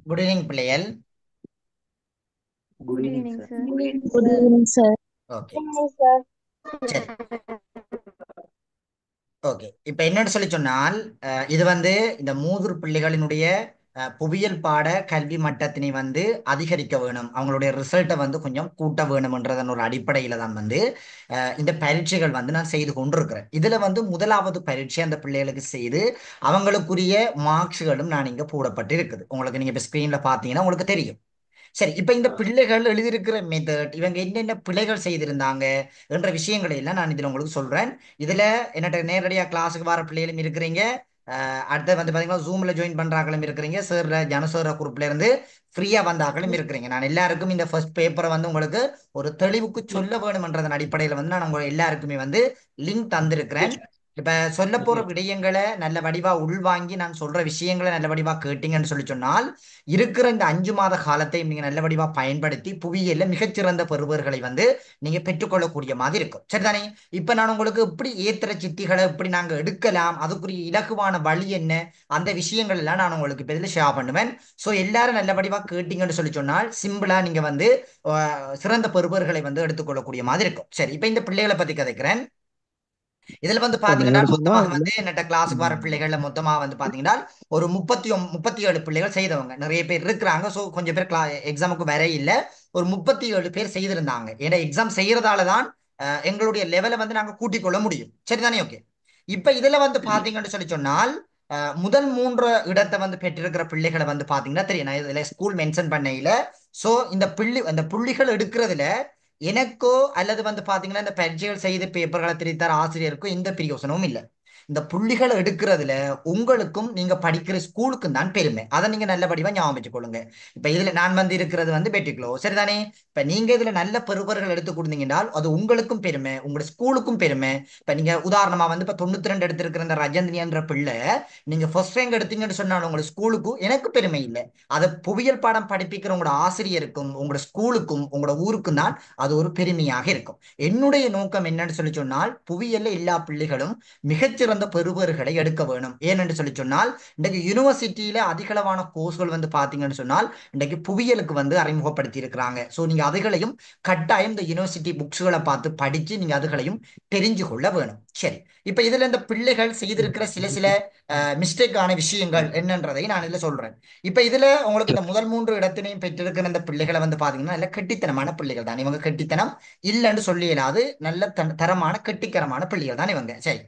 Good evening பிள்ளைகள். Good Good evening evening, sir. sir. Good evening, Good sir. evening, sir. Okay, சரி. Okay, இப்ப என்னன்னு சொல்லி சொன்னால், இது வந்து இந்த மூதூர் பிள்ளைகளினுடைய புவியியல் பாட கல்வி மட்டத்தினை வந்து அதிகரிக்க வேணும், அவங்களுடைய ரிசல்ட்டை வந்து கொஞ்சம் கூட்ட வேணும்ன்றதன் ஒரு அடிப்படையில தான் வந்து இந்த பரீட்சைகள் வந்து நான் செய்து கொண்டிருக்கிறேன். இதுல வந்து முதலாவது பரீட்சை அந்த பிள்ளைகளுக்கு செய்து அவங்களுக்குரிய மார்க்ஸ்களும் நான் இங்க போடப்பட்டு இருக்குது. உங்களுக்கு நீங்க இப்ப ஸ்கிரீன்ல பாத்தீங்கன்னா உங்களுக்கு தெரியும். சரி, இப்ப இந்த பிள்ளைகள் எழுதியிருக்கிற மெத்தட், இவங்க என்னென்ன பிழைகள் செய்திருந்தாங்க என்ற விஷயங்களை எல்லாம் நான் இதுல உங்களுக்கு சொல்றேன். இதுல என்னட்ட நேரடியா கிளாஸுக்கு வர பிள்ளைகளும் இருக்கிறீங்க. அடுத்து வந்து பாத்தீங்கன்னா ஜூம்ல ஜாயின் பண்றாங்களும் இருக்கிறீங்க. சேர்ற ஜனசேர குரூப்ல இருந்து ஃப்ரீயா வந்தாக்களும் இருக்கிறீங்க. நான் எல்லாருக்கும் இந்த ஃபர்ஸ்ட் பேப்பரை வந்து உங்களுக்கு ஒரு தெளிவுக்கு சொல்ல வேணும்ன்றதன் அடிப்படையில வந்து நான் உங்க எல்லாருக்குமே வந்து லிங்க் தந்திருக்கிறேன். இப்ப சொல்ல போற விடயங்களை நல்ல வடிவா உள்வாங்கி நான் சொல்ற விஷயங்களை நல்ல வடிவா கேட்டீங்கன்னு சொல்லி சொன்னால், இருக்கிற இந்த 5 மாத காலத்தையும் நீங்க நல்ல வடிவா பயன்படுத்தி புவியியல்ல மிகச்சிறந்த பெறுபர்களை வந்து நீங்க பெற்றுக்கொள்ளக்கூடிய மாதிரி இருக்கும். சரிதானே? இப்ப நான் உங்களுக்கு எப்படி ஏத்திர சித்திகளை எப்படி நாங்க எடுக்கலாம், அதுக்குரிய இலகுவான வழி என்ன, அந்த விஷயங்கள் எல்லாம் நான் உங்களுக்கு இப்ப இதுல ஷேர் பண்ணுவேன். சோ எல்லாரும் நல்ல வடிவா கேட்டீங்கன்னு சொல்லி சொன்னால் சிம்பிளா நீங்க வந்து சிறந்த பெறுபர்களை வந்து எடுத்துக்கொள்ளக்கூடிய மாதிரி இருக்கும். சரி, இப்ப இந்த பிள்ளைகளை பத்தி கதைக்கிறேன். இதுல வந்து ஓகே, பாத்தீங்கன்னா என்னோட சொன்னா மொத்தமாக வந்து என்னட்ட கிளாஸுக்கு வர பிள்ளைகள்ல மொத்தமா வந்து பாத்தீங்கன்னா ஒரு 37 பிள்ளைகள் செய்தவங்க நிறைய பேர் இருக்கிறாங்க. சோ கொஞ்சம் பேர் எக்ஸாமுக்கு வர இல்ல. ஒரு 37 பேர் செய்திருந்தாங்க. ஏன்னா எக்ஸாம் செய்யறதால தான் எங்களுடைய லெவலை வந்து நாங்க கூட்டிக் கொள்ள முடியும். சரிதானே? ஓகே. இப்ப இதுல வந்து பாத்தீங்கன்னு சொல்லி சொன்னால் முதல் 3 இடத்தை வந்து பெற்றிருக்கிற பிள்ளைகளை வந்து பாத்தீங்கன்னா தெரியும். நான் இதுல ஸ்கூல் மென்ஷன் பண்ணையில. சோ இந்த புள்ளிகள் எடுக்கிறதுல எனக்கோ அல்லது வந்து பாத்தீங்கன்னா இந்த பரீட்சைகள் செய்து பேப்பர்களை திரித்தார் ஆசிரியருக்கோ எந்த பிரயோசனமும் இல்லை. இந்த புள்ளிகளை எடுக்கிறதுல உங்களுக்கும் நீங்க படிக்கிற ஸ்கூலுக்கும் தான் பெருமை. அதை நீங்க நல்லபடியா ஞாபகம் வச்சுக்கொள்ளுங்க. இப்ப இதுல நான் வந்து இருக்கிறது வந்து பெட்டிக்ளோ. சரிதானே? இப்ப நீங்க இதுல நல்ல பெறுபர்கள் எடுத்து கொடுத்தீங்கன்னா அது உங்களுக்கும் பெருமை, உங்க ஸ்கூலுக்கும் பெருமை. இப்ப நீங்க உதாரணமா வந்து இப்ப 92 எடுத்திருக்கிற இந்த ரஜந்தினி என்ற பிள்ளை நீங்க ஃபர்ஸ்ட் ரேங்க் எடுத்தீங்கன்னு சொன்னாலும் உங்க ஸ்கூலுக்கும் எனக்கு பெருமை இல்லை. அதை புவியியல் பாடம் படிப்பிக்கிற உங்களோட ஆசிரியருக்கும் உங்களோட ஸ்கூலுக்கும் உங்களோட ஊருக்கும் தான் அது ஒரு பெருமையாக இருக்கும். என்னுடைய நோக்கம் என்னன்னு சொல்லி சொன்னால் புவியியல்ல எல்லா பிள்ளைகளும் மிகச்சிறந்த பெறுபர்களை எடுக்க வேணும். ஏனென்று சொல்லி சொன்னால் இன்றைக்கு யூனிவர்சிட்டியில அதிகளவான கோர்ஸ்கள் வந்து பாத்தீங்கன்னு சொன்னால் இன்றைக்கு புவியியலுக்கு வந்து அறிமுகப்படுத்தி இருக்கிறாங்க. சோ நீங்க அதுகளையும் கட்டாயம் இந்த யூனிவர்சிட்டி புக்ஸ்களை பார்த்து படிச்சு நீங்க அதுகளையும் தெரிஞ்சு கொள்ள வேணும். சரி, இப்ப இதுல இந்த பிள்ளைகள் செய்திருக்கிற சில சில மிஸ்டேக்கான விஷயங்கள் என்னன்றதை நான் இதுல சொல்றேன். இப்ப இதுல உங்களுக்கு இந்த முதல் 3 இடத்தினையும் பெற்றிருக்கிற இந்த பிள்ளைகளை வந்து பாத்தீங்கன்னா நல்ல கெட்டித்தனமான பிள்ளைகள் தான் இவங்க. கெட்டித்தனம் இல்லைன்னு சொல்லி இயலாது. நல்ல தரமான கெட்டிக்கரமான பிள்ளைகள் தான் இவங்க. சரி,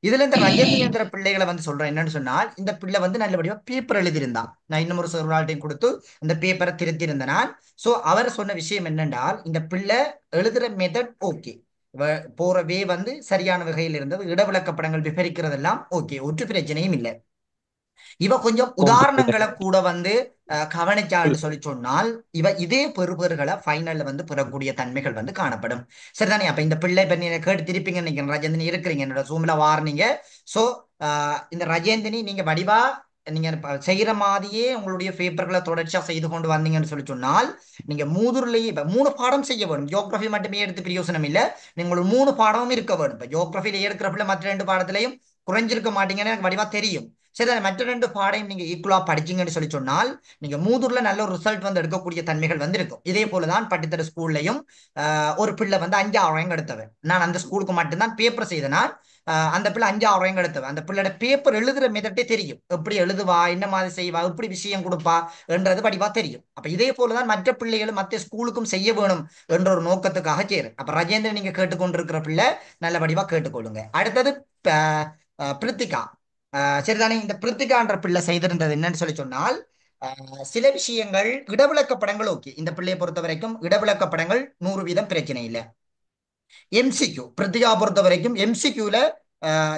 இதுல இந்த ரஜினி என்ற பிள்ளைகளை வந்து சொல்றேன். என்னன்னு சொன்னால் இந்த பிள்ளை வந்து நல்லபடியா பேப்பர் எழுதியிருந்தான். நான் இன்னும் ஒரு ஒரு கொடுத்து இந்த பேப்பரை திருத்திருந்தேன் நான். சோ அவர் சொன்ன விஷயம் என்னென்றால் இந்த பிள்ளை எழுதுற மெத்தட் ஓகே, போற வே வந்து சரியான வகையில் இருந்தது. இடவிலக்கப்படங்கள் விவரிக்கிறதெல்லாம் ஓகே, ஒரு பிரச்சனையும் இல்லை. இவ கொஞ்சம் உதாரணங்களை கூட வந்து கவனிச்சாள்னு சொல்லி சொன்னால் இவ இதே பெறுபர்களை ஃபைனல்ல வந்து பெறக்கூடிய தன்மைகள் வந்து காணப்படும். சரிதானே? அப்ப இந்த பிள்ளை இப்ப நீங்க கேட்டு திருப்பீங்க நினைக்கிறேன். ரஜேந்தினி இருக்கிறீங்க என்னோட ஜூம்ல வார்னீங்க. சோ இந்த ரஜேந்தினி நீங்க வடிவா நீங்க செய்யற மாதிரியே உங்களுடைய பேப்பர்களை தொடர்ச்சியா செய்து கொண்டு வந்தீங்கன்னு சொல்லி சொன்னால் நீங்க மூதுர்லயே இப்ப 3 பாடம் செய்ய வேணும். ஜியோகிராஃபி மட்டுமே எடுத்து பிரயோசனம் இல்ல. நீங்க 3 பாடமும் இருக்க வேணும். இப்ப ஜியோகிராஃபில எடுக்கிற பிள்ளை மற்ற 2 பாடத்திலையும் குறைஞ்சிருக்க மாட்டீங்கன்னு எனக்கு வடிவா தெரியும். சரி, மற்ற 2 பாடையும் நீங்க ஈக்குவலா படிச்சீங்கன்னு சொல்லி சொன்னால் நீங்க மூதூர்ல நல்ல ஒரு ரிசல்ட் வந்து எடுக்கக்கூடிய தன்மைகள் வந்து இருக்கும். இதே போலதான் பட்டித்தர ஸ்கூல்லையும் ஒரு பிள்ளை வந்து 5,000 எடுத்தவன். நான் அந்த ஸ்கூலுக்கு மட்டும்தான் பேப்பர் செய்தனா. அந்த பிள்ளை 5,000 எடுத்தவன். அந்த பிள்ளையோட பேப்பர் எழுதுற மெதட்டே தெரியும். எப்படி எழுதுவா, என்ன மாதிரி செய்வா, எப்படி விஷயம் கொடுப்பா என்றது படிவா தெரியும். அப்ப இதே போலதான் மற்ற பிள்ளைகளும் மற்ற ஸ்கூலுக்கும் செய்ய வேணும் என்ற ஒரு நோக்கத்துக்காக சேரு. அப்ப ரஜேந்திரன் நீங்க கேட்டுக்கொண்டிருக்கிற பிள்ளை நல்ல படிவா கேட்டுக்கொள்ளுங்க. அடுத்தது பிரித்திகா. சரிதானே? இந்த பிரித்திகான்ற பிள்ளை செய்திருந்தது என்னன்னு சொல்லி சொன்னால் சில விஷயங்கள் இடவிலக்க படங்கள் ஓகே. இந்த பிள்ளையை பொறுத்த வரைக்கும் இடவிலக்க படங்கள் 100% பிரச்சனை இல்லை. எம்சிக்யூ பிரித்திகா பொறுத்த வரைக்கும் எம்சிக்யூல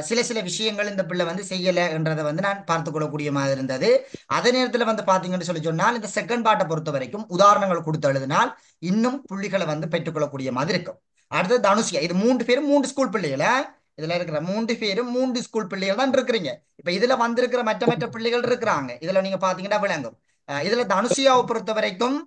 சில சில விஷயங்கள் இந்த பிள்ளை வந்து செய்யல என்றதை வந்து நான் பார்த்துக் கொள்ளக்கூடிய மாதிரி இருந்தது. அதே நேரத்தில் வந்து பாத்தீங்கன்னு சொல்லி சொன்னால் இந்த செகண்ட் பார்ட்டை பொறுத்த வரைக்கும் உதாரணங்கள் கொடுத்து எழுதினால் இன்னும் புள்ளிகளை வந்து பெற்றுக்கொள்ளக்கூடிய மாதிரி இருக்கும். அடுத்தது தனுஷியா. இது 3 பேரும் 3 ஸ்கூல் பிள்ளைகளை. இதுல இருக்கிற 3 பேரும் 3 ஸ்கூல் பிள்ளைகள் தான் இருக்கிறீங்க. இப்ப இதுல வந்திருக்கிற மற்ற மற்ற பிள்ளைகள் இருக்கிறாங்க. இதுல நீங்க பாத்தீங்கன்னா விளங்கும். இதுல தனுஷியாவை பொறுத்த வரைக்கும்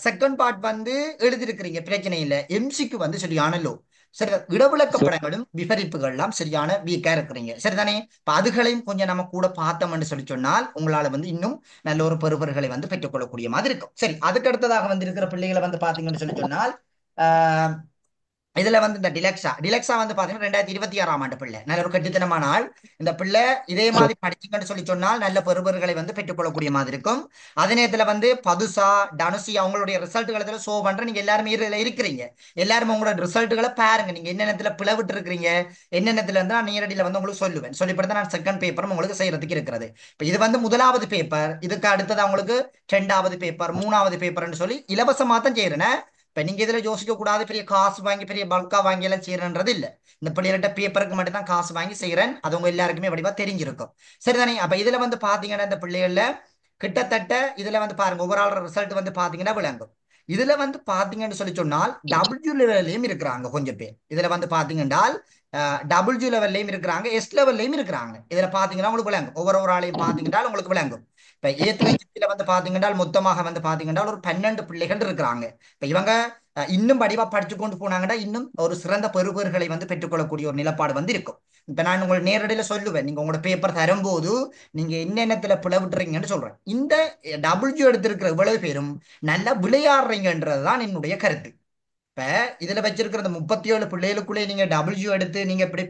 செகண்ட் பார்ட் வந்து எழுதியிருக்கிறீங்க பிரச்சனை இல்லை. எம்சிக்கு வந்து சரியான லோ. சரி, சரி. இடவிலக்கப்படங்களும் விவரிப்புகள் எல்லாம் சரியான வீக்கா இருக்கிறீங்க, சரிதானே? இப்ப அதுகளையும் கொஞ்சம் நம்ம கூட பார்த்தோம்னு சொல்லி சொன்னால் உங்களால வந்து இன்னும் நல்ல ஒரு பெறுபர்களை வந்து பெற்றுக்கொள்ளக்கூடிய மாதிரி இருக்கும். சரி, அதுக்கு அடுத்ததாக வந்து இருக்கிற பிள்ளைகளை வந்து பாத்தீங்கன்னு சொல்லி சொன்னால் ஆஹ் இதுல வந்து இந்த டிலக்ஸா வந்து பாத்தீங்கன்னா 2026ஆம் ஆண்டு பிள்ளை, நல்ல ஒரு கட்டித்தனமான ஆள். இந்த பிள்ளை இதே சரி. மாதிரி படிச்சுங்கன்னு சொல்லி சொன்னால் நல்ல பெறுபர்களை வந்து பெற்றுக்கொள்ளக்கூடிய மாதிரி இருக்கும். அதே நேரத்துல வந்து பதுசா, தனுசி அவங்களுடைய ரிசல்ட்டுகளை இதுல ஷோ பண்ற, நீங்க எல்லாருமே இதுல இருக்கிறீங்க. எல்லாரும் உங்களோட ரிசல்ட்டுகளை பாருங்க, நீங்க என்னென்னத்துல பிளவிட்டு இருக்கிறீங்க, என்னென்னத்துல இருந்து நான் நேரடியில வந்து உங்களுக்கு சொல்லுவேன். சொல்லிப்படுத்த நான் செகண்ட் பேப்பரும் உங்களுக்கு செய்யறதுக்கு இருக்கிறது. இப்ப இது வந்து முதலாவது பேப்பர், இதுக்கு அடுத்தது அவங்களுக்கு ரெண்டாவது பேப்பர், மூணாவது பேப்பர்னு சொல்லி இலவசமா தான் செய்யறேன். இப்ப நீங்க இதுல யோசிக்க கூடாது பெரிய காசு வாங்கி பெரிய பல்கா வாங்கி எல்லாம் செய்யறன்றது இல்ல. இந்த பிள்ளைகிட்ட பேப்பருக்கு மட்டும் தான் காசு வாங்கி செய்யறேன், அது உங்க எல்லாருக்குமே வடிவா தெரிஞ்சிருக்கும், சரிதானே? அப்ப இதுல வந்து பாத்தீங்கன்னா இந்த பிள்ளைகள்ல கிட்டத்தட்ட இதுல வந்து பாருங்க ஓவரால் ரிசல்ட் வந்து பாத்தீங்கன்னா விளங்கும். இதுல வந்து பாத்தீங்கன்னு சொல்லி சொன்னால் டபிள்யூ லெவல்லையும் இருக்கிறாங்க கொஞ்சம் பேர். இதுல வந்து பாத்தீங்கன்னா டபிள்யூ லெவல்லையும் இருக்கிறாங்க, எஸ் லெவல்லையும் இருக்கிறாங்க. இதுல பாத்தீங்கன்னா உங்களுக்கு விளங்கும், ஒவ்வொரு ஒரு ஆளையும் பாத்தீங்கன்னா உங்களுக்கு விளங்கும். இப்ப ஏத்துல வந்து பாத்தீங்கன்னா மொத்தமாக வந்து பாத்தீங்கன்னா ஒரு 12 பிள்ளைகள் இருக்கிறாங்க. இப்ப இவங்க இன்னும் படிவா படிச்சு கொண்டு போனாங்கன்னா இன்னும் ஒரு சிறந்த பெறுபேறுகளை வந்து பெற்றுக்கொள்ளக்கூடிய ஒரு நிலப்பாடு வந்து இருக்கும். இப்ப நான் உங்களுக்கு நேரடியில சொல்லுவேன், நீங்க உங்களோட பேப்பர் தரும்போது நீங்க என்னென்னத்துல பிளவிட்டுறீங்கன்னு சொல்றேன். இந்த டபிள்யூ எடுத்திருக்கிற இவ்வளவு பேரும் நல்லா விளையாடுறீங்கன்றதுதான் என்னுடைய கருத்து. இப்ப இதுல வச்சிருக்கிற இந்த 37 பிள்ளைகளுக்குள்ளே நீங்க டபிள்யூ எடுத்து நீங்க இப்படி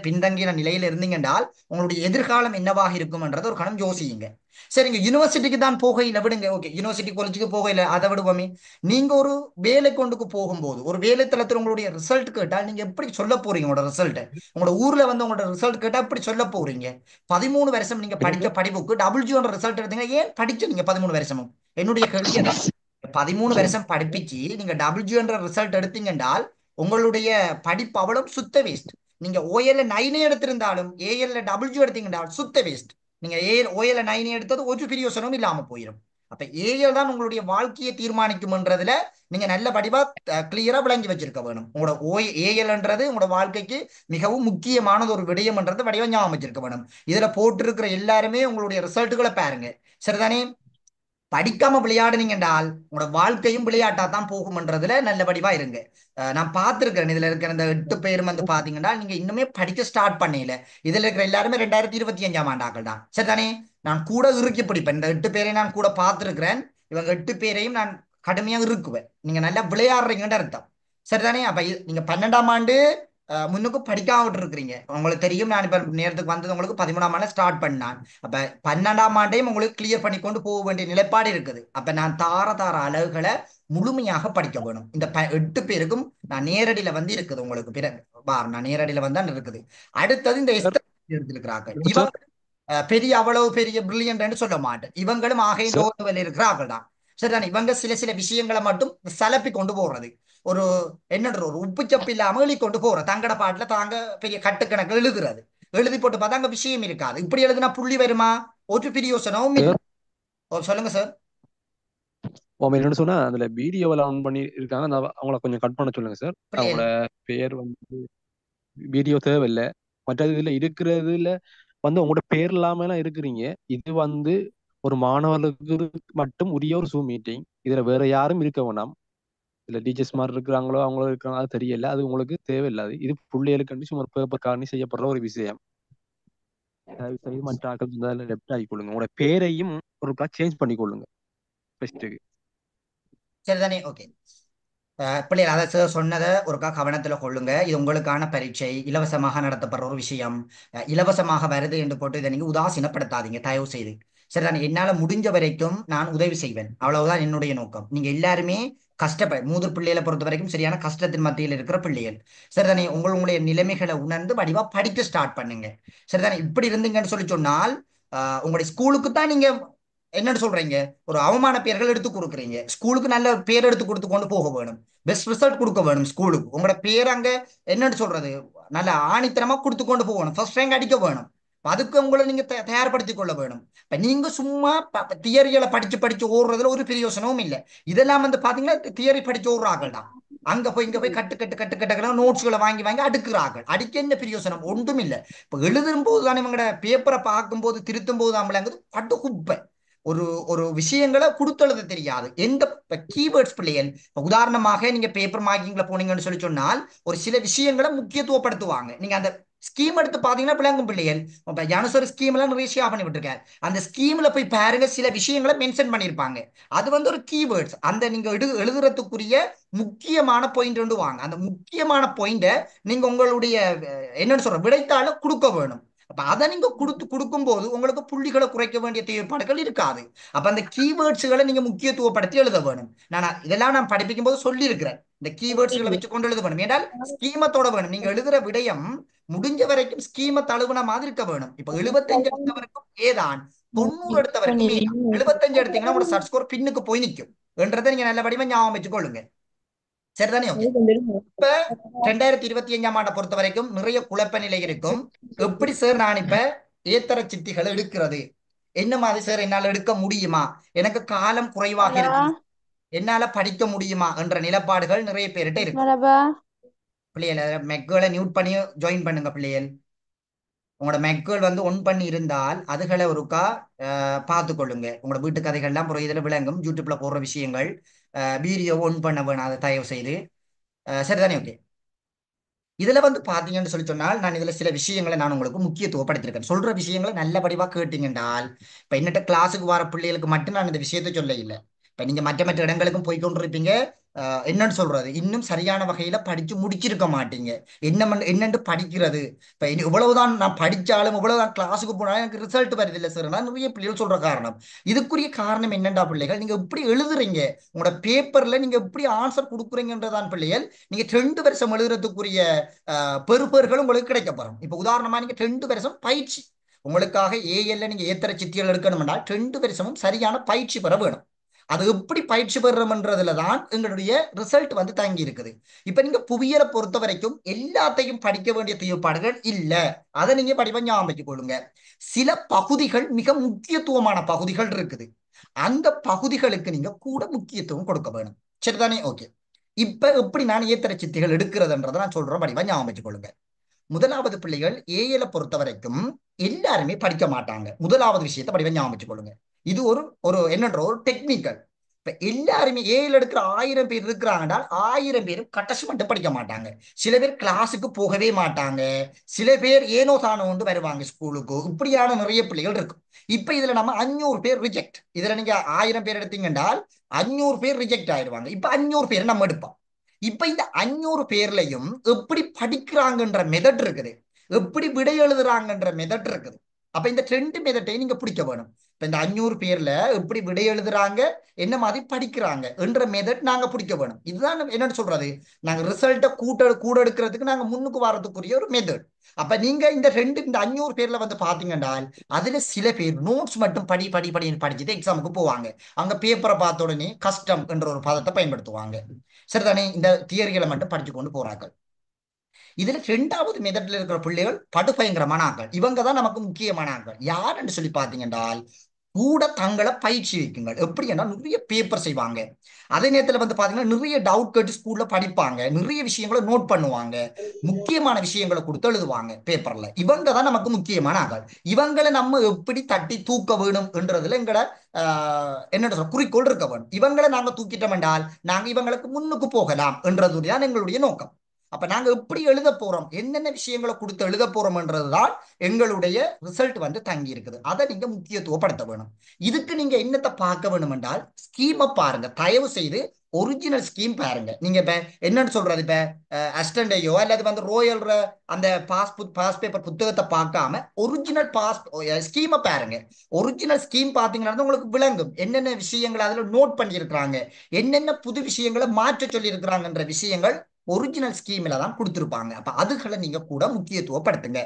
பின்தங்கின நிலையில இருந்தீங்க என்றால் உங்களுடைய எதிர்காலம் என்னவாக இருக்கும்ன்றது ஒரு கணம் யோசியுங்க. சரிங்க, யூனிவர்சிட்டிக்கு தான் போகையில விடுங்க, ஓகே, யூனிவர்சிட்டி காலேஜுக்கு போகையில அதை விடுவோமே. நீங்க ஒரு வேலை கொண்டுக்கு போகும்போது ஒரு வேலை தளத்தில் உங்களுடைய ரிசல்ட் கேட்டால் நீங்க எப்படி சொல்ல போறீங்க உங்களோட ரிசல்ட்? உங்களோட ஊர்ல வந்து உங்களோட ரிசல்ட் கேட்டா எப்படி சொல்ல போறீங்க? 13 வருஷம் நீங்க நீங்க படிச்ச படிப்புக்கு டபிள்யூ ரிசல்ட் எடுத்தீங்க, ஏன் படிச்சு நீங்க 13 வருஷமும்? என்னுடைய கேள்வி அதான். 13 சரி. வருஷம் படிப்பிச்சு நீங்க டபிள்யூ என்ற ரிசல்ட் எடுத்தீங்க என்றால் உங்களுடைய படிப்பு அவ்வளவு சுத்த வேஸ்ட். நீங்க ஓஎல்ல 9 எடுத்திருந்தாலும் ஏஎல்ல டபிள்யூ எடுத்தீங்கன்னா சுத்த வேஸ்ட். நீங்க ஏஎல் ஓஎல்ல 9 எடுத்தது ஒரு பிரியோசனமும் இல்லாம போயிடும். அப்ப ஏஎல் தான் உங்களுடைய வாழ்க்கையை தீர்மானிக்கும்ன்றதுல நீங்க நல்ல படிவா கிளியரா விளங்கி வச்சிருக்க வேணும். உங்களோட ஏஎல்ன்றது உங்களோட வாழ்க்கைக்கு மிகவும் முக்கியமானது ஒரு விடயம்ன்றது வடிவா ஞாபகம் வச்சிருக்க வேணும். இதுல போட்டிருக்கிற எல்லாருமே உங்களுடைய ரிசல்ட்டுகளை பாருங்க, சரிதானே? படிக்காம விளையாடுனீங்க என்றால் உங்களோட வாழ்க்கையும் விளையாட்டா தான் போகும்ன்றதுல நல்ல வடிவா இருங்க. நான் பார்த்திருக்கிறேன், இதுல இருக்கிற இந்த 8 பேரும் வந்து பாத்தீங்கன்னா நீங்க இன்னுமே படிக்க ஸ்டார்ட் பண்ணல. இதுல இருக்கிற எல்லாருமே 2025ஆம் ஆண்டாக்கள் தான், சரிதானே? நான் கூட இறுக்கி பிடிப்பேன், இந்த 8 பேரை நான் கூட பார்த்திருக்கிறேன். இவங்க 8 பேரையும் நான் கடுமையா இருக்குவேன். நீங்க நல்லா விளையாடுறீங்கன்னு அர்த்தம், சரிதானே? அப்ப நீங்க 12ஆம் ஆண்டு முன்னுக்கு படிக்காம விட்டு இருக்கிறீங்க. உங்களுக்கு தெரியும், நான் இப்ப நேரத்துக்கு வந்தது உங்களுக்கு 13ஆம் ஆண்டு ஸ்டார்ட் பண்ணான். அப்ப 12ஆம் ஆண்டையும் உங்களுக்கு கிளியர் பண்ணி கொண்டு போக வேண்டிய நிலைப்பாடு இருக்குது. அப்ப நான் தார தார அலகுகளை முழுமையாக படிக்க வேணும். இந்த 8 பேருக்கும் நான் நேரடியில வந்து இருக்குது உங்களுக்கு பிறகு நான் நேரடியில வந்தா இருக்குது. அடுத்தது இந்த சார். எடுத்திருக்கிறாங்க சார். இவங்க பெரிய அவ்வளவு பெரிய பிரில்லியன்ட் சொல்ல மாட்டேன். இவங்களும் ஆக இந்த சார். ஓட்டுவல் இருக்கிற ஆக்கள் தான், சரிதானே? இவங்க சில சில விஷயங்களை மட்டும் சலப்பி கொண்டு போறது, ஒரு என்னன்ற ஒரு உப்பு சப்பு இல்லாம எழுதி கொண்டு போற தங்கட பாட்டுல தாங்க பெரிய கட்டுக்கணக்கு எழுதுறது. எழுதி போட்டு பார்த்தா அங்க விஷயம் இருக்காது. இப்படி எழுதுனா புள்ளி வருமா? ஒரு பிரியோசனமும் இல்லை. சார். சொல்லுங்க சார். என்னன்னு சொன்னா அதுல வீடியோவில் ஆன் பண்ணி இருக்காங்க, அவங்கள கொஞ்சம் கட் பண்ண சொல்லுங்க சார். அவங்களோட பிள்ளைகள் பேர் வந்து வீடியோ தேவையில்லை. மற்றது இதுல இருக்கிறதுல வந்து உங்களோட பேர் இல்லாமலாம் இருக்கிறீங்க. இது வந்து ஒரு மாணவர்களுக்கு மட்டும் உரிய ஒரு ஜூம் மீட்டிங். இதுல வேற யாரும் இருக்க வேணாம். இல்ல டீச்சர்ஸ் மாதிரி இருக்கிறாங்களோ அவங்களோ இருக்காங்களோ அது தெரியல, அது உங்களுக்கு தேவையில்லாது. இது பிள்ளைகளுக்கு சும்மா பேப்பர் காரணி செய்யப்படுற ஒரு விஷயம். தயவு செய்து மற்ற ஆக்கள் லெஃப்ட் ஆகி கொள்ளுங்க. உங்களோட பேரையும் ஒரு சேஞ்ச் பண்ணி கொள்ளுங்க ஃபர்ஸ்ட்டுக்கு. சரிதானே? ஓகே. பிள்ளைகள் அதை சார் சொன்னதை ஒருக்கா கவனத்துல கொள்ளுங்க. இது உங்களுக்கான பரீட்சை, இலவசமாக நடத்தப்படுற ஒரு விஷயம். இலவசமாக வருது என்று போட்டு இதை நீங்க உதாசீனப்படுத்தாதீங்க தயவு செய்து, சரிதானே? என்னால முடிஞ்ச வரைக்கும் நான் உதவி செய்வேன், அவ்வளவுதான் என்னுடைய நோக்கம். நீங்க எல்லாருமே மூன்று பிள்ளைகளை பொறுத்த வரைக்கும் சரியான கஷ்டத்தின் மத்தியில் இருக்கிற பிள்ளைகள், சரிதானே? உங்களுடைய நிலைமைகளை உணர்ந்து வடிவா படிக்க ஸ்டார்ட் பண்ணுங்க, சரிதானே? இப்படி இருந்தீங்கன்னு சொல்லி சொன்னால் உங்களுடைய ஸ்கூலுக்கு தான் நீங்க என்னன்னு சொல்றீங்க, ஒரு அவமான பேர்கள் எடுத்து கொடுக்குறீங்க. ஸ்கூலுக்கு நல்ல பேர் எடுத்து கொடுத்து கொண்டு போக வேணும், பெஸ்ட் ரிசல்ட் கொடுக்க வேணும் ஸ்கூலுக்கு. உங்களோட பேர் அங்க என்னன்னு சொல்றது, நல்ல ஆணித்தனமா கொடுத்து கொண்டு போகணும், ஃபர்ஸ்ட் ரேங்க் அடிக்க வேணும். அதுக்கு உங்களை நீங்க தயார்படுத்திக் கொள்ள வேணும். இப்ப நீங்க சும்மா தியரிகளை படிச்சு படிச்சு ஓடுறதுல ஒரு பிரயோசனமும் இல்லை. இதெல்லாம் வந்து பாத்தீங்கன்னா தியரி படிச்சு ஓடுறார்கள் தான். அங்க போய் இங்க போய் கட்டு கட்டு கட்டு கட்டுக்கலாம் நோட்ஸ்களை வாங்கி வாங்கி அடுக்குறார்கள். அடிக்க என்ன பிரயோசனம்? ஒன்றும் இல்லை. இப்ப எழுதும் போது தானே இவங்களோட பேப்பரை பார்க்கும் போது திருத்தும் போது நம்மளங்கிறது பட்டு குப்பை. ஒரு ஒரு விஷயங்களை கொடுத்தெழுத தெரியாது. எந்த கீவேர்ட்ஸ் பிள்ளைகள் உதாரணமாக நீங்க பேப்பர் மார்க்கிங்ல போனீங்கன்னு சொல்லி சொன்னால் ஒரு சில விஷயங்களை முக்கியத்துவப்படுத்துவாங்க. நீங்க அந்த ஸ்கீம் எடுத்து பாத்தீங்கன்னா விளங்கும் பிள்ளைகள். இப்ப ஜானஸ் ஒரு ஸ்கீம் எல்லாம் நிறைய ஷேர் பண்ணி விட்டுருக்காரு. அந்த ஸ்கீம்ல போய் பாருங்க, சில விஷயங்களை மென்ஷன் பண்ணியிருப்பாங்க. அது வந்து ஒரு கீவேர்ட்ஸ். அந்த நீங்க எழுதுறதுக்குரிய முக்கியமான பாயிண்ட் வந்து வாங்க. அந்த முக்கியமான பாயிண்ட நீங்க உங்களுடைய என்னன்னு சொல்ற விடைத்தாள கொடுக்க வேணும். அப்ப அதை நீங்க கொடுக்கும் போது உங்களுக்கு புள்ளிகளை குறைக்க வேண்டிய தேவைப்பாடுகள் இருக்காது. அப்ப அந்த கீவேர்ட்ஸ்களை நீங்க முக்கியத்துவப்படுத்தி எழுத வேணும். இதெல்லாம் நான் படிப்பிக்கும் போது சொல்லி இருக்கிறேன். இந்த கீவேர்ட்ஸ்களை வச்சு கொண்டு எழுத வேணும். ஏன்னால் ஸ்கீமத்தோட வேணும். நீங்க எழுதுற விடயம் முடிஞ்ச வரைக்கும் ஸ்கீம தழுவுன மாதிரி இருக்க வேணும். இப்ப 75 எடுத்தவருக்கும் ஏதான், 90 எடுத்தவருக்கும் ஏதான். 75 எடுத்தீங்கன்னா உங்களோட சட் ஸ்கோர் பின்னுக்கு போய் நிற்கும் என்றதை நீங்க நல்ல வடிவா ஞாபகம் வச்சுக்கொள்ளுங்க. சரிதானே? ஓகே. இப்ப 2025ஆம் ஆண்டை பொறுத்த வரைக்கும் நிறைய குழப்ப நிலை இருக்கும். எப்படி சார் நான் இப்ப ஏத்தர சித்திகளை எடுக்கிறது, என்ன மாதிரி சார் என்னால எடுக்க முடியுமா, எனக்கு காலம் குறைவாக இருக்குது, என்னால படிக்க முடியுமா என்ற நிலப்பாடுகள் நிறைய பேர்கிட்ட இருக்கு. பிள்ளைகளை மெக்குகளை மியூட் பண்ணி ஜாயின் பண்ணுங்க பிள்ளைகள். உங்களோட மெக்குகள் வந்து ஒன் பண்ணி இருந்தால் அதுகளை ஒருக்கா பார்த்து கொள்ளுங்க. உங்களோட வீட்டு கதைகள்லாம் அப்புறம் இதுல விளங்கும். யூடியூப்ல போடுற விஷயங்கள் வீடியோ ஒன் பண்ண வேணும், அதை தயவு செய்து. சரிதானே? ஓகே. இதுல வந்து பாத்தீங்கன்னு சொல்லி சொன்னால் நான் இதுல சில விஷயங்களை நான் உங்களுக்கு முக்கியத்துவப்படுத்திருக்கேன். சொல்ற விஷயங்களை நல்ல படிவா கேட்டீங்கன்றால் இப்ப என்னட்ட கிளாஸுக்கு வர பிள்ளைகளுக்கு மட்டும் நான் இந்த விஷயத்த சொல்ல இல்லை. இப்ப நீங்க மற்ற மற்ற இடங்களுக்கும் போய் கொண்டிருப்பீங்க. என்னன்னு சொல்றது, இன்னும் சரியான வகையில படிச்சு முடிச்சிருக்க மாட்டீங்க. என்னன்னு படிக்கிறது, இப்ப இவ்வளவுதான் நான் படிச்சாலும் இவ்வளவுதான் கிளாஸுக்கு போனாலும் எனக்கு ரிசல்ட் வருது இல்லை சார். நான் நிறைய பிள்ளைகள் சொல்ற காரணம், இதுக்குரிய காரணம் என்னண்டா பிள்ளைகள், நீங்க எப்படி எழுதுறீங்க, உங்களோட பேப்பர்ல நீங்க எப்படி ஆன்சர் கொடுக்குறீங்கன்றதான் பிள்ளைகள். நீங்க 2 வருஷம் எழுதுறதுக்குரிய பெறுபேறுகள் உங்களுக்கு கிடைக்கப்படும். இப்ப உதாரணமா நீங்க 2 வருஷம் பயிற்சி, உங்களுக்காக ஏஎல்ல நீங்க ஏத்தர சித்திகள் எடுக்கணும்னா 2 வருஷமும் சரியான பயிற்சி பெற வேணும். அது எப்படி பயிற்சி பெறணும்ன்றதுல தான் எங்களுடைய ரிசல்ட் வந்து தங்கி இருக்குது. இப்ப நீங்க புவியியலை பொறுத்த வரைக்கும் எல்லாத்தையும் படிக்க வேண்டிய தேவைப்பாடுகள் இல்ல. அதை நீங்க படிப்பா ஞாபகம் வச்சுக் கொள்ளுங்க. சில பகுதிகள் மிக முக்கியத்துவமான பகுதிகள் இருக்குது. அந்த பகுதிகளுக்கு நீங்க கூட முக்கியத்துவம் கொடுக்க வேணும். சரிதானே? ஓகே. இப்ப எப்படி நான் ஏத்தர சித்திகள் எடுக்கிறதுன்றதை நான் சொல்றேன், படிவா ஞாபகம் வச்சுக் கொள்ளுங்க. முதலாவது பிள்ளைகள் ஏஎல பொறுத்த வரைக்கும் எல்லாருமே படிக்க மாட்டாங்க. முதலாவது விஷயத்தை படிவா ஞாபகம் வச்சுக் கொள்ளுங்க. இது ஒரு ஒரு என்னன்ற ஒரு டெக்னிக்கல். இப்ப எல்லாருமே ஏஎல் எடுக்கிற 1000 பேர் இருக்கிறாங்கன்னா 1000 பேரும் கட்டசி மட்டும் படிக்க மாட்டாங்க. சில பேர் கிளாஸுக்கு போகவே மாட்டாங்க. சில பேர் ஏனோ தானோ வந்து வருவாங்க ஸ்கூலுக்கு. இப்படியான நிறைய பிள்ளைகள் இருக்கும். இப்ப இதுல நம்ம 500 பேர் ரிஜெக்ட். இதுல நீங்க 1000 பேர் எடுத்தீங்கன்றால் 500 பேர் ரிஜெக்ட் ஆயிடுவாங்க. இப்ப 500 பேர் நம்ம எடுப்போம். இப்ப இந்த 500 பேர்லயும் எப்படி படிக்கிறாங்கன்ற மெதட் இருக்குது, எப்படி விடை எழுதுறாங்கன்ற மெதட் இருக்குது. அப்ப இந்த 2 மெதட்டையும் நீங்க பிடிக்க வேணும். இப்ப இந்த 500 பேர்ல எப்படி விடை எழுதுறாங்க, என்ன மாதிரி படிக்கிறாங்க என்ற மெதட் நாங்க பிடிக்க வேணும். இதுதான் என்னன்னு சொல்றது, நாங்க ரிசல்ட்டை கூட எடுக்கிறதுக்கு நாங்க முன்னுக்கு வரதுக்குரிய ஒரு மெதட். அப்ப நீங்க இந்த 500 பேர்ல வந்து பாத்தீங்கன்னா அதுல சில பேர் நோட்ஸ் மட்டும் படி படி படின்னு படிச்சுட்டு எக்ஸாமுக்கு போவாங்க. அங்க பேப்பரை பார்த்த உடனே கஷ்டம் என்ற ஒரு பதத்தை பயன்படுத்துவாங்க. சரிதானே? இந்த தியரிகளை மட்டும் படிச்சு கொண்டு போறாங்க. இதுல 2வது மெதட்ல இருக்கிற பிள்ளைகள் படுபயங்கரமான ஆக்கள். இவங்க தான் நமக்கு முக்கியமான ஆக்கள். யாருன்னு சொல்லி பாத்தீங்கன்றால் கூட தங்களை பயிற்சி வைக்குங்கள். எப்படி என்றால் நிறைய பேப்பர் செய்வாங்க. அதே நேரத்தில் வந்து பாத்தீங்கன்னா நிறைய டவுட் கேட்டு ஸ்கூல்ல படிப்பாங்க. நிறைய விஷயங்களை நோட் பண்ணுவாங்க. முக்கியமான விஷயங்களை கொடுத்து எழுதுவாங்க பேப்பர்ல. இவங்க தான் நமக்கு முக்கியமான ஆக்கள். இவங்களை நம்ம எப்படி தட்டி தூக்க வேணும் என்றதுல எங்கட என்னோட குறிக்கோள் இருக்க வேணும். இவங்களை நாங்க தூக்கிட்டோம் என்றால் நாங்க இவங்களுக்கு முன்னுக்கு போகலாம் என்றதுதான் எங்களுடைய நோக்கம். அப்ப நாங்க எப்படி எழுத போறோம், என்னென்ன விஷயங்களை கொடுத்து எழுத போறோம்ன்றதுதான் எங்களுடைய ரிசல்ட் வந்து தங்கி இருக்குது. அதை நீங்க முக்கியத்துவப்படுத்த வேணும். இதுக்கு நீங்க என்னத்தை பார்க்க வேணும் என்றால் ஸ்கீமை பாருங்க. தயவு செய்து ஒரிஜினல் ஸ்கீம் பாருங்க. நீங்க இப்ப என்னன்னு சொல்றது, இப்ப அஸ்டண்டையோ அல்லது வந்து ரோயல் அந்த பாஸ் பேப்பர் புத்தகத்தை பார்க்காம ஒரிஜினல் பாஸ் ஸ்கீமை பாருங்க. ஒரிஜினல் ஸ்கீம் பாத்தீங்கன்னா உங்களுக்கு விளங்கும் என்னென்ன விஷயங்களை அதுல நோட் பண்ணி இருக்கிறாங்க, என்னென்ன புது விஷயங்களை மாற்ற சொல்லி இருக்கிறாங்கன்ற விஷயங்கள் ஒரிஜினல் ஸ்கீம்ல தான் கொடுத்துருப்பாங்க. அப்ப அதுகளை நீங்க கூட முக்கியத்துவப்படுத்துங்க.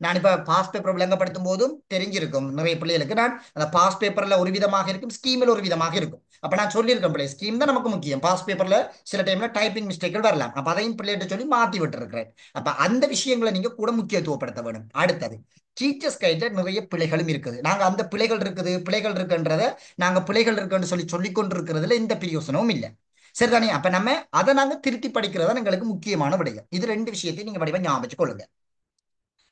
நான் இப்ப பாஸ் பேப்பர் விளங்கப்படுத்தும் போதும் தெரிஞ்சிருக்கும் நிறைய பிள்ளைகளுக்கு, நான் அந்த பாஸ் பேப்பர்ல ஒரு விதமாக இருக்கும், ஸ்கீமில் ஒரு விதமாக இருக்கும். அப்ப நான் சொல்லியிருக்கேன் பிள்ளை, ஸ்கீம் தான் நமக்கு முக்கியம். பாஸ் பேப்பர்ல சில டைம்ல டைப்பிங் மிஸ்டேக்கள் வரலாம். அப்ப அதையும் பிள்ளைகிட்ட சொல்லி மாத்தி விட்டு இருக்கிறேன். அப்ப அந்த விஷயங்களை நீங்க கூட முக்கியத்துவப்படுத்த வேணும். அடுத்தது டீச்சர்ஸ் கைட்ல நிறைய பிழைகளும் இருக்குது. நாங்க அந்த பிழைகள் இருக்குன்றத நாங்க பிழைகள் இருக்குன்னு சொல்லிக் கொண்டிருக்கிறதுல எந்த பிரயோசனமும் இல்லை. சரிதானே? அப்ப நம்ம அதை நாங்க திருத்தி படிக்கிறதா எங்களுக்கு முக்கியமான விடயம். இது 2 விஷயத்தையும் நீங்க வடிவம் ஞாபகம் வச்சுக் கொள்ளுங்க.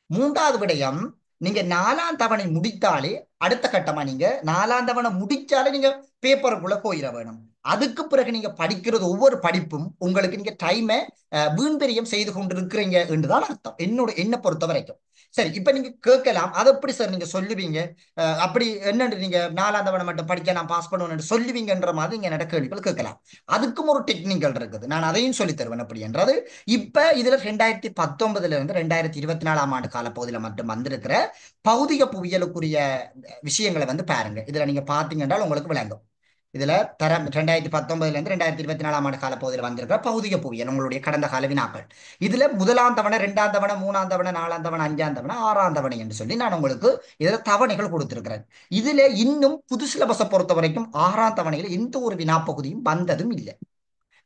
3வது விடயம், நீங்க 4ஆம் தவணை முடித்தாலே அடுத்த கட்டமா நீங்க 4ஆம் தவணை முடிச்சாலே நீங்க பேப்பருக்குள்ள போயிட வேணும். அதுக்கு பிறகு நீங்க படிக்கிறது ஒவ்வொரு படிப்பும் உங்களுக்கு நீங்க டைமை வீண்பெரியம் செய்து கொண்டிருக்கிறீங்க என்றுதான் அர்த்தம், என்ன பொறுத்த வரைக்கும். சரி, இப்ப நீங்க கேட்கலாம், அது எப்படி சார் நீங்க சொல்லுவீங்க, அப்படி என்னன்னு நீங்க 4ஆம் தவணை மட்டும் படிக்க நான் பாஸ் பண்ணுவேன் சொல்லுவீங்கன்ற மாதிரி நீங்க என்னோட கேள்விகள் கேட்கலாம். அதுக்கும் ஒரு டெக்னிக்கல் இருக்குது, நான் அதையும் சொல்லி தருவேன் அப்படி என்றது. இப்ப இதுல 2019 இருந்து 2024ஆம் ஆண்டு காலப்பகுதியில மட்டும் வந்திருக்கிற பௌதிக புவியியலுக்குரிய விஷயங்களை பாருங்க. இதுல நீங்க பாத்தீங்கன்னா உங்களுக்கு விளங்கும். இதுல தரம் 2019 இருந்து 2024ஆம் ஆண்டு காலப்பகுதியில் வந்திருக்கிற பௌதிக புவியியல் உங்களுடைய கடந்த கால வினாக்கள். இதுல 1ஆம் தவணை, 2ஆம் தவணை, 3ஆம் தவணை, 4ஆம் தவணை, 5ஆம் தவணை, 6ஆம் தவணை என்று சொல்லி நான் உங்களுக்கு இதுல தவணைகள் கொடுத்திருக்கிறேன். இதுல இன்னும் புது சிலபஸை பொறுத்த வரைக்கும் 6ஆம் தவணையில் எந்த ஒரு வினா பகுதியும் வந்ததும் இல்லை.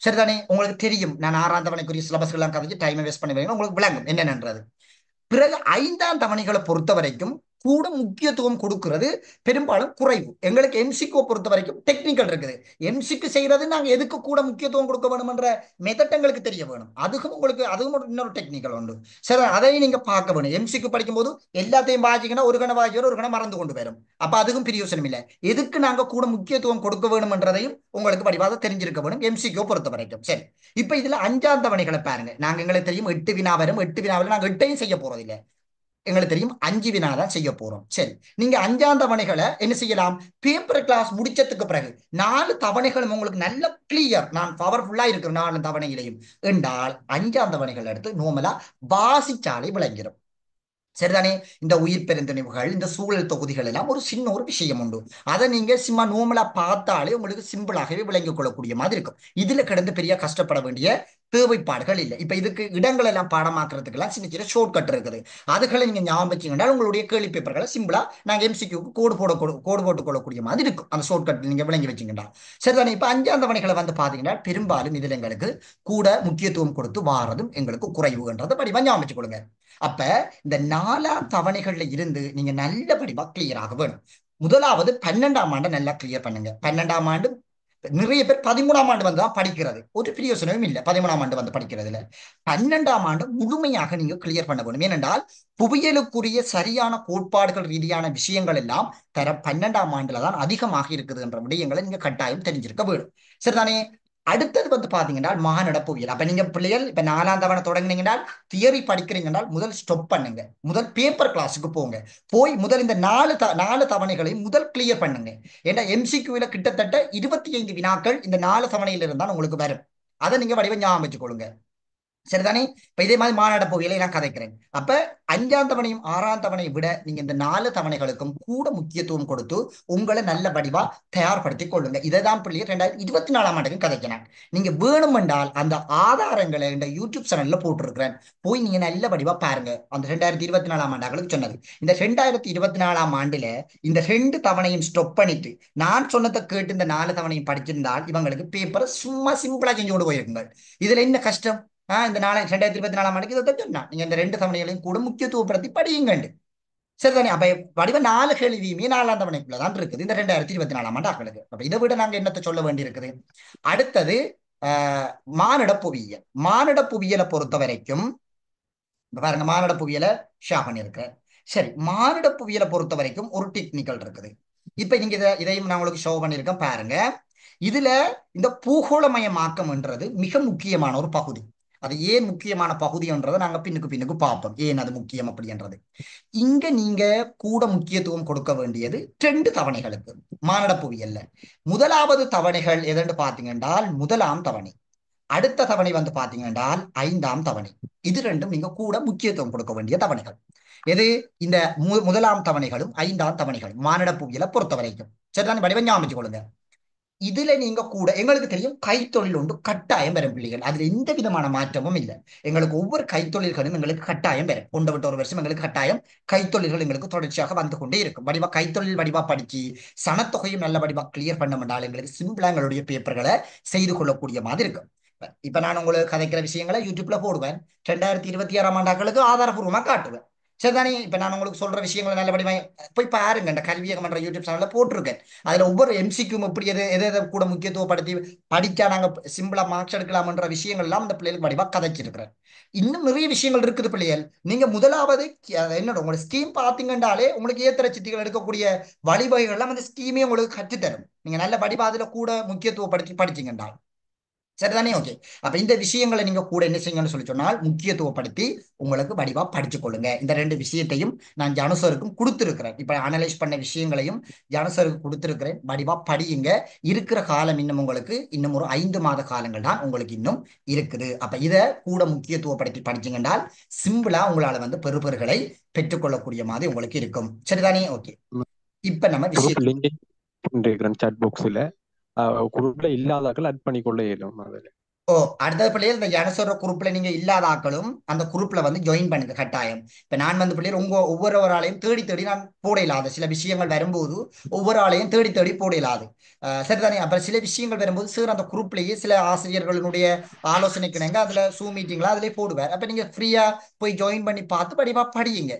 சரிதானே? உங்களுக்கு தெரியும், நான் 6ஆம் தவணைக்குரிய சிலபஸ்கள் எல்லாம் கதைச்சு டைமை வேஸ்ட் பண்ணி உங்களுக்கு விளங்கும் என்னென்னன்றது. பிறகு 5ஆம் தவணைகளை பொறுத்த வரைக்கும் கூட முக்கியத்துவம் கொடுக்கிறது பெரும்பாலும் குறைவு. எங்களுக்கு எம்சிக்கு பொறுத்த வரைக்கும் டெக்னிக்கல் இருக்குது. எம்சிக்கு செய்யறது நாங்க எதுக்கு கூட முக்கியத்துவம் கொடுக்க வேணும்ன்ற மெத்தட் எங்களுக்கு தெரிய வேணும். அதுவும் இன்னொரு டெக்னிக்கல் உண்டு. சரி, அதையும் நீங்க பார்க்க வேணும். எம்சிக்கு படிக்கும் போது எல்லாத்தையும் வாசிக்கணும், ஒரு கணம் வாசிக்கிற ஒரு கணம் மறந்து கொண்டு வரும். அப்ப அதுக்கும் பிரியோசனம் இல்லை. எதுக்கு நாங்க கூட முக்கியத்துவம் கொடுக்க வேணும்ன்றதையும் உங்களுக்கு படிவாக தெரிஞ்சிருக்க வேணும் எம்சிக்கு பொறுத்த வரைக்கும். சரி, இப்ப இதுல 5ஆம் தவணைகளை பாருங்க. எங்களுக்கு தெரியும் 8 வினா வரும். 8 வினாவில் நாங்க 8ஐயும் செய்ய போறது இல்லை. எங்களுக்கு தெரியும் 5 வினா தான் செய்ய போறோம். சரி, நீங்க 5ஆம் தவணைகளை என்ன செய்யலாம், பேப்பர் கிளாஸ் முடிச்சதுக்கு பிறகு 4 தவணைகளும் உங்களுக்கு நல்ல கிளியர், நான் பவர்ஃபுல்லா இருக்கிற 4 தவணைகளையும் என்றால் 5ஆம் தவணைகள் எடுத்து நோமலா வாசிச்சாலே விளங்கிடும். சரிதானே? இந்த உயிர் பெருந்திணிவுகள், இந்த சூழல் தொகுதிகள் எல்லாம் ஒரு சின்ன ஒரு விஷயம் உண்டு. அதை நீங்க சும்மா நோமலா பார்த்தாலே உங்களுக்கு சிம்பிளாகவே விளங்கிக் கொள்ளக்கூடிய மாதிரி இருக்கும். இதுல கிடந்து பெரிய கஷ்டப்பட வேண்டிய தேவைப்பாடுகள் இல்லை. இப்ப இதுக்கு இடங்கள் எல்லாம் பாடமாக்குறதுக்கு எல்லாம் சின்ன சின்ன ஷார்ட் கட் இருக்குது. அதுகளை நீங்க ஞாபகம் வச்சுக்கிட்டால் உங்களுடைய கேள்வி பேப்பர்களை சிம்பிளா நாங்க எம்சிக்யூக்கு கோடு போட்டுக் கொள்ளக்கூடிய மாதிரி இருக்கும். அந்த ஷார்ட் கட் நீங்க விளங்கி வச்சுக்கிட்டா சரிதானே? இப்ப 5ஆம் தவணைகளை பாத்தீங்கன்னா பெரும்பாலும் இதுல எங்களுக்கு கூட முக்கியத்துவம் கொடுத்து வாரதும் எங்களுக்கு குறைவுன்றதை படிவா ஞாபகம் வச்சுக்கொள்ளுங்க. அப்ப இந்த 4ஆம் தவணைகள்ல இருந்து நீங்க நல்லபடியா கிளியர் ஆக வேணும். முதலாவது 12ஆம் ஆண்டு நல்லா கிளியர் பண்ணுங்க. 12ஆம் ஆண்டு நிறைய பேர் 13ஆம் ஆண்டு தான் படிக்கிறது, ஒரு பிரயோசனமும் இல்லை 13ஆம் ஆண்டு படிக்கிறதுல. 12ஆம் ஆண்டு முழுமையாக நீங்க கிளியர் பண்ண வேணும். ஏனென்றால் புவியியலுக்குரிய சரியான கோட்பாடுகள் ரீதியான விஷயங்கள் எல்லாம் தர 12ஆம் ஆண்டுல தான் அதிகமாக இருக்குது என்ற விடயங்களை நீங்க கட்டாயம் தெரிஞ்சிருக்க வேணும். சரிதானே? அடுத்தது பாத்தீங்கன்னா மானுடப்புவியல். அப்ப நீங்க பிள்ளைகள் இப்ப 4ஆம் தவணை தொடங்கினீங்கன்னா தியரி படிக்கிறீங்கன்னா முதல் ஸ்டாப் பண்ணுங்க, முதல் பேப்பர் கிளாஸுக்கு போங்க. போய் முதல் இந்த 4 தவணைகளையும் முதல் கிளியர் பண்ணுங்க. ஏன்னா எம்சிக்யூல கிட்டத்தட்ட 25 வினாக்கள் இந்த 4 தவணையில இருந்தால் உங்களுக்கு வரும். அதை நீங்க வடிவ ஞாபகம் வச்சுக்கொள்ளுங்க. சரிதானே? இப்ப இதே மாதிரி மாநாட போகையில நான் கதைக்கிறேன். அப்ப 5ஆம் தவணையும் 6ஆம் தவணையை விட நீங்க இந்த 4 தவணைகளுக்கும் கூட முக்கியத்துவம் கொடுத்து உங்களை நல்ல வடிவா தயார்படுத்திக் கொள்ளுங்க. இதைதான் பிள்ளைய 2024ஆம் ஆண்டுக்கும் கதைக்கிறேன். நீங்க வேணுமென்றால் அந்த ஆதாரங்களை இந்த யூடியூப் சேனல்ல போட்டிருக்கிறேன், போய் நீங்க நல்ல வடிவா பாருங்க. அந்த 2024ஆம் ஆண்டுகளுக்கு சொன்னது. இந்த 2024ஆம் ஆண்டுல இந்த 2 தவணையும் ஸ்டொப் பண்ணிட்டு நான் சொன்னதை கேட்டு இந்த 4 தவணையும் படிச்சிருந்தால் இவங்களுக்கு பேப்பரை சும்மா சிம்பிளா செஞ்சு கொண்டு போயிருக்குங்க. இதுல என்ன கஷ்டம்? இந்த 2024ஆம் ஆண்டுக்கு இதை சொன்னா நீங்க இந்த 2 தவணைகளையும் கூட முக்கியத்துவப்படுத்தி படியுங்க. சரிதானே? அப்ப வடிவ 4 கேள்வியுமே 4ஆம் தவணைக்குள்ளதான் இருக்குது இந்த 2024ஆம் ஆண்டு ஆக்களுக்கு. அப்ப இதை விட நாங்க என்னத்தை சொல்ல வேண்டி இருக்குது? அடுத்தது மானிட புவியியல். மானிட புவியியலை பொறுத்த வரைக்கும் பாருங்க, மானிட புவியியலை ஷா பண்ணியிருக்கிறேன். சரி, மானிட புவியியலை பொறுத்த வரைக்கும் ஒரு டெக்னிக்கல் இருக்குது. இப்ப நீங்க இதையும் நான் உங்களுக்கு ஷோ பண்ணியிருக்கேன் பாருங்க. இதுல இந்த பூகோளமயமாக்கம்ன்றது மிக முக்கியமான ஒரு பகுதி. அது ஏன் முக்கியமான பகுதின்றதை நாங்க பின்னுக்கு பார்ப்போம், ஏன் அது முக்கியம் அப்படின்றது. இங்க நீங்க கூட முக்கியத்துவம் கொடுக்க வேண்டியது 2 தவணைகளுக்கு மானிட புவியியல்ல. முதலாவது தவணைகள் எதென்று பாத்தீங்கன்னா 1ஆம் தவணை, அடுத்த தவணை பாத்தீங்கன்னா 5ஆம் தவணை. இது ரெண்டும் நீங்க கூட முக்கியத்துவம் கொடுக்க வேண்டிய தவணைகள். எது? இந்த 1ஆம் தவணைகளும் 5ஆம் தவணைகளும் மானிட புவியியலை பொறுத்த வரைக்கும். சரிதான்? வடிவம் ஞாபகம் கொள்ளுங்க. இதுல நீங்க கூட எங்களுக்கு தெரியும் கைத்தொழில் ஒன்று கட்டாயம் பெறும் பிள்ளைகள், அதுல எந்த விதமான மாற்றமும் இல்லை. எங்களுக்கு ஒவ்வொரு கைத்தொழில்களும் எங்களுக்கு கட்டாயம் பெறும். கொண்டு விட்ட ஒரு வருஷம் எங்களுக்கு கட்டாயம் கைத்தொழில்கள் எங்களுக்கு தொடர்ச்சியாக வந்து கொண்டே இருக்கும். வடிவா கைத்தொழில் வடிவா படிச்சு சனத்தொகையும் நல்ல வடிவா கிளியர் பண்ண முடியால் எங்களுக்கு சிம்பிளா எங்களுடைய பேப்பர்களை செய்து கொள்ளக்கூடிய மாதிரி இருக்கும். இப்ப நான் உங்களுக்கு கதைக்கிற விஷயங்களை யூடியூப்ல போடுவேன். 2026ஆம் ஆண்டாக்களுக்கு ஆதாரபூர்வமா காட்டுவேன். சரிதானே? இப்ப நான் உங்களுக்கு சொல்ற விஷயங்களை நல்லபடி போய் பாருங்க. இந்த கல்வியகம் என்ற யூடியூப் சேனல்ல போட்டிருக்கேன். அதுல ஒவ்வொரு எம்சிக்கும் எப்படி எது எதை எதை கூட முக்கியத்துவப்படுத்தி படிச்சா நாங்க சிம்பிளா மார்க்ஸ் எடுக்கலாம்ன்ற விஷயங்கள் எல்லாம் அந்த பிள்ளைகளுக்கு வடிவா கதைச்சிருக்கிறேன். இன்னும் நிறைய விஷயங்கள் இருக்குது பிள்ளைகள். நீங்க முதலாவது என்னோட உங்களோட ஸ்கீம் பாத்தீங்கன்னாலே உங்களுக்கு ஏத்தர சித்திகள் எடுக்கக்கூடிய வழிவகைகள் எல்லாம் அந்த ஸ்கீமே உங்களுக்கு கற்றுத்தரும். நீங்க நல்ல வடிவா அதுல கூட முக்கியத்துவப்படுத்தி படிச்சீங்கன்னா சரிதானே? ஓகே. அப்ப இந்த விஷயங்களை நீங்க கூட என்ன செய்யுங்கன்னு சொல்லி சொன்னால் முக்கியத்துவப்படுத்தி உங்களுக்கு வடிவா படிச்சு கொள்ளுங்க. இந்த ரெண்டு விஷயத்தையும் நான் ஜானுசருக்கும் கொடுத்திருக்கிறேன். இப்ப அனலைஸ் பண்ண விஷயங்களையும் ஜானுசருக்கு கொடுத்திருக்கிறேன். வடிவா படியுங்க. இருக்கிற காலம் இன்னும் உங்களுக்கு இன்னும் ஒரு 5 மாத காலங்கள் தான் உங்களுக்கு இன்னும் இருக்குது. அப்ப இதை கூட முக்கியத்துவப்படுத்தி படிச்சீங்கன்னால் சிம்பிளா உங்களால வந்து பெறுபர்களை பெற்றுக்கொள்ளக்கூடிய மாதிரி உங்களுக்கு இருக்கும். சரிதானே? ஓகே. இப்ப நம்ம குரூப் விஷயம் லிங்க் இருக்கிறேன் சாட் பாக்ஸ்ல. குரூப்ல இல்லாதாக்கள் ஆட் பண்ணிக்கொள்ள இயலும் அதுல. ஓ, அடுத்த பிள்ளைகள் இந்த ஜனசோர குரூப்ல நீங்க இல்லாத ஆக்களும் அந்த குரூப்ல வந்து ஜாயின் பண்ணுங்க கட்டாயம். இப்ப நான் வந்து பிள்ளைகள் ஒவ்வொரு ஆளையும் தேடி தேடி நான் போட இல்லாத சில விஷயங்கள் வரும்போது ஒவ்வொரு ஆளையும் தேடி தேடி போட இல்லாது. சரிதானே? அப்புறம் சில விஷயங்கள் வரும்போது சார் அந்த குரூப்லயே சில ஆசிரியர்களுடைய ஆலோசனைக்கு அதுல ஜூம் மீட்டிங்ல அதுலயே போடுவார். அப்ப நீங்க ஃப்ரீயா போய் ஜாயின் பண்ணி பார்த்து படிவா படியுங்க.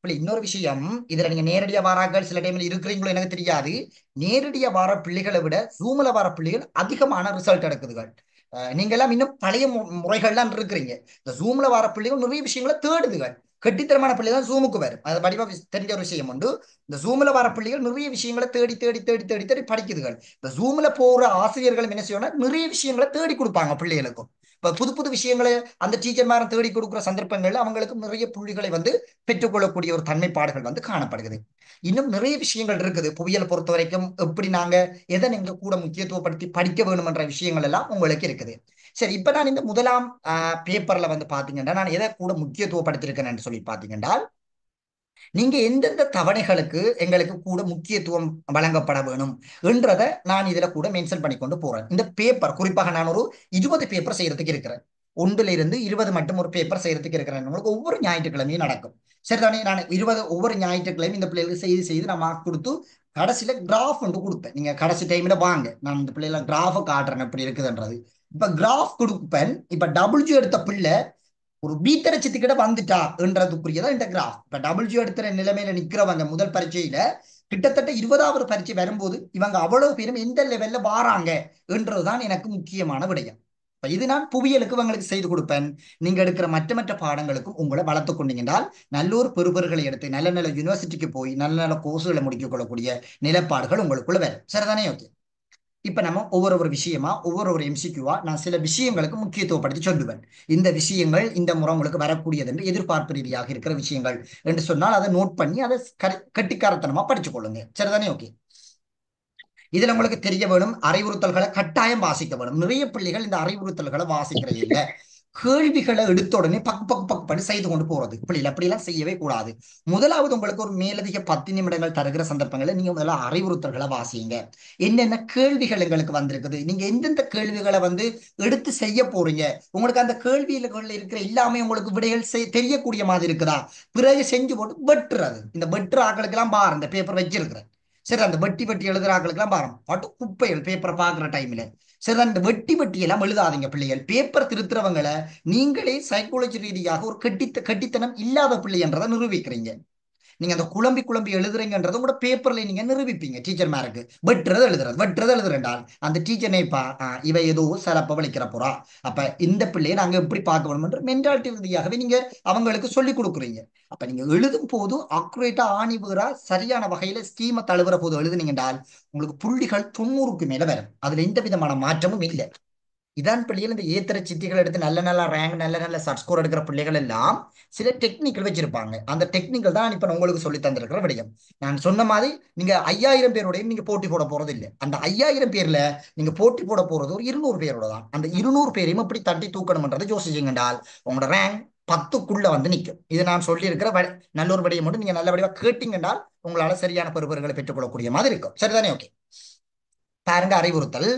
இப்படி இன்னொரு விஷயம், இதுல நீங்க நேரடியா வாராக்கள் சில டைம்ல இருக்கிறீங்களோ எனக்கு தெரியாது. நேரடியா வார பிள்ளைகளை விட ஜூம்ல வர பிள்ளைகள் அதிகமான ரிசல்ட் எடுக்குதுகள். நீங்க எல்லாம் இன்னும் பழைய முறைகள்லாம் இருக்கிறீங்க. இந்த ஜூம்ல வர பிள்ளைகள் நிறைய விஷயங்களை தேடுதுகள். கெட்டித்தரமான பிள்ளை தான் ஜூமுக்கு வரும். அது படிவா தெரிஞ்ச ஒரு விஷயம் உண்டு. இந்த ஜூம்ல வர பிள்ளைகள் நிறைய விஷயங்களை தேடி தேடி தேடி தேடி தேடி படிக்குதுகள். இந்த ஜூம்ல போற ஆசிரியர்களும் என்ன செய்யணும்னா நிறைய விஷயங்களை தேடி கொடுப்பாங்க பிள்ளைகளுக்கும். இப்ப புது புது விஷயங்களை அந்த டீச்சர்மாரும் தேடி கொடுக்குற சந்தர்ப்பங்கள்ல அவங்களுக்கு நிறைய புள்ளிகளை வந்து பெற்றுக்கொள்ளக்கூடிய ஒரு தன்மைப்பாடுகள் வந்து காணப்படுகிறது. இன்னும் நிறைய விஷயங்கள் இருக்குது. புவியியல் பொறுத்த வரைக்கும் எப்படி நாங்க எதை நீங்க கூட முக்கியத்துவப்படுத்தி படிக்க வேணும் என்ற விஷயங்கள் எல்லாம் உங்களுக்கு இருக்குது. சரி, இப்ப நான் இந்த முதலாம் பேப்பர்ல வந்து பாத்தீங்கன்னா நான் எதை கூட முக்கியத்துவப்படுத்திருக்கேன்னு சொல்லி பாத்தீங்கன்னா நீங்க எந்தெந்த தவணைகளுக்கு எங்களுக்கு கூட முக்கியத்துவம் வழங்கப்பட வேணும் என்றதை நான் இதுல கூட மென்ஷன் பண்ணி கொண்டு போறேன். இந்த பேப்பர் குறிப்பாக நான் ஒரு 20 பேப்பர் செய்யறதுக்கு இருக்கிறேன். 1லிருந்து 20 மட்டும் ஒரு பேப்பர் செய்யறதுக்கு இருக்கிறேன். உங்களுக்கு ஒவ்வொரு ஞாயிற்றுக்கிழமையும் நடக்கும். சரிதானே? நான் 20 ஒவ்வொரு ஞாயிற்றுக்கிழமையும் இந்த பிள்ளைகளுக்கு செய்து செய்து நான் மார்க் கொடுத்து கடைசியில கிராஃப் ஒன்று கொடுப்பேன். நீங்க கடைசி டைம்ல வாங்க, நான் இந்த பிள்ளைகளை கிராஃப காட்டுறேன் எப்படி இருக்குதுன்றது. இப்ப கிராஃப் கொடுப்பேன். இப்ப டபுள்யூ எடுத்த பிள்ளை ஒரு பீத்தரட்சத்துக்கிட்ட வந்துட்டா என்றதுக்குரியதான் இந்த கிராஃப். இப்ப டபுள்யூ எடுக்கிற நிலைமையில நிக்கிறவங்க முதல் பரீட்சையில கிட்டத்தட்ட 20வது பரீட்சை வரும்போது இவங்க அவ்வளவு பேரும் எந்த லெவல்ல வாராங்க என்றதுதான் எனக்கு முக்கியமான விடயம். இப்ப இது நான் புவியியலுக்கு இவங்களுக்கு செய்து கொடுப்பேன். நீங்க எடுக்கிற மற்ற மற்ற பாடங்களுக்கும் உங்களை வளர்த்து கொண்டீங்கன்றால் நல்ல ஒரு பெறுபர்களை எடுத்து நல்ல நல்ல யூனிவர்சிட்டிக்கு போய் நல்ல நல்ல கோர்ஸுகளை முடிக்க கொள்ளக்கூடிய நிலைப்பாடுகள் உங்களுக்குள்ள வரும். சரிதானே? ஓகே. இப்ப நம்ம ஒவ்வொரு விஷயமா ஒவ்வொரு எம்சிக்யூவா நான் சில விஷயங்களுக்கு முக்கியத்துவப்படுத்தி சொல்லுவேன். இந்த விஷயங்கள் இந்த முறை உங்களுக்கு வரக்கூடியது என்று எதிர்பார்ப்பு ரீதியாக இருக்கிற விஷயங்கள் என்று சொன்னால் அதை நோட் பண்ணி அதை கட்டிக்காரத்தனமா படிச்சு கொள்ளுங்க. சரிதானே? ஓகே. இதுல உங்களுக்கு தெரிய வேணும், அறிவுறுத்தல்களை கட்டாயம் வாசிக்க வேணும். நிறைய பிள்ளைகள் இந்த அறிவுறுத்தல்களை வாசிக்கிறது இல்ல. கேள்விகளை எடுத்த உடனே பக்கு பக்கு பக்கு பண்ணி செய்து கொண்டு போறது பிள்ளைகள் அப்படியெல்லாம் செய்யவே கூடாது. முதலாவது உங்களுக்கு ஒரு மேலதிக 10 நிமிடங்கள் தருகிற சந்தர்ப்பங்களை நீங்க முதல்ல அறிவுறுத்தல்களை வாசிங்க. என்னென்ன கேள்விகள் எங்களுக்கு வந்திருக்குது, நீங்க எந்தெந்த கேள்விகளை வந்து எடுத்து செய்ய போறீங்க, உங்களுக்கு அந்த கேள்விகள் இருக்கிற எல்லாமே உங்களுக்கு விடைகள் தெரியக்கூடிய மாதிரி இருக்குதா, பிறகு செஞ்சு போட்டு வெட்டுறது. இந்த வெட்டுற ஆக்களுக்கு எல்லாம் பாரு இந்த பேப்பர் வச்சிருக்கிறேன். சரி, அந்த வெட்டி வெட்டி எழுதுற ஆக்களுக்கெல்லாம் பாருங்க பட்டு குப்பைகள் பேப்பரை பாக்குற டைம்ல. சரி, அந்த வெட்டி வெட்டி எல்லாம் எழுதாதீங்க பிள்ளைகள். பேப்பர் திருத்துறவங்களை நீங்களே சைக்காலஜி ரீதியாக ஒரு கட்டித்தனம் இல்லாத பிள்ளை என்றதை நிரூபிக்கிறீங்க. நீங்க அந்த குழம்பி குழம்பி எழுதுறீங்கன்றத கூட பேப்பர்ல நீங்க நிரூபிப்பீங்க. டீச்சர் மாருக்கு வெட்டுறது எழுதுறேன்டால் அந்த டீச்சர் நினைப்பா இவ ஏதோ சிறப்ப வலிக்கிற போறா. அப்ப இந்த பிள்ளையை நாங்க எப்படி பார்க்க வேணும் மென்டாலிட்டி ரீதியாகவே நீங்க அவங்களுக்கு சொல்லி கொடுக்குறீங்க. அப்ப நீங்க எழுதும் போது அக்குரேட்டா ஆணிவேரா சரியான வகையில ஸ்கீமை தழுவுற போது எழுதுனீங்கன்றால் உங்களுக்கு புள்ளிகள் 90க்கு மேல வரும். அதுல எந்த விதமான மாற்றமும் இல்லை. இதான் பிள்ளைகள் இந்த ஏத்திர சித்திகள் எடுத்து நல்ல நல்ல ரேங்க் நல்ல நல்ல சட் ஸ்கோர் எடுக்கிற பிள்ளைகள் எல்லாம் சில டெக்னிக்கல் வச்சிருப்பாங்க. அந்த டெக்னிக்கல் தான் இப்ப நான் உங்களுக்கு சொல்லி தந்திருக்கிற விடயம். நான் சொன்ன மாதிரி நீங்க 5000 பேரோடையும் நீங்க போட்டி போட போறது இல்லை. அந்த 5000 பேர்ல நீங்க போட்டி போட போறது ஒரு 200 பேரோட தான். அந்த 200 பேரையும் இப்படி தட்டி தூக்கணும்ன்றதை யோசிச்சுங்கன்றால் உங்களோட ரேங்க் 10க்குள்ள வந்து நிற்கும். இது நான் சொல்லி இருக்கிற நல்ல ஒரு விடயம் மட்டும் நீங்க நல்ல வடிவா கேட்டீங்கன்றால் உங்களால சரியான பெறுபர்களை பெற்றுக்கொள்ளக்கூடிய மாதிரி இருக்கும். சரிதானே? ஓகே. பாருங்க, அறிவுறுத்தல்.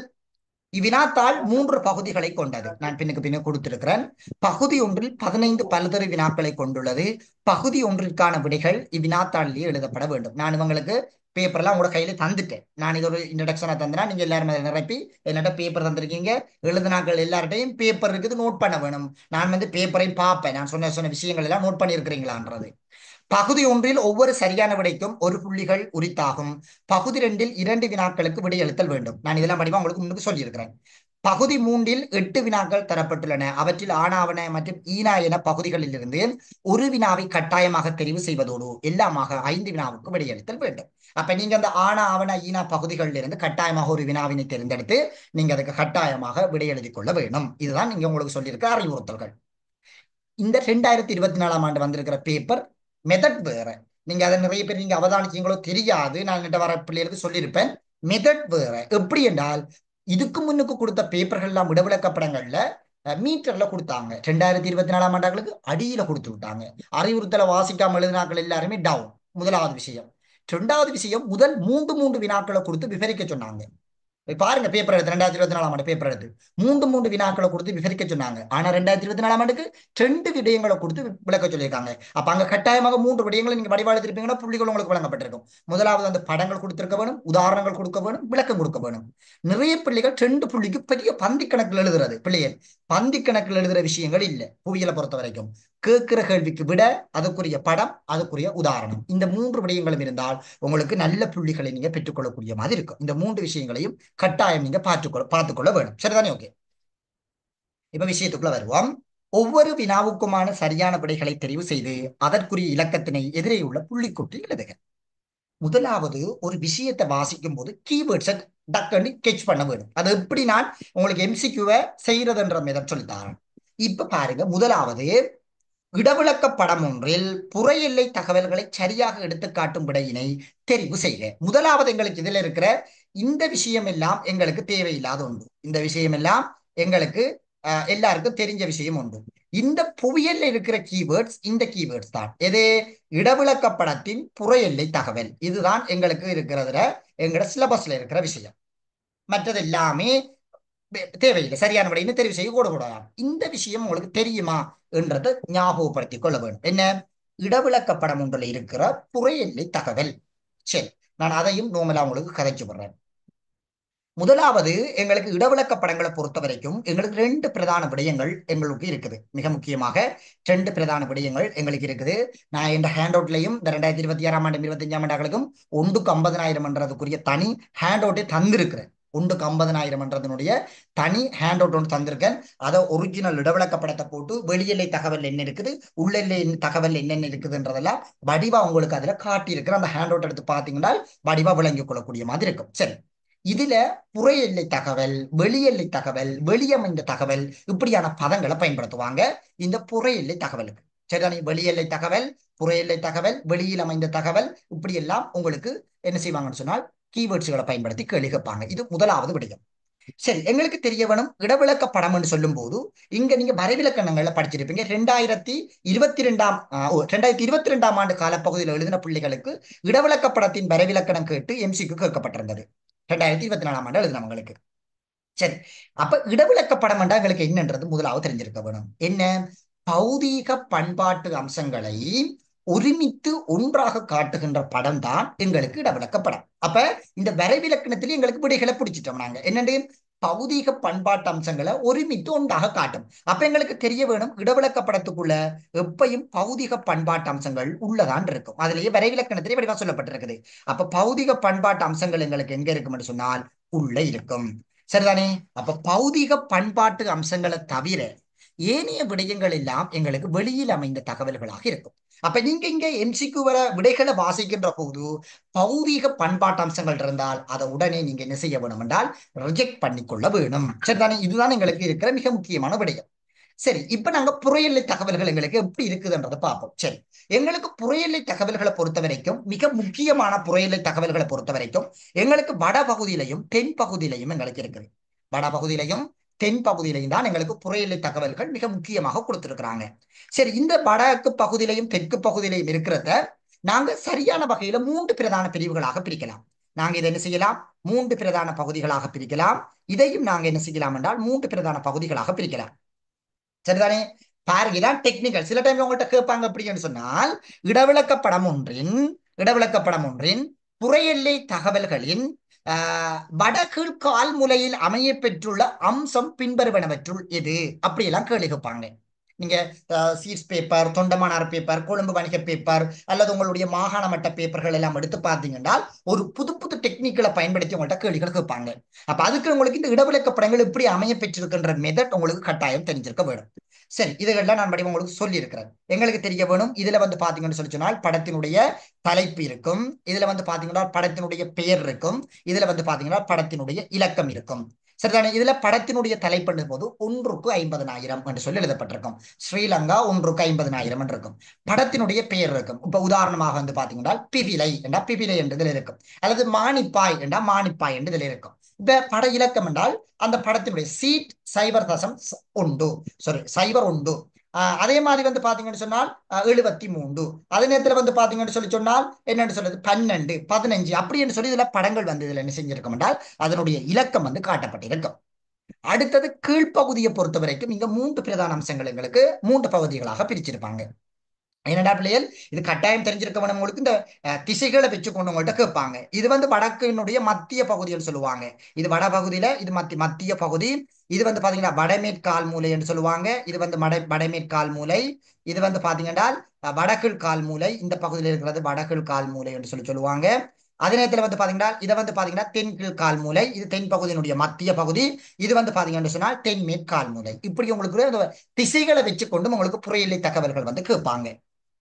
இவ்வினாத்தாள் 3 பகுதிகளை கொண்டது. நான் பின்னுக்கு கொடுத்திருக்கிறேன். பகுதி ஒன்றில் 15 பல்வேறு வினாக்களை கொண்டுள்ளது. பகுதி ஒன்றிற்கான விடைகள் இவ்வினாத்தாளிலேயே எழுதப்பட வேண்டும். நான் இவங்களுக்கு பேப்பர்லாம் உங்களோட கையில தந்துட்டேன். நான் இது ஒரு இன்ட்ரடக்ஷனா தந்தேன். நீங்க எல்லாரும் அதை நிரப்பி என்னட்ட பேப்பர் தந்திருக்கீங்க. எழுதினாக்கள் எல்லார்ட்டையும் பேப்பர் இருக்குது, நோட் பண்ண வேணும். நான் வந்து பேப்பரை பார்ப்பேன். நான் சொன்ன விஷயங்கள் எல்லாம் நோட் பண்ணி இருக்கிறீங்களான்றது. பகுதி ஒன்றில் ஒவ்வொரு சரியான விடைக்கும் ஒரு புள்ளிகள் உரித்தாகும். பகுதி 2ல் 2 வினாக்களுக்கு விடையளித்தல் வேண்டும். நான் இதெல்லாம் படிவா உங்களுக்கு முன்னுக்கு சொல்லியிருக்கிறேன். பகுதி 3ல் 8 வினாக்கள் தரப்பட்டுள்ளன. அவற்றில் ஆனாவன மற்றும் ஈனா என பகுதிகளில் இருந்து ஒரு வினாவை கட்டாயமாக தெரிவு செய்வதோடு எல்லாமாக 5 வினாவுக்கு விடையளித்தல் வேண்டும். அப்ப நீங்க அந்த ஆனா ஆவண ஈனா பகுதிகளில் இருந்து கட்டாயமாக ஒரு வினாவினை தேர்ந்தெடுத்து நீங்க அதுக்கு கட்டாயமாக விடையெழுதி கொள்ள வேணும். இதுதான் நீங்க உங்களுக்கு சொல்லியிருக்க அறிவுறுத்தல்கள். இந்த 2024ஆம் ஆண்டு வந்திருக்கிற பேப்பர் மெத்தட் வேற. நீங்க அதை நிறைய பேர் நீங்க அவதானிச்சீங்களோ தெரியாது. நான் என்கிட்ட வர பிள்ளைகளுக்கு சொல்லியிருப்பேன். மெத்தட் வேற. எப்படி என்றால் இதுக்கு முன்னுக்கு கொடுத்த பேப்பர்கள் எல்லாம் விடவிலக்கப்படங்கள்ல மீட்டர்ல கொடுத்தாங்க. 2024ஆம் ஆண்டுகளுக்கு அடியில கொடுத்து விட்டாங்க. அறிவுறுத்தலை வாசிக்காம எழுதினாக்கள் எல்லாருமே டவுன். முதலாவது விஷயம். இரண்டாவது விஷயம், முதல் மூன்று வினாக்களை கொடுத்து விவரிக்க சொன்னாங்க. பாருங்க பேப்பர் எடுத்து 2024ஆம் ஆண்டு பேப்பர் எடுத்து மூன்று வினாக்களை கொடுத்து விவரிக்க சொன்னாங்க. ஆனா 2024ஆம் ஆண்டுக்கு 2 விடயங்களை கொடுத்து விளக்க சொல்லியிருக்காங்க. அப்ப அங்க கட்டாயமாக 3 விடயங்களை நீங்க வடிவாளத்திருப்பீங்கன்னா புள்ளிகள் உங்களுக்கு வழங்கப்பட்டிருக்கும். முதலாவது அந்த படங்கள் கொடுத்திருக்க வேணும், உதாரணங்கள் கொடுக்க வேணும், விளக்கம் கொடுக்க வேணும். நிறைய பிள்ளைகள் 2 புள்ளிக்கு பெரிய பந்தி கணக்கில் எழுதுறது. பிள்ளைகள் பந்தி கணக்கில் எழுதுற விஷயங்கள் இல்லை. புவியியலை பொறுத்த வரைக்கும் கேட்கிற கேள்விக்கு விட, அதுக்குரிய படம், அதுக்குரிய உதாரணம், இந்த 3 விடயங்களும் இருந்தால் உங்களுக்கு நல்ல புள்ளிகளை நீங்க பெற்றுக்கொள்ளக்கூடிய மாதிரி இருக்கும். இந்த 3 விஷயங்களையும் கட்டாயம் நீங்க பார்த்துக்கொள்ள வேணும். சரிதானே? ஓகே, இப்ப விஷயத்துக்குள்ள வருவோம். ஒவ்வொரு வினாவுக்குமான சரியான விடைகளை தெரிவு செய்து அதற்குரிய இலக்கத்தினை எதிரே உள்ள புள்ளிக்குட்டி எழுதுக. முதலாவது, ஒரு விஷயத்தை வாசிக்கும் போது கீவேர்ட்ஸை டக்குன்னு கெச் பண்ண வேணும். அது எப்படி நான் உங்களுக்கு எம்சிக்யூவை செய்யறதுன்ற மெதட் சொல்லித்தாரேன். இப்ப பாருங்க, முதலாவது இடவிளக்க படம் ஒன்றில் புற எல்லை தகவல்களை சரியாக எடுத்துக்காட்டும் விடையினை தெரிவு செய்க. முதலாவது எங்களுக்கு இதுல இருக்கிற இந்த விஷயம் எல்லாம் எங்களுக்கு தேவையில்லாத ஒன்று. இந்த விஷயம் எல்லாம் எங்களுக்கு எல்லாருக்கும் தெரிஞ்ச விஷயம் உண்டு. இந்த புவியல்ல இருக்கிற கீவேர்ட்ஸ் இந்த கீவேர்ட்ஸ் தான். எது? இடவிளக்க படத்தின் புற எல்லை தகவல். இதுதான் எங்களுக்கு இருக்கிறதுல எங்களோட சிலபஸ்ல இருக்கிற விஷயம். மற்றது எல்லாமே தேவையில்லை. சரியான விடைன்னு தெரிவு செய்ய கூடாது. இந்த விஷயம் உங்களுக்கு தெரியுமா என்றதை ஞாபகப்படுத்திக் கொள்ள வேண்டும். என்ன? இடவிளக்க படம் ஒன்றில் இருக்கிற புற எல்லை தகவல். சரி, நான் அதையும் நோமலா உங்களுக்கு கதைச்சு விடுறேன். முதலாவது, எங்களுக்கு இடவிளக்க படங்களை பொறுத்த வரைக்கும் எங்களுக்கு 2 பிரதான விடயங்கள் எங்களுக்கு இருக்குது. மிக முக்கியமாக 2 பிரதான விடயங்கள் எங்களுக்கு இருக்குது. நான் இந்த ஹேண்ட் அவுட்லையும் இந்த 2026ஆம் ஆண்டு 25ஆம் ஆண்டுகளுக்கும் 1க்கு 50,000 என்றதுக்குரிய தனி ஹேண்ட் அவுட்டை தந்திருக்கிறேன். 1க்கு 50,000 என்றதனுடைய தனி ஹேண்ட் அவுட் ஒன்று தந்திருக்கேன். அதை ஒரிஜினல் இடவிளக்க படத்தை போட்டு வெளியெல்லை தகவல் என்ன இருக்குது, உள்ளெல்லை தகவல் என்னென்ன இருக்குதுன்றதெல்லாம் வடிவா உங்களுக்கு அதுல காட்டியிருக்கிற அந்த ஹேண்ட் அவுட் எடுத்து பார்த்தீங்கன்னா வடிவா விளங்கிக் கொள்ளக்கூடிய மாதிரி இருக்கும். சரி, இதுல புற எல்லை தகவல், வெளியெல்லை தகவல், வெளியமைந்த தகவல் இப்படியான பதங்களை பயன்படுத்துவாங்க இந்த புற எல்லை தகவலுக்கு. சரிதானே? வெளியெல்லை தகவல், புற எல்லை தகவல், வெளியில் அமைந்த தகவல், இப்படி எல்லாம் உங்களுக்கு என்ன செய்வாங்கன்னு சொன்னால் கீவேர்ட்ஸ்களை பயன்படுத்தி கேள்வி கேட்பாங்க. இது முதலாவது விடயம். சரி, எங்களுக்கு தெரிய வேணும் இடவிளக்க படம்னு சொல்லும் போது இங்க நீங்க வரைவிலக்கணங்கள்ல படிச்சிருப்பீங்க. 2022ஆம் ஆண்டு காலப்பகுதியில் எழுதின பிள்ளைகளுக்கு இடவிளக்க படத்தின் வரைவிலக்கணம் கேட்டு எம்சிக்கு கேட்கப்பட்டிருந்தது. 2024ஆம் ஆண்டு எழுதினவங்களுக்கு. சரி, அப்ப இடவிளக்க படம் என்றா எங்களுக்கு என்னன்றது முதலாவது தெரிஞ்சிருக்க வேணும். என்ன? பௌதீக பண்பாட்டு அம்சங்களை ஒருமித்து ஒன்றாக காட்டுகின்ற படம் தான் எங்களுக்கு இடவிளக்க படம். அப்ப இந்த வரைவிலக்கணத்திலே எங்களுக்கு விடைகளை பிடிச்சிட்டோம். நாங்க என்னண்டு பௌதீக பண்பாட்டு அம்சங்களை ஒருமித்து ஒன்றாக காட்டும். அப்ப எங்களுக்கு தெரிய வேணும் இடவிளக்க படத்துக்குள்ள எப்பையும் பௌதீக பண்பாட்டு அம்சங்கள் உள்ளதான் இருக்கும். அதுலயே வரைவிலக்கணத்திலே வடிவா சொல்லப்பட்டிருக்குது. அப்ப பௌதீக பண்பாட்டு அம்சங்கள் எங்களுக்கு எங்க இருக்கும் சொன்னால் உள்ள இருக்கும். சரிதானே? அப்ப பௌதீக பண்பாட்டு அம்சங்களை தவிர ஏனைய விடயங்கள் எல்லாம் எங்களுக்கு வெளியில் அமைந்த தகவல்களாக இருக்கும். அப்ப நீங்க இங்க எம்சிக்கு வர விடைகளை வாசிக்கின்ற போது பௌதீக பண்பாட்டு அம்சங்கள் இருந்தால் அதை உடனே நீங்க என்ன செய்ய வேணும் என்றால் ரிஜெக்ட் பண்ணிக்கொள்ள வேணும். சரிதானே? இதுதான் எங்களுக்கு இருக்கிற மிக முக்கியமான விடயம். சரி, இப்ப நாங்க புற எல்லை தகவல்கள் எங்களுக்கு எப்படி இருக்குதுன்றதை பார்ப்போம். சரி, எங்களுக்கு புற எல்லை தகவல்களை பொறுத்த வரைக்கும் மிக முக்கியமான புற எல்லை தகவல்களை பொறுத்த வரைக்கும் எங்களுக்கு வட பகுதியிலையும் தென் பகுதியிலையும் எங்களுக்கு இருக்குது. வட பகுதியிலையும் தென் பகுதியிலையும் தான் எங்களுக்கு புற எல்லை தகவல்கள் மிக முக்கியமாக கொடுத்திருக்கிறாங்க. சரி, இந்த வடக்கு பகுதியிலையும் தெற்கு பகுதியிலையும் இருக்கிறத நாங்க சரியான வகையில 3 பிரதான பிரிவுகளாக பிரிக்கலாம். நாங்க இதை என்ன செய்யலாம்? 3 பிரதான பகுதிகளாக பிரிக்கலாம். இதையும் நாங்க என்ன செய்யலாம் என்றால் 3 பிரதான பகுதிகளாக பிரிக்கலாம். சரிதானே? பாருங்க, இதான் டெக்னிக்கல். சில டைம்ல உங்கள்கிட்ட கேட்பாங்க அப்படின்னு சொன்னால் இடவிளக்கப்படம் ஒன்றின் புற எல்லை தகவல்களின் வடகீழ் கால் முலையில் அமைய பெற்றுள்ள அம்சம் பின்வருவனவற்றுள் எது? அப்படியெல்லாம் கேள்வி கேட்பாங்க. நீங்க சீட்ஸ் பேப்பர், தொண்டமானார் பேப்பர், கொழும்பு வணிக பேப்பர் அல்லது உங்களுடைய மாகாண மட்ட பேப்பர்கள் எல்லாம் எடுத்து பார்த்தீங்கன்னா ஒரு புது புது டெக்னிக்களை பயன்படுத்தி உங்கள்கிட்ட கேள்விகள் கேட்பாங்க. அப்ப அதுக்கு உங்களுக்கு இந்த இடவிலக்க படங்கள் எப்படி அமைய பெற்றிருக்கின்ற மெத்தட் உங்களுக்கு கட்டாயம் தெரிஞ்சிருக்க வேணும். சரி, இதுகள்லாம் நான் படி உங்களுக்கு சொல்லி இருக்கிறேன். எங்களுக்கு தெரிய வேணும். இதுல வந்து பாத்தீங்கன்னு சொல்லி சொன்னால் படத்தினுடைய தலைப்பு இருக்கும், இதுல வந்து பாத்தீங்கன்னா படத்தினுடைய பெயர் இருக்கும், இதுல வந்து பாத்தீங்கன்னா படத்தினுடைய இலக்கம் இருக்கும். சரிதானே? இதுல படத்தினுடைய தலைப்பு போது 1/50,000 என்று சொல்லி எழுதப்பட்டிருக்கும். ஸ்ரீலங்கா 1/50,000 என்று இருக்கும். படத்தினுடைய பெயர் இருக்கும். இப்ப உதாரணமாக வந்து பாத்தீங்கன்னா பிபிலை என்றா பிபிலை என்று இதில் இருக்கும், அல்லது மானிப்பாய் என்றா மானிப்பாய் என்று இதில் இருக்கும். இப்ப பட இலக்கம் என்றால் அந்த படத்தினுடைய சீட் 0.1 சாரி 0.1. அதே மாதிரி வந்து பாத்தீங்கன்னு சொன்னால் 73. அதே நேரத்தில் வந்து பாத்தீங்கன்னு சொல்லி சொன்னால் என்னன்னு சொல்றது 12, 15 அப்படின்னு சொல்லி இதுல படங்கள் வந்து இதுல என்ன செஞ்சிருக்கும் என்றால் அதனுடைய இலக்கம் வந்து காட்டப்பட்டிருக்கும். அடுத்தது கீழ்ப்பகுதியை பொறுத்த வரைக்கும் இங்க 3 பிரதான அம்சங்கள் எங்களுக்கு 3 பகுதிகளாக பிரிச்சிருப்பாங்க. என்னடா பிள்ளைகள், இது கட்டாயம் தெரிஞ்சிருக்க வேணும் உங்களுக்கு. இந்த திசைகளை வச்சு கொண்டு உங்கள்கிட்ட கேட்பாங்க. இது வந்து வடக்கினுடைய மத்திய பகுதின்னு சொல்லுவாங்க. இது வடபகுதியில இது மத்திய பகுதி. இது வந்து பாத்தீங்கன்னா வடமேற்கால் மூலை என்று சொல்லுவாங்க. இது வந்து வடமேற்கால் மூலை. இது வந்து பாத்தீங்கன்னா வடகிழ் கால் மூலை. இந்த பகுதியில் இருக்கிறது வடகிழ் கால் மூலை என்று சொல்லுவாங்க. அதே நேரத்தில் வந்து பாத்தீங்கன்னா இதை வந்து பாத்தீங்கன்னா தென்கீழ் கால் மூலை. இது தென் பகுதியினுடைய மத்திய பகுதி. இது வந்து பாத்தீங்கன்னு சொன்னால் தென்மேற்கால் மூலை. இப்படி உங்களுக்கு திசைகளை வச்சு கொண்டு உங்களுக்கு புறையிலை தகவல்கள் வந்து கேட்பாங்க.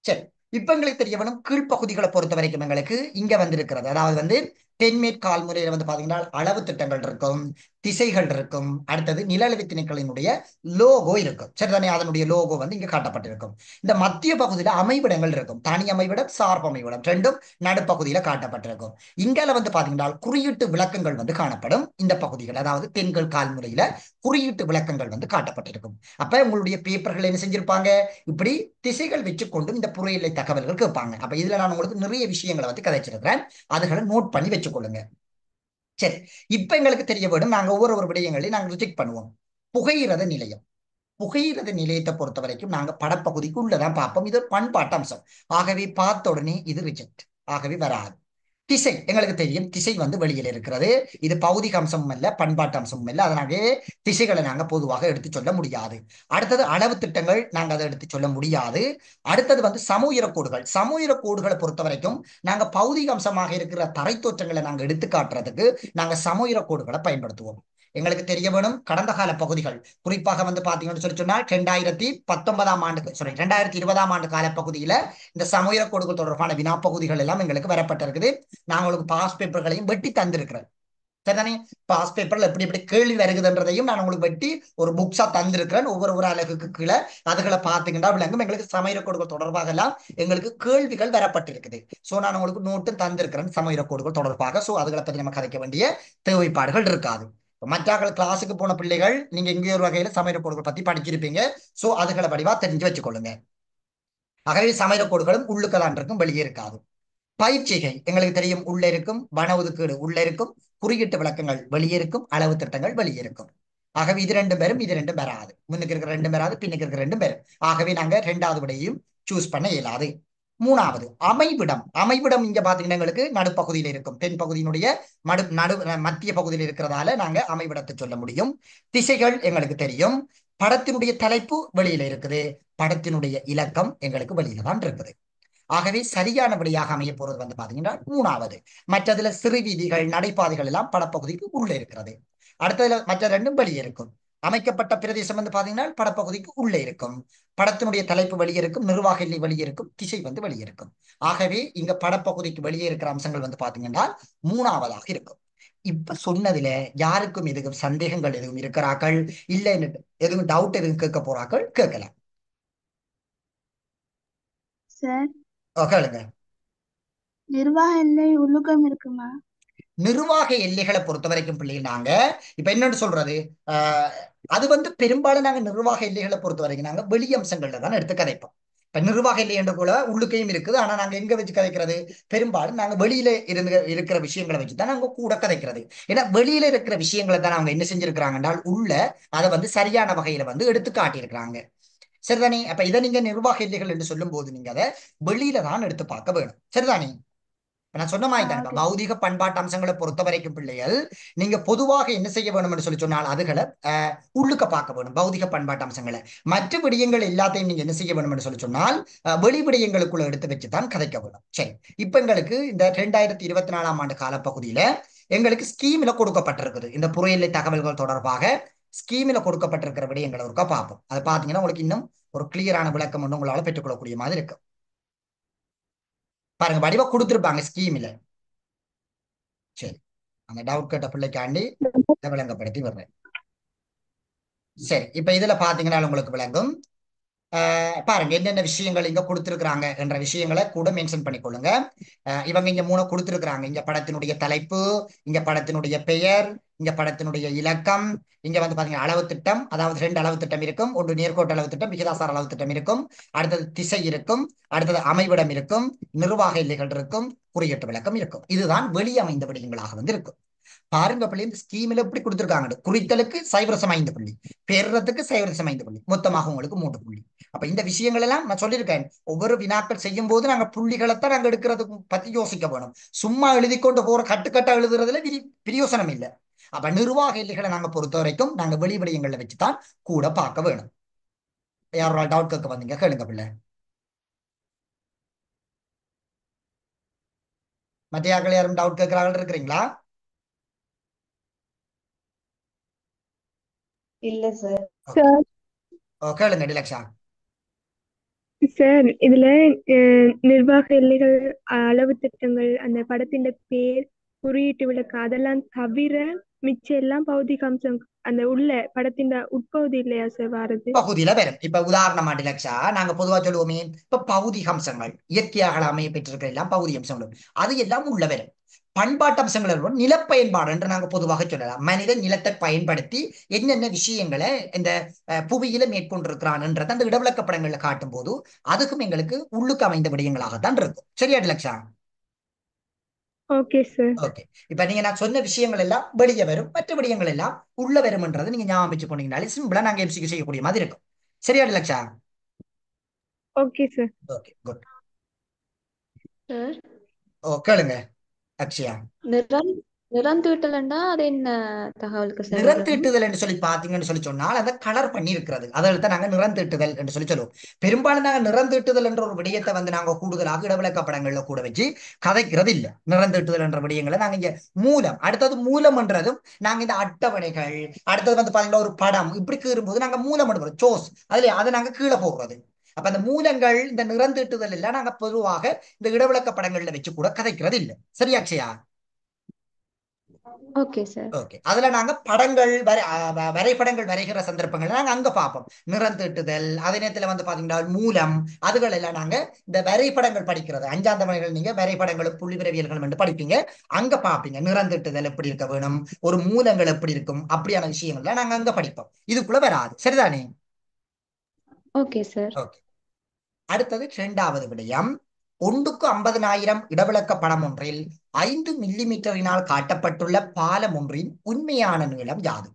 சரி, இப்ப எங்களுக்கு தெரிய வேணும் கீழ்ப்பகுதிகளை பொறுத்த வரைக்கும் எங்களுக்கு இங்க வந்து இருக்கிறது. அதாவது வந்து தென்மேற்கால் முறையில வந்து பாத்தீங்கன்னா அளவு திட்டங்கள் இருக்கும், திசைகள் இருக்கும், அடுத்தது நிலளவு திணைக்களினுடைய லோகோ இருக்கும். சரிதானே? அதனுடைய லோகோ வந்து இங்க காட்டப்பட்டிருக்கும். இந்த மத்திய பகுதியில அமைவிடங்கள் இருக்கும், தனி அமைவிடம், சார்பு அமைவிடம் ரெண்டும் நடுப்பகுதியில காட்டப்பட்டிருக்கும். இங்கால வந்து பாத்தீங்கன்னா குறியீட்டு விளக்கங்கள் வந்து காணப்படும். இந்த பகுதிகள் அதாவது தென்கள் கால் முறையில குறியீட்டு விளக்கங்கள் வந்து காட்டப்பட்டிருக்கும். அப்ப உங்களுடைய பேப்பர்கள் என்ன செஞ்சிருப்பாங்க, இப்படி திசைகள் வச்சுக்கொண்டும் இந்த புறையிலை தகவல்கள் கேட்பாங்க. அப்ப இதுல நான் உங்களுக்கு நிறைய விஷயங்களை வந்து கதைச்சிருக்கிறேன், அதுகளை நோட் பண்ணி வச்சுக்கொள்ளுங்க. சரி, இப்ப எங்களுக்கு தெரிய வேண்டும், நாங்க ஒவ்வொரு விடயங்களையும் நாங்க ரிஜெக்ட் பண்ணுவோம். புகையிரத நிலையம். புகையிரத நிலையத்தை பொறுத்த வரைக்கும் நாங்க படப்பகுதிக்கு உள்ளதான் பார்ப்போம். இது ஒரு பண்பாட்டு அம்சம். ஆகவே பார்த்த உடனே இது ரிஜெக்ட், ஆகவே வராது. திசை எங்களுக்கு தெரியும், திசை வந்து வெளியில் இருக்கிறது. இது பௌதிக அம்சமும் இல்ல, பண்பாட்டு அம்சமும் இல்ல. அதனாலே திசைகளை நாங்க பொதுவாக எடுத்து சொல்ல முடியாது. அடுத்தது அளவு திட்டங்கள், நாங்க அதை எடுத்து சொல்ல முடியாது. அடுத்தது வந்து சமூக கோடுகள். சமூக கோடுகளை பொறுத்த வரைக்கும் நாங்க பௌதிக அம்சமாக இருக்கிற தரை தோற்றங்களை நாங்க எடுத்து காட்டுறதுக்கு நாங்க சமூக கோடுகளை பயன்படுத்துவோம். எங்களுக்கு தெரிய வேணும் கடந்த கால பகுதிகள், குறிப்பாக வந்து பாத்தீங்கன்னு சொல்லி சொன்னால் 2019ஆம் ஆண்டு சாரி 2020ஆம் ஆண்டு காலப்பகுதியில இந்த சமூக கோடுகள் தொடர்பான வினா பகுதிகள் எல்லாம் எங்களுக்கு வரப்பட்டிருக்குது. நான் உங்களுக்கு பாஸ் பேப்பர்களையும் வெட்டி தந்திருக்கிறேன். சரிதானே? பாஸ் பேப்பர்ல எப்படி எப்படி கேள்வி வருகுதுன்றதையும் நான் உங்களுக்கு வெட்டி ஒரு புக்ஸா தந்திருக்கிறேன். ஒவ்வொரு அழகுக்கு கீழே அதுகளை பார்த்தீங்கன்னா விளங்கும். எங்களுக்கு சமூக கோடுகள் தொடர்பாக எல்லாம் எங்களுக்கு கேள்விகள் வரப்பட்டிருக்குது. சோ நான் உங்களுக்கு நோட்டும் தந்திருக்கிறேன் சமூக கோடுகள் தொடர்பாக. சோ அதுகளை பத்தி நம்ம கதைக்க வேண்டிய தேவைப்பாடுகள் இருக்காது. மற்ற கிளாஸுக்கு போன பிள்ளைகள் நீங்க எங்கேயோ ஒரு வகையில சமூக கோடுகள் பத்தி படிச்சிருப்பீங்க. சோ அதுகளை வடிவா தெரிஞ்சு வச்சுக்கொள்ளுங்க. ஆகவே சமூக கோடுகளும் உள்ளுக்கதான் இருக்கும், வெளியே இருக்காது. பயிற்சிகை எங்களுக்கு தெரியும், உள்ள இருக்கும். வன ஒதுக்கீடு உள்ள இருக்கும். குறியீட்டு விளக்கங்கள் வெளியே இருக்கும். அளவு திட்டங்கள் வெளியே இருக்கும். ஆகவே இது ரெண்டும் பேரும், இது ரெண்டும் பெறாது. முன்னுக்கு இருக்கிற ரெண்டும் பெறாது, பின்னுக்கு இருக்கிற ரெண்டும் பேரும். ஆகவே நாங்க ரெண்டாவது விடையும் சூஸ் பண்ண இயலாது. மூணாவது அமைவிடம். அமைவிடம் இங்க பாத்தீங்கன்னா எங்களுக்கு நடுப்பகுதியில் இருக்கும். தென் பகுதியினுடைய மத்திய பகுதியில் இருக்கிறதால நாங்க அமைவிடத்தை சொல்ல முடியும். திசைகள் எங்களுக்கு தெரியும். படத்தினுடைய தலைப்பு வெளியில இருக்குது. படத்தினுடைய இலக்கம் எங்களுக்கு வெளியில தான் இருக்குது. ஆகவே சரியான விடையாக அமைய போறது வந்து பாத்தீங்கன்னா மூணாவது. மற்றதுல சிறு வீதிகள், நடைபாதைகள் எல்லாம் படப்பகுதிக்கு உள்ள இருக்கிறது. அடுத்ததுல மற்ற ரெண்டும் வெளியே இருக்கும். அமைக்கப்பட்ட பிரதேசம் வந்து பாத்தீங்கன்னா படப்பகுதிக்கு உள்ளே இருக்கும். படத்தினுடைய தலைப்பு வெளியே இருக்கும், நிர்வாக எல்லை வெளியே இருக்கும், திசை வந்து வெளியே இருக்கும். ஆகவே இங்க படப்பகுதிக்கு வெளியே இருக்கிற அம்சங்கள் வந்து பாத்தீங்கன்னா மூணாவதாக இருக்கும். இப்ப சொன்னதுல யாருக்கும் எதுவும் சந்தேகங்கள் எதுவும் இருக்கிறார்கள் இல்ல, எதுவும் டவுட் எதுவும் கேட்க போறார்கள் கேட்கலாம். சார், கேளுங்க. நிர்வாக எல்லை உள்ளுக்கம் இருக்குமா? நிர்வாக எல்லைகளை பொறுத்த வரைக்கும் பிள்ளைகள் நாங்க இப்ப என்னன்னு சொல்றது, ஆஹ் அது வந்து பெரும்பாலும் நாங்க நிர்வாக எல்லைகளை பொறுத்த வரைக்கும் நாங்க வெளி அம்சங்கள்ல தான் எடுத்து கதைப்போம். இப்ப நிர்வாக எல்லை என்ற கூட உள்ளுக்கையும் இருக்குது. ஆனா நாங்க எங்க வச்சு கதைக்கிறது, பெரும்பாலும் நாங்க வெளியில இருந்து இருக்கிற விஷயங்களை வச்சுதான் நாங்க கூட கதைக்கிறது. ஏன்னா வெளியில இருக்கிற விஷயங்களை தான் அவங்க என்ன செஞ்சிருக்கிறாங்க என்றால் உள்ள அதை வந்து சரியான வகையில வந்து எடுத்து காட்டியிருக்கிறாங்க. சரிதானே? அப்ப இதை நீங்க நிர்வாக எல்லைகள் என்று சொல்லும் போது நீங்க அதை வெளியில தான் எடுத்து பார்க்க வேணும். சரிதானே? நான் சொன்ன மாதிரி தான் இப்ப ஓகே பௌதிக பண்பாட்டு அம்சங்களை பொறுத்த வரைக்கும் பிள்ளைகள் நீங்க பொதுவாக என்ன செய்ய வேணும் என்று சொல்லி சொன்னால் அதுகளை உள்ளுக்க பார்க்க வேணும் பௌதிக பண்பாட்டு அம்சங்களை. மற்ற விடயங்கள் எல்லாத்தையும் நீங்க என்ன செய்ய வேணும் என்று சொல்லி சொன்னால் வெளி விடயங்களுக்குள்ள எடுத்து வச்சுதான் கதைக்க வேணும். சரி, இப்ப எங்களுக்கு இந்த 2024ஆம் ஆண்டு காலப்பகுதியில எங்களுக்கு ஸ்கீம்ல கொடுக்கப்பட்டிருக்குது இந்த புறையிலை தகவல்கள் தொடர்பாக ஸ்கீம்ல கொடுக்கப்பட்டிருக்கிற விடயங்களை ஒருக்கா பார்ப்போம். அதை பார்த்தீங்கன்னா உங்களுக்கு இன்னும் ஒரு கிளியரான விளக்கம் ஒன்று உங்களால பெற்றுக்கொள்ளக்கூடிய மாதிரி இருக்கு. பாருங்க, வடிவா கொடுத்துருப்பாங்க ஸ்கீம்ல. சரி, அந்த டவுட் கேட்ட பிள்ளைக்காண்டி இதை விளங்கப்படுத்தி வர்றேன். சரி, இப்ப இதுல பாத்தீங்கன்னா உங்களுக்கு விளங்கும். பாருங்க என்னென்ன விஷயங்கள் இங்க கொடுத்திருக்கிறாங்க என்ற விஷயங்களை கூட மென்ஷன் பண்ணிக்கொள்ளுங்க. இவங்க இங்க 3 கொடுத்திருக்கிறாங்க. இங்க படத்தினுடைய தலைப்பு, இங்க படத்தினுடைய பெயர், இங்க படத்தினுடைய இலக்கம், இங்க வந்து பாத்தீங்கன்னா அளவு திட்டம், அதாவது 2 அளவு திட்டம் இருக்கும். ஒன்று நேர்கோட்டு அளவு திட்டம், விகிதாசார அளவு திட்டம் இருக்கும். அடுத்தது திசை இருக்கும், அடுத்தது அமைவிடம் இருக்கும், நிர்வாக எல்லைகள் இருக்கும், குறியீட்டு விளக்கம் இருக்கும். இதுதான் வெளியமைந்த விடயங்களாக வந்து இருக்கும். பாருங்க பிள்ளை, இந்த ஸ்கீம்ல எப்படி கொடுத்திருக்காங்க. குறித்தலுக்கு 0.5 புள்ளி, பெறுறதுக்கு 0.5 புள்ளி, மொத்தமாக உங்களுக்கு 3 புள்ளி. அப்ப இந்த விஷயங்கள் எல்லாம் நான் சொல்லியிருக்கேன். ஒவ்வொரு வினாக்கள் செய்யும் போது நாங்க புள்ளிகளைத்தான் நாங்க எடுக்கிறது பத்தி யோசிக்க வேணும். சும்மா எழுதி கொண்டு போற கட்டுக்கட்டா எழுதுறதுல பிரயோசனம் இல்லை. அப்ப நிர்வாக எல்லைகளை நாங்க பொறுத்த வரைக்கும் நாங்க வெளிவிடயங்களை வச்சுதான் கூட பார்க்க வேணும். யாரோட டவுட் கேட்க வந்தீங்க கேளுங்க பிள்ளை. மற்ற யார்கள் யாரும் டவுட் கேட்கிறார்கள் இருக்கிறீங்களா? இல்ல சார். சார். கேளுங்க டிலக்ஷா. சார், இதுல நிர்வாக எல்லைகள், அளவு திட்டங்கள், அந்த படத்தின் பேர், குறியீட்டு விளக்கம் அதெல்லாம் தவிர மிச்சம் எல்லாம் பௌதிக அம்சம் அந்த உள்ள படத்தின் உட்பகுதி இல்லையா சார் வாரது? பகுதியில வரும். இப்ப உதாரணமா டிலக்ஷா நாங்க பொதுவா சொல்லுவோமே, இப்ப பௌதிக அம்சங்கள் இயற்கையாக அமைய பெற்றிருக்கிற எல்லாம் பௌதிக அம்சங்கள் அது எல்லாம் உள்ள வரும். பண்பாட்டு அம்சங்கள் நிலப்பயன்பாடு என்று நாங்க பொதுவாக சொல்லலாம். மனிதன் நிலத்தை பயன்படுத்தி என்னென்ன விஷயங்களை இந்த புவியில மேற்கொண்டிருக்கிறான்ன்றதை அந்த இடவிளக்க படங்கள்ல காட்டும் போது அதுக்கும் எங்களுக்கு உள்ளுக்கு அமைந்த விடயங்களாகத்தான் இருக்கும். சரியா டிலக்ஷா? Okay sir. ஓகே, இப்ப நீங்க நான் சொன்ன விஷயங்கள் எல்லாம் வெளியே வரும், மற்ற விடயங்கள் எல்லாம் உள்ள வரும்ன்றது நீங்க ஞாபகம் வச்சு போனீங்கனாலே சிம்பிளா நாங்க எம்சிக்கு செய்யக்கூடிய மாதிரி இருக்கும். சரியா Dilaksha? Okay sir. Okay, good. Sir, ஓ கேளுங்க அக்ஷயா. நிறந்தீட்டலண்டா அது என்ன தகவலுக்கு சார் நிறம் வரும்? தீட்டுதல் என்று சொல்லி பாத்தீங்கன்னு சொல்லி சொன்னால் அதை கலர் பண்ணி இருக்கிறது. அதில் தான் நாங்க நிறம் தீட்டுதல் என்று சொல்லி சொல்லுவோம். பெரும்பாலும் நாங்க நிறம் தீட்டுதல் என்ற ஒரு விடயத்தை வந்து நாங்க கூடுதலாக இடவிளக்க படங்கள்ல கூட வச்சு கதைக்கிறது இல்லை. நிறம் தீட்டுதல் என்ற விடயங்களை நாங்க இங்க மூலம், அடுத்தது மூலம் என்றதும் நாங்க இந்த அட்டவணைகள், அடுத்தது வந்து பாத்தீங்கன்னா ஒரு படம் இப்படி கீறும்போது நாங்க மூலம் எடுக்கிறோம், சோஸ் அதுல அதை நாங்க கீழே போடுறது. அப்ப அந்த மூலங்கள் இந்த நிறம் தீட்டுதல் எல்லாம் நாங்க பொதுவாக இந்த இடவிளக்க படங்கள்ல வச்சு கூட கதைக்கிறது இல்லை. சரியா அக்ஷயா? Okay sir. ஓகே, அதுல நாங்க படங்கள் வரைபடங்கள் வரைகிற சந்தர்ப்பங்கள் நாங்க அங்க பார்ப்போம். நிறம் தீட்டுதல் அதே நேரத்துல வந்து பாத்தீங்கன்னா மூலம், அதுகள் எல்லாம் நாங்க இந்த வரைபடங்கள் படிக்கிறது 5ஆம் தமிழ்கள் நீங்க வரைபடங்களும் புள்ளி விரவியல்களும் என்று படிப்பீங்க. அங்க பாப்பீங்க நிறம் தீட்டுதல் எப்படி இருக்க வேணும், ஒரு மூலங்கள் எப்படி இருக்கும், அப்படியான விஷயங்கள்ல நாங்க அங்க படிப்போம். இதுக்குள்ள வராது. சரிதானே? Okay sir. ஓகே, அடுத்தது 2வது விடயம். 1:50,000 இடவிளக்க படம் ஒன்றில் 5 மில்லிமீட்டரினால் காட்டப்பட்டுள்ள பாலம் ஒன்றின் உண்மையான நீளம் யாது?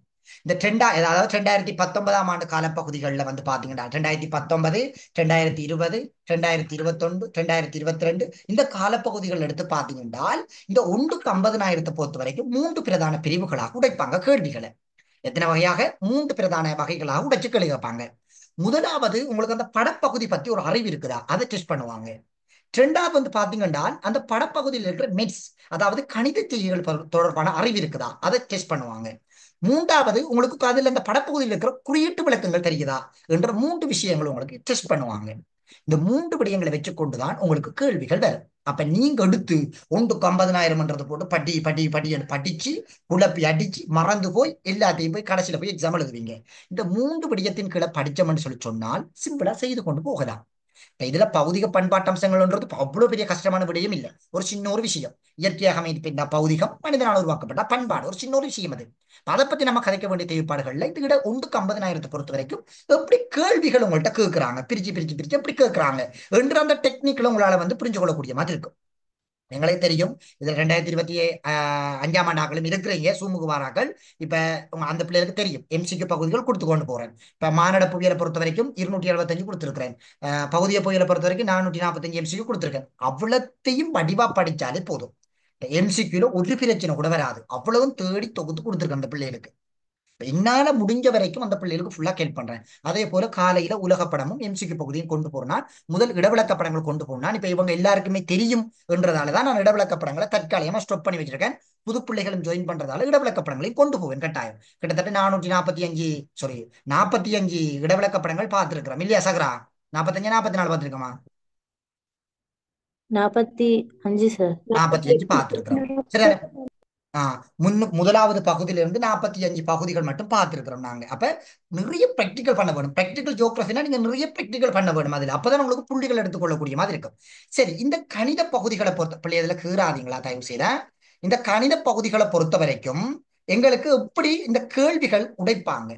இந்த அதாவது 2019ஆம் ஆண்டு காலப்பகுதிகளில் வந்து பாத்தீங்கன்னா 2019, 2020, 2021, 2022 இந்த காலப்பகுதிகள் எடுத்து பாத்தீங்கன்னா இந்த 1:50,000 பொறுத்த வரைக்கும் 3 பிரதான பிரிவுகளாக உடைப்பாங்க கேள்விகளை. எத்தனை வகையாக? 3 பிரதான வகைகளாக உடைச்சு கேள்வி கேட்பாங்க. முதலாவது உங்களுக்கு அந்த படப்பகுதி பத்தி ஒரு அறிவு இருக்குதா அதை டெஸ்ட் பண்ணுவாங்க. 2வது வந்து பாத்தீங்கன்னா அந்த படப்பகுதியில் இருக்கிற மெட்ஸ், அதாவது கணித செய்திகள் தொடர்பான அறிவு இருக்குதா அதை டெஸ்ட் பண்ணுவாங்க. 3வது உங்களுக்கு அதுல அந்த படப்பகுதியில் இருக்கிற குறியீட்டு விளக்கங்கள் தெரியுதா என்ற 3 விஷயங்கள் உங்களுக்கு டெஸ்ட் பண்ணுவாங்க. இந்த 3 விடயங்களை வச்சுக்கொண்டுதான் உங்களுக்கு கேள்விகள் வரும். அப்ப நீங்க எடுத்து 1:50,000 போட்டு படி படி படி படிச்சு குழப்பி அடிச்சு மறந்து போய் எல்லாத்தையும் போய் கடைசியில போய் எக்ஸாம் எழுதுவீங்க. இந்த 3 விடயத்தின் கீழே படிச்சோம்னு சொல்லி சொன்னால் சிம்பிளா செய்து கொண்டு போகலாம். இதுல பௌதிக பண்பாட்டு அம்சங்கள்ன்றது அவ்வளவு பெரிய கஷ்டமான விடயம் இல்லை. ஒரு சின்ன ஒரு விஷயம், இயற்கையாக அமைந்த பௌதிகம் மனிதனால் உருவாக்கப்பட்ட பண்பாடு, ஒரு சின்ன ஒரு விஷயம் அது. அதை பத்தி நம்ம கதைக்க வேண்டிய தேவைப்பாடுகள்ல இது 1:50,000 பொறுத்த வரைக்கும் எப்படி கேள்விகள் உங்கள்கிட்ட கேட்கிறாங்க, பிரிச்சு பிரிச்சு பிரிச்சு எப்படி கேட்கிறாங்க என்று அந்த டெக்னிக்ல உங்களால வந்து புரிஞ்சு கொள்ளக்கூடிய மாதிரி இருக்கும். எங்களுக்கு தெரியும் இதுல 2025ஆம் ஆண்டாக்களும் இருக்கிறீங்க சூமுகுவாராக்கள். இப்ப அந்த பிள்ளைகளுக்கு தெரியும் எம்சிக்கு பகுதிகள் கொடுத்து கொண்டு போறேன். இப்ப மானிட புவியியலை பொறுத்த வரைக்கும் 275 கொடுத்துருக்கிறேன். பகுதிய புவியியலை பொறுத்த வரைக்கும் 445 எம்சிக்கு கொடுத்துருக்கேன். அவ்வளத்தையும் வடிவா படிச்சாலே போதும். எம்சிக்யூல ஒரு பிரச்சனை கூட வராது. அவ்வளவும் தேடி தொகுத்து கொடுத்துருக்கேன் அந்த பிள்ளைகளுக்கு. என்னால முடிஞ்ச வரைக்கும் அந்த பிள்ளைகளுக்கு ஃபுல்லா ஹெல்ப் பண்றேன். அதே போல காலையில உலகப்படமும் எம்சிக்கு பகுதியும் கொண்டு போறேன்னா முதல் இடவிளக்க படங்கள் கொண்டு போனா இப்ப இவங்க எல்லாருக்குமே தெரியும் என்றதாலதான் நான் இடவிளக்க படங்களை தற்காலிகமா ஸ்டாப் பண்ணி வச்சிருக்கேன். புது பிள்ளைகளும் ஜாயின் பண்றதால இடவிளக்க படங்களையும் கொண்டு போவேன் கட்டாயம். கிட்டத்தட்ட 445 இடவிளக்க படங்கள் பார்த்திருக்கிறோம் இல்லையா சகரா? 45 44 பார்த்திருக்கோமா? 45 சார். 45 பார்த்திருக்கிறோம். சரி. முதலாவது பகுதியிலிருந்து 45 பகுதிகள் மட்டும் பார்த்திருக்கிறோம் நாங்க. அப்ப நிறைய பிராக்டிக்கல் பண்ண வேணும். பிராக்டிக்கல் ஜியோகிராஃபினா நீங்க நிறைய பிராக்டிக்கல் பண்ண வேணும். அதுல அப்பதான் உங்களுக்கு புள்ளிகள் எடுத்துக்கொள்ளக்கூடிய மாதிரி இருக்கும். சரி, இந்த கணித பகுதிகளை பொறுத்த பிள்ளை இதுல கீறாதீங்களா தயவு செய்த. இந்த கணித பகுதிகளை பொறுத்த வரைக்கும் எங்களுக்கு எப்படி இந்த கேள்விகள் உடைப்பாங்க.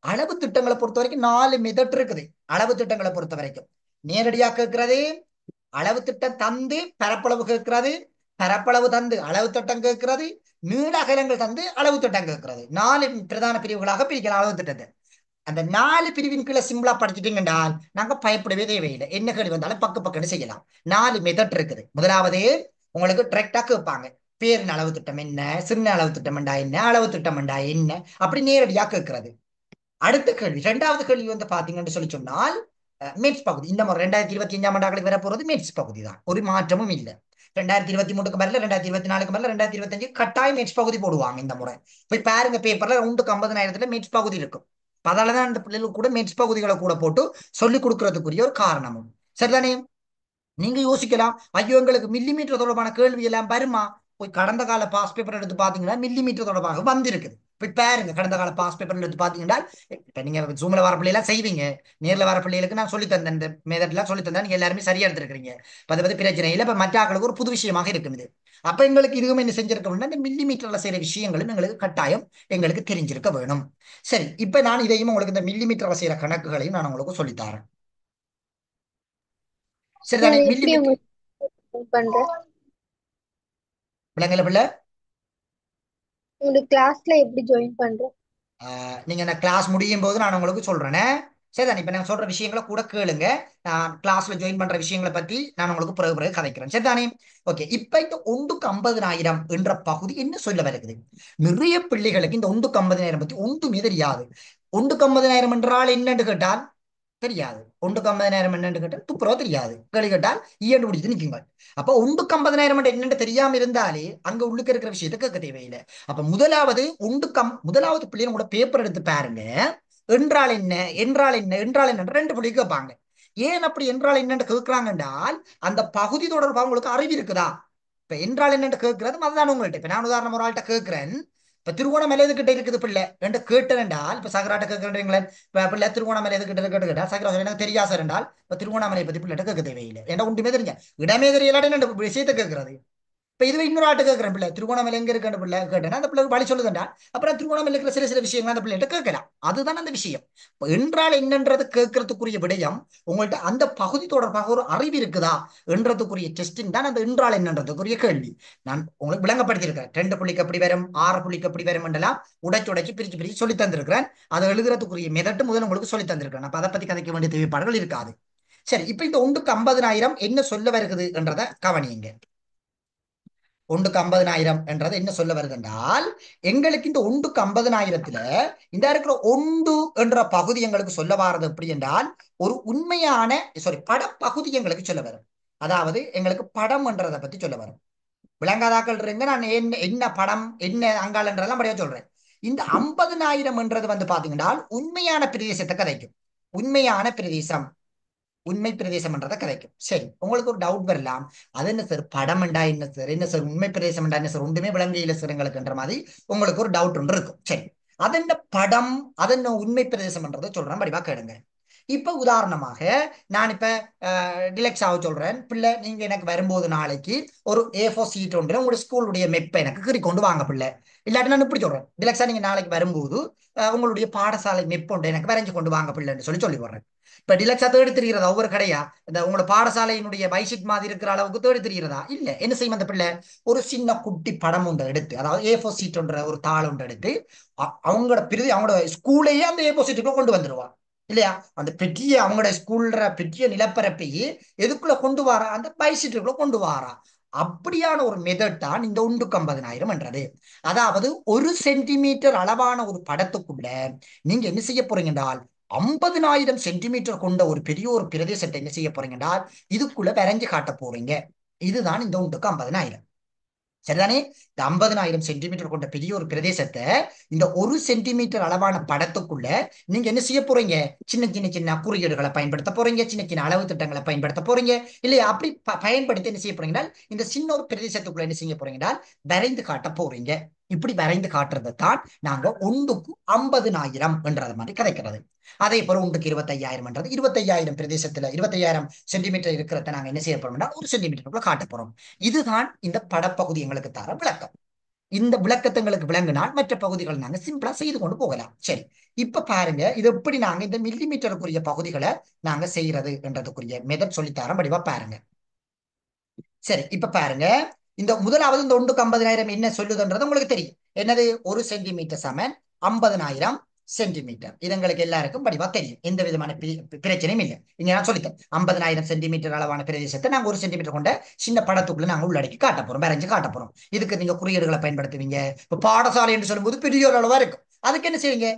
அளவு திட்டங்களை பொறுத்த வரைக்கும் 4 மெத்தட் இருக்குது. அளவு திட்டங்களை பொறுத்த வரைக்கும் நேரடியா கேட்கிறது, அளவு திட்டம் தந்து பரப்பளவு கேட்கிறது, பரப்பளவு தந்து அளவு திட்டம் கேட்கிறது, நீள அகலங்கள் தந்து அளவு திட்டம் கேட்கிறது. 4 பிரதான பிரிவுகளாக பிரிக்கலாம் அளவு திட்டத்தை. அந்த 4 பிரிவின் கீழே சிம்பிளா படிச்சுட்டீங்க என்றால் நாங்க பயப்படவே தேவையில்லை. என்ன கேள்வி வந்தாலும் பக்கம் செய்யலாம். 4 மெத்தட் இருக்குது. முதலாவது உங்களுக்கு டிரெக்டா கேட்பாங்க. பேரின் அளவு திட்டம் என்ன, சின்ன அளவு திட்டம் என்றா என்ன, அளவு திட்டம் என்றா என்ன, அப்படி நேரடியா கேட்கிறது. அடுத்த கேள்வி, 2வது கேள்வி வந்து பாத்தீங்கன்னு சொல்லி சொன்னால் மேட்ஸ் பகுதி. இந்த முறை 2025ஆம் ஆண்டுகளுக்கு வர போறது மேட்ஸ் பகுதி தான். ஒரு மாற்றமும் இல்லை. 2023க்கு வரல, 2024க்கு வரல, 2025 கட்டாயம் மேட்ஸ் பகுதி போடுவாங்க இந்த முறை. போய் பாருங்க பேப்பர்ல 50,000 மேட்ஸ் பகுதி இருக்கும். அதனாலதான் அந்த பிள்ளைகளுக்கு கூட மேட்ஸ் பகுதிகளை கூட போட்டு சொல்லிக் கொடுக்கறதுக்குரிய ஒரு காரணமும். சரிதானே? நீங்க யோசிக்கலாம், ஐயோ எங்களுக்கு மில்லிமீட்டர் தொடர்பான கேள்வி எல்லாம் வருமா? போய் கடந்த கால பாஸ் பேப்பர் எடுத்து பாத்தீங்கன்னா மில்லிமீட்டர் தொடர்பாக வந்திருக்குது. போய் பாருங்க கடந்த கால பாஸ் பேப்பர் எடுத்து பாத்தீங்கன்னா. இப்ப நீங்க ஜூம்ல வர பிள்ளைலாம் செய்வீங்க, நேர்ல வர பிள்ளைகளுக்கு நான் சொல்லி தந்தேன். இந்த மெத்தட்லாம் சொல்லி தந்தா நீங்க எல்லாருமே சரியா எடுத்துருக்கீங்க. அதை பத்தி பிரச்சனை இல்லை. இப்ப மற்ற ஆக்களுக்கு ஒரு புது விஷயமாக இருக்கும் இது. அப்ப எங்களுக்கு இதுவும் என்ன செஞ்சிருக்கோம்னா இந்த மில்லிமீட்டர்ல செய்யற விஷயங்களும் எங்களுக்கு கட்டாயம் எங்களுக்கு தெரிஞ்சிருக்க வேணும். சரி, இப்ப நான் இதையும் உங்களுக்கு இந்த மில்லிமீட்டர்ல செய்யற கணக்குகளையும் நான் உங்களுக்கு சொல்லித்தரேன். சரிதானே? மில்லிமீட்டர் பிள்ளைங்கள பிள்ளை உங்க கிளாஸ்ல எப்படி ஜாயின் பண்ற? நீங்க இந்த கிளாஸ் முடியும் போது நான் உங்களுக்கு சொல்றேனே. சரிதான், இப்ப நான் சொல்ற விஷயங்களை கூட கேளுங்க. நான் கிளாஸ்ல ஜாயின் பண்ற விஷயங்களை பத்தி நான் உங்களுக்கு பிறகு கதைக்கிறேன். சரிதானே? ஓகே. இப்ப இந்த 1க்கு 50,000 என்ற பகுதி என்ன சொல்ல வருகிறது? நிறைய பிள்ளைகளுக்கு இந்த 1க்கு 50,000 பத்தி ஒன்றுமே தெரியாது. 1க்கு 50,000 என்றால் என்னன்னு கேட்டால் தெரியாது. 1க்கு 50,000 என்னன்னு கேட்டால் துப்புரவா தெரியாது. கேள்வி கேட்டால் ஈண்டு பிடித்து நிற்குங்க. அப்ப 1க்கு 50,000 என்னன்னு தெரியாம இருந்தாலே அங்க உள்ளுக்கு இருக்கிற விஷயத்த கேட்க தேவையில்லை. அப்ப முதலாவது பிள்ளைங்க கூட பேப்பர் எடுத்து பாருங்க. என்றால் என்ன, என்றால் என்ன, என்றால் என்ன 2 புள்ளி கேட்பாங்க. ஏன் அப்படி என்றால் என்னன்னு கேட்கிறாங்க என்றால் அந்த பகுதி தொடர்பாக உங்களுக்கு அறிவு இருக்குதா? இப்ப என்றால் என்னன்னு கேட்கறது அதுதான் உங்கள்கிட்ட. இப்ப நான் உதாரணம் ஒரு ஆள்கிட்ட கேட்கிறேன், இப்ப திருவோணமலை எதுக்கிட்ட இருக்குது பிள்ளை என்று கேட்டேன் என்றால், இப்ப சகராட்ட கேட்கிறீங்களேன், இப்ப பிள்ளை திருவோணமலை எதுக்கிட்ட கேட்டா சகரா எனக்கு தெரியாது சார் என்றால் இப்ப திருவோணமலை பத்தி பிள்ளைகிட்ட கேட்க தேவையில்லை. ஏன்னா ஒன்றுமே தெரிஞ்ச இடமே தெரியலாட விஷயத்தை கேட்கறது. இப்ப இதுவே இன்னொரு ஆட்டு கேட்கிறேன், பிள்ளை திருவோணமலை எங்க இருக்கு பிள்ளை கேட்டேன்னா அந்த பிள்ளை வழி சொல்லுதுண்டா அப்புறம் திருவோணமலை இருக்கிற சில விஷயங்கள் அந்த பிள்ளைகிட்ட கேட்கலாம். அதுதான் அந்த விஷயம். என்றால் என்னன்றது கேட்கறதுக்குரிய விடயம் உங்கள்ட்ட அந்த பகுதி தொடர்பாக ஒரு அறிவு இருக்குதா என்றதுக்குரிய டெஸ்டிங் தான் அந்த என்றால் என்னன்றதுக்குரிய கேள்வி. நான் உங்களுக்கு விளங்கப்படுத்தியிருக்கிறேன். 2 புள்ளிக்கு எப்படி வரும், 6 புள்ளிக்கு எப்படி வரும் என்றெல்லாம் உடைச்சு பிரிச்சு சொல்லி தந்திருக்கிறேன். அதை எழுதுறதுக்குரிய மெதட்டு முதல் உங்களுக்கு சொல்லி தந்திருக்கிறேன். அப்ப அதை பத்தி கதைக்க வேண்டிய தேவைப்பாடுகள் இருக்காது. சரி, இப்ப இந்த 1க்கு 50,000 என்ன சொல்ல வருகிறது என்றதை கவனியுங்க. 1க்கு 50,000 என்றது என்ன சொல்ல வருது என்றால் எங்களுக்கு இந்த 1க்கு 50,000த்துல இந்த இருக்கிற 1 என்ற பகுதி எங்களுக்கு சொல்ல வர்றது எப்படி என்றால் ஒரு உண்மையான படப்பகுதி எங்களுக்கு சொல்ல வரும். அதாவது எங்களுக்கு படம் என்றதை பத்தி சொல்ல வரும். விளங்காதாக்கள் இருங்க, நான் என்ன படம் என்ன அங்காளன்றதெல்லாம் படியா சொல்றேன். இந்த 50,000 என்றது வந்து பாத்தீங்கன்னா உண்மையான பிரதேசத்தை கதைக்கும். உண்மையான பிரதேசம், உண்மை பிரதேசம் என்றதை கதைக்கும். சரி, உங்களுக்கு ஒரு டவுட் வரலாம், அது என்ன சார் படம் என்றா என்ன சார், என்ன சார் உண்மை பிரதேசம் என்றா என்ன சார், ஒன்றுமே விளங்கையில சார் எங்களுக்குன்ற மாதிரி உங்களுக்கு ஒரு டவுட் ஒன்று இருக்கும். சரி, அதென்ன படம், அதென்ன உண்மை பிரதேசம் என்றதை சொல்றேன், படிவா கேளுங்க. இப்ப உதாரணமாக நான் இப்ப டிலெக்ஸாவை சொல்றேன், பிள்ளை நீங்க எனக்கு வரும்போது நாளைக்கு ஒரு A4 சீட் ஒன்று உங்களுடைய ஸ்கூலுடைய மெப்பை எனக்கு கீறி கொண்டு வாங்க பிள்ளை. இல்லாட்டி நான் இப்படி சொல்றேன், டிலெக்ஸா நீங்க நாளைக்கு வரும்போது உங்களுடைய பாடசாலை மெப் ஒன்று எனக்கு வரைஞ்சு கொண்டு வாங்க பிள்ளைன்னு சொல்லி போடுறேன். இப்ப டிலக்ஸா தேடி தெரிகிறதா ஒவ்வொரு கடையா? இந்த உங்களோட பாடசாலையினுடைய பைஷீட் மாதிரி இருக்கிற அளவுக்கு தேடி தெரிகிறதா? இல்ல. என்ன செய்யும் அந்த பிள்ளை? ஒரு சின்ன குட்டி படம் ஒன்று எடுத்து, அதாவது A4 சீட்ன்ற ஒரு தாள் ஒன்று எடுத்து அவங்களோட பிரதி அவங்களோட ஸ்கூலையே அந்த A4 சீட்டுக்குள்ள கொண்டு வந்துருவா இல்லையா? அந்த பெரிய அவங்களோட ஸ்கூல்ற பெரிய நிலப்பரப்பையே எதுக்குள்ள கொண்டு வாரா? அந்த பைசீட்டுக்குள்ள கொண்டு வாரா. அப்படியான ஒரு மெத்தட் தான் இந்த 150,000 என்றது. அதாவது 1 சென்டிமீட்டர் அளவான ஒரு படத்துக்குள்ள நீங்க என்ன செய்ய போறீங்க என்றால் 50,000 சென்டிமீட்டர் கொண்ட ஒரு பெரிய ஒரு பிரதேசத்தை என்ன செய்ய போறீங்க என்றால் இதுக்குள்ள வரைஞ்சு காட்ட போறீங்க. இதுதான் இந்த 150,000. சரிதானே? இந்த 50,000 சென்டிமீட்டர் கொண்ட பெரிய ஒரு பிரதேசத்தை இந்த 1 சென்டிமீட்டர் அளவான படத்துக்குள்ள நீங்க என்ன செய்ய போறீங்க? சின்ன சின்ன சின்ன குறியீடுகளை பயன்படுத்த போறீங்க, சின்ன சின்ன அளவு திட்டங்களை பயன்படுத்த போறீங்க இல்லையா? அப்படி பயன்படுத்தி என்ன செய்ய போறீங்கன்னா இந்த சின்ன ஒரு பிரதேசத்துக்குள்ள என்ன செய்ய போறீங்கன்னா வரைந்து காட்ட போறீங்க. இப்படி வரைந்து காட்டுறது தான் நாங்க 1/50,000 என்றது மாதிரி கதைக்கிறது. அதே போல 1/25,000 என்றது 25,000 பிரதேசத்துல 25,000 சென்டிமீட்டர் இருக்கிறத நாங்க என்ன செய்ய போறோம்னா 1 சென்டிமீட்டருக்குள்ள காட்ட போறோம். இதுதான் இந்த படப்பகுதி எங்களுக்கு தர விளக்கம். இந்த விளக்கத்தங்களுக்கு விளங்கினால் மற்ற பகுதிகள் நாங்க சிம்பிளா செய்து கொண்டு போகலாம். சரி, இப்ப பாருங்க இது எப்படி நாங்க இந்த மில்லிமீட்டருக்குரிய பகுதிகளை நாங்க செய்யறது என்றதுக்குரிய மெத்தட் சொல்லித்தரோம். வடிவா பாருங்க. சரி, இப்ப பாருங்க இந்த முதலாவது இந்த 1/50,000 என்ன சொல்லுதுன்றது உங்களுக்கு தெரியும். என்னது? 1 சென்டிமீட்டர் சமன் 50,000 சென்டிமீட்டர். இது எங்களுக்கு எல்லாருக்கும் படிவா தெரியும். எந்த விதமான பிரச்சனையும் இல்லை. இங்க நான் சொல்லித்தேன் 50,000 சென்டிமீட்டர் அளவான பிரதேசத்தை நாங்க 1 சென்டிமீட்டர் கொண்ட சின்ன படத்துக்குள்ள நாங்க உள்ளடக்கி காட்ட போறோம், வரைஞ்சு காட்ட போறோம். இதுக்கு நீங்க குறியீடுகளை பயன்படுத்துவீங்க. இப்ப பாடசாலை என்று சொல்லும்போது பெரிய ஒரு அளவா இருக்கும். அதுக்கு என்ன செய்வீங்க?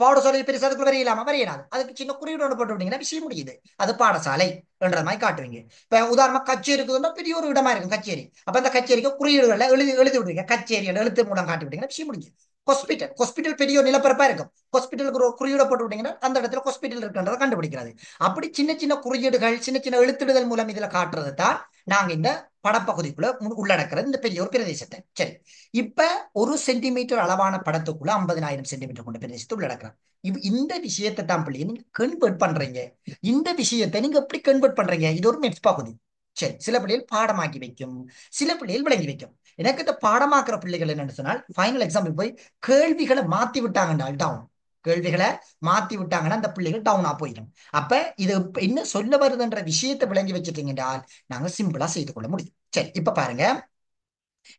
பாடசாலை பெருசா அதுக்குள்ள வரையலாமா? வரையலாது. அதுக்கு சின்ன குறியீடு ஒன்று போட்டு விட்டீங்கன்னா விஷயம் முடியுது. அது பாடசாலை என்ற மாதிரி காட்டுவீங்க. இப்ப உதாரணமா கச்சேரி இருக்குதுன்னா பெரிய ஒரு இடமா இருக்கும் கச்சேரி. அப்ப அந்த கச்சேரிக்கு குறியீடுகளை எழுதி எழுதி விடுவீங்க. கச்சேரி எழுத்து மூலம் காட்டி விட்டீங்கன்னா விஷயம் முடிஞ்சு. ஹாஸ்பிட்டல் பெரிய ஒரு நிலப்பரப்பா இருக்கும். ஹாஸ்பிட்டலுக்கு ஒரு குறியீடை போட்டு விட்டீங்கன்னா அந்த இடத்துல ஹாஸ்பிட்டல் இருக்குன்றதை கண்டுபிடிக்கிறது. அப்படி சின்ன சின்ன குறியீடுகள் சின்ன சின்ன எழுத்துடுதல் மூலம் இதுல காட்டுறது தான் நாங்க இந்த படப்பகுதிக்குள்ள உள்ளடக்கிறது இந்த பெரிய ஒரு பிரதேசத்தை. சரி, இப்ப 1 சென்டிமீட்டர் அளவான படத்துக்குள்ள 50,000 சென்டிமீட்டர் கொண்ட பிரதேசத்தை உள்ளடக்கிறார். இந்த விஷயத்தை தான் பிள்ளைங்க நீங்க கன்வெர்ட் பண்றீங்க. இந்த விஷயத்தை நீங்க எப்படி கன்வெர்ட் பண்றீங்க? இது ஒரு மெட்ஸ் பகுதி. சரி, சில பிள்ளைகள் பாடமாக்கி வைக்கும், சில பிள்ளைகள் விளங்கி வைக்கும். எனக்கு இந்த பாடமாக்குற பிள்ளைகள் என்னன்னு சொன்னால் ஃபைனல் எக்ஸாம்பிள் போய் கேள்விகளை மாத்தி விட்டாங்கன்னா டவுன், கேள்விகளை மாத்தி விட்டாங்கன்னா அந்த பிள்ளைகள் டவுனா போயிடும். அப்ப இது என்ன சொல்ல வருதுன்ற விஷயத்தை விளங்கி வச்சுட்டீங்க என்றால் நாங்க சிம்பிளா செய்து கொள்ள முடியும். சரி, இப்ப பாருங்க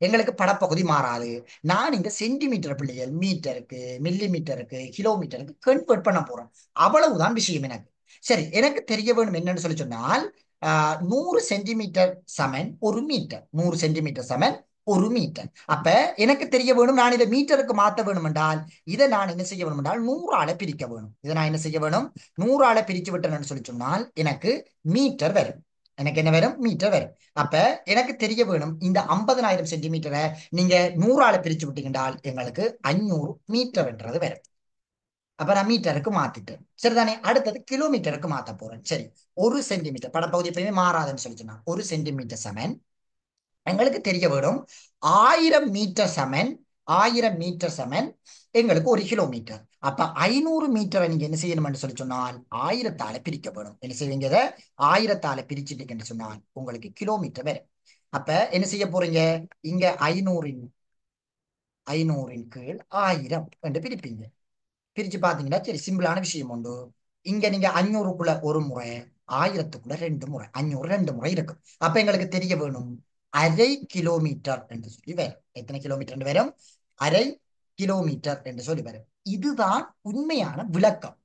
எங்களுக்கு படப்பகுதி மாறாது. நான் இந்த சென்டிமீட்டர் பிள்ளைகள் மீட்டருக்கு, மில்லிமீட்டருக்கு, கிலோமீட்டருக்கு கன்வெர்ட் பண்ண போறேன். அவ்வளவுதான் விஷயம் எனக்கு. சரி, எனக்கு தெரிய வேணும் என்னன்னு சொல்லி சொன்னால் 100 சென்டிமீட்டர் சமன் 1 மீட்டர். 100 சென்டிமீட்டர் சமன் 1 மீட்டர். அப்ப எனக்கு தெரிய வேணும் நான் இதை மீட்டருக்கு மாற்ற வேணும் என்றால் இதை நான் என்ன செய்ய வேணும் என்றால் 100ஆல பிரிக்க வேணும். இதை நான் என்ன செய்ய வேணும்? 100ஆல பிரிச்சு விட்டேன்னு சொல்லி சொன்னால் எனக்கு மீட்டர் வரும். எனக்கு என்ன வரும்? மீட்டர் வரும். அப்ப எனக்கு தெரிய வேணும் இந்த 50,000 சென்டிமீட்டரை நீங்க 100ஆல பிரிச்சு விட்டீங்கன்றால் எங்களுக்கு 500 மீட்டர் என்றது வரும். அப்ப நான் மீட்டருக்கு மாத்திட்டேன். சரிதானே? அடுத்தது கிலோமீட்டருக்கு மாத்த போறேன். சரி, 1 சென்டிமீட்டர் படப்பகுதி எப்பயுமே மாறாதுன்னு சொல்லி சொன்னா 1 சென்டிமீட்டர் சமன் எங்களுக்கு தெரிய வேணும் 1000 மீட்டர் சமன் 1000 மீட்டர் சமன் எங்களுக்கு 1 கிலோமீட்டர். அப்ப 500 மீட்டரை நீங்க என்ன செய்யணும்னு சொல்லி சொன்னால் 1000ஆல பிரிக்க வேணும். என்ன செய்வீங்க? 1000ஆல பிரிச்சுட்டீங்கன்னு சொன்னால் உங்களுக்கு கிலோமீட்டர் வரும். அப்ப என்ன செய்ய போறீங்க? இங்க 500 கீழ் 1000 என்று பிரிப்பீங்க. பிரிச்சு பாத்தீங்கன்னா சரி சிம்பிளான விஷயம் உண்டு. இங்க நீங்க 500க்குள்ள ஒரு முறை, 1000க்குள்ள 2 முறை, 500 2 முறை இருக்கும். அப்ப எங்களுக்கு தெரிய வேணும் 1/2 கிலோமீட்டர் என்று சொல்லி வரும். எத்தனை கிலோமீட்டர் வரும்? 1/2 கிலோமீட்டர் என்று சொல்லி வரும். இதுதான் உண்மையான விளக்கம்.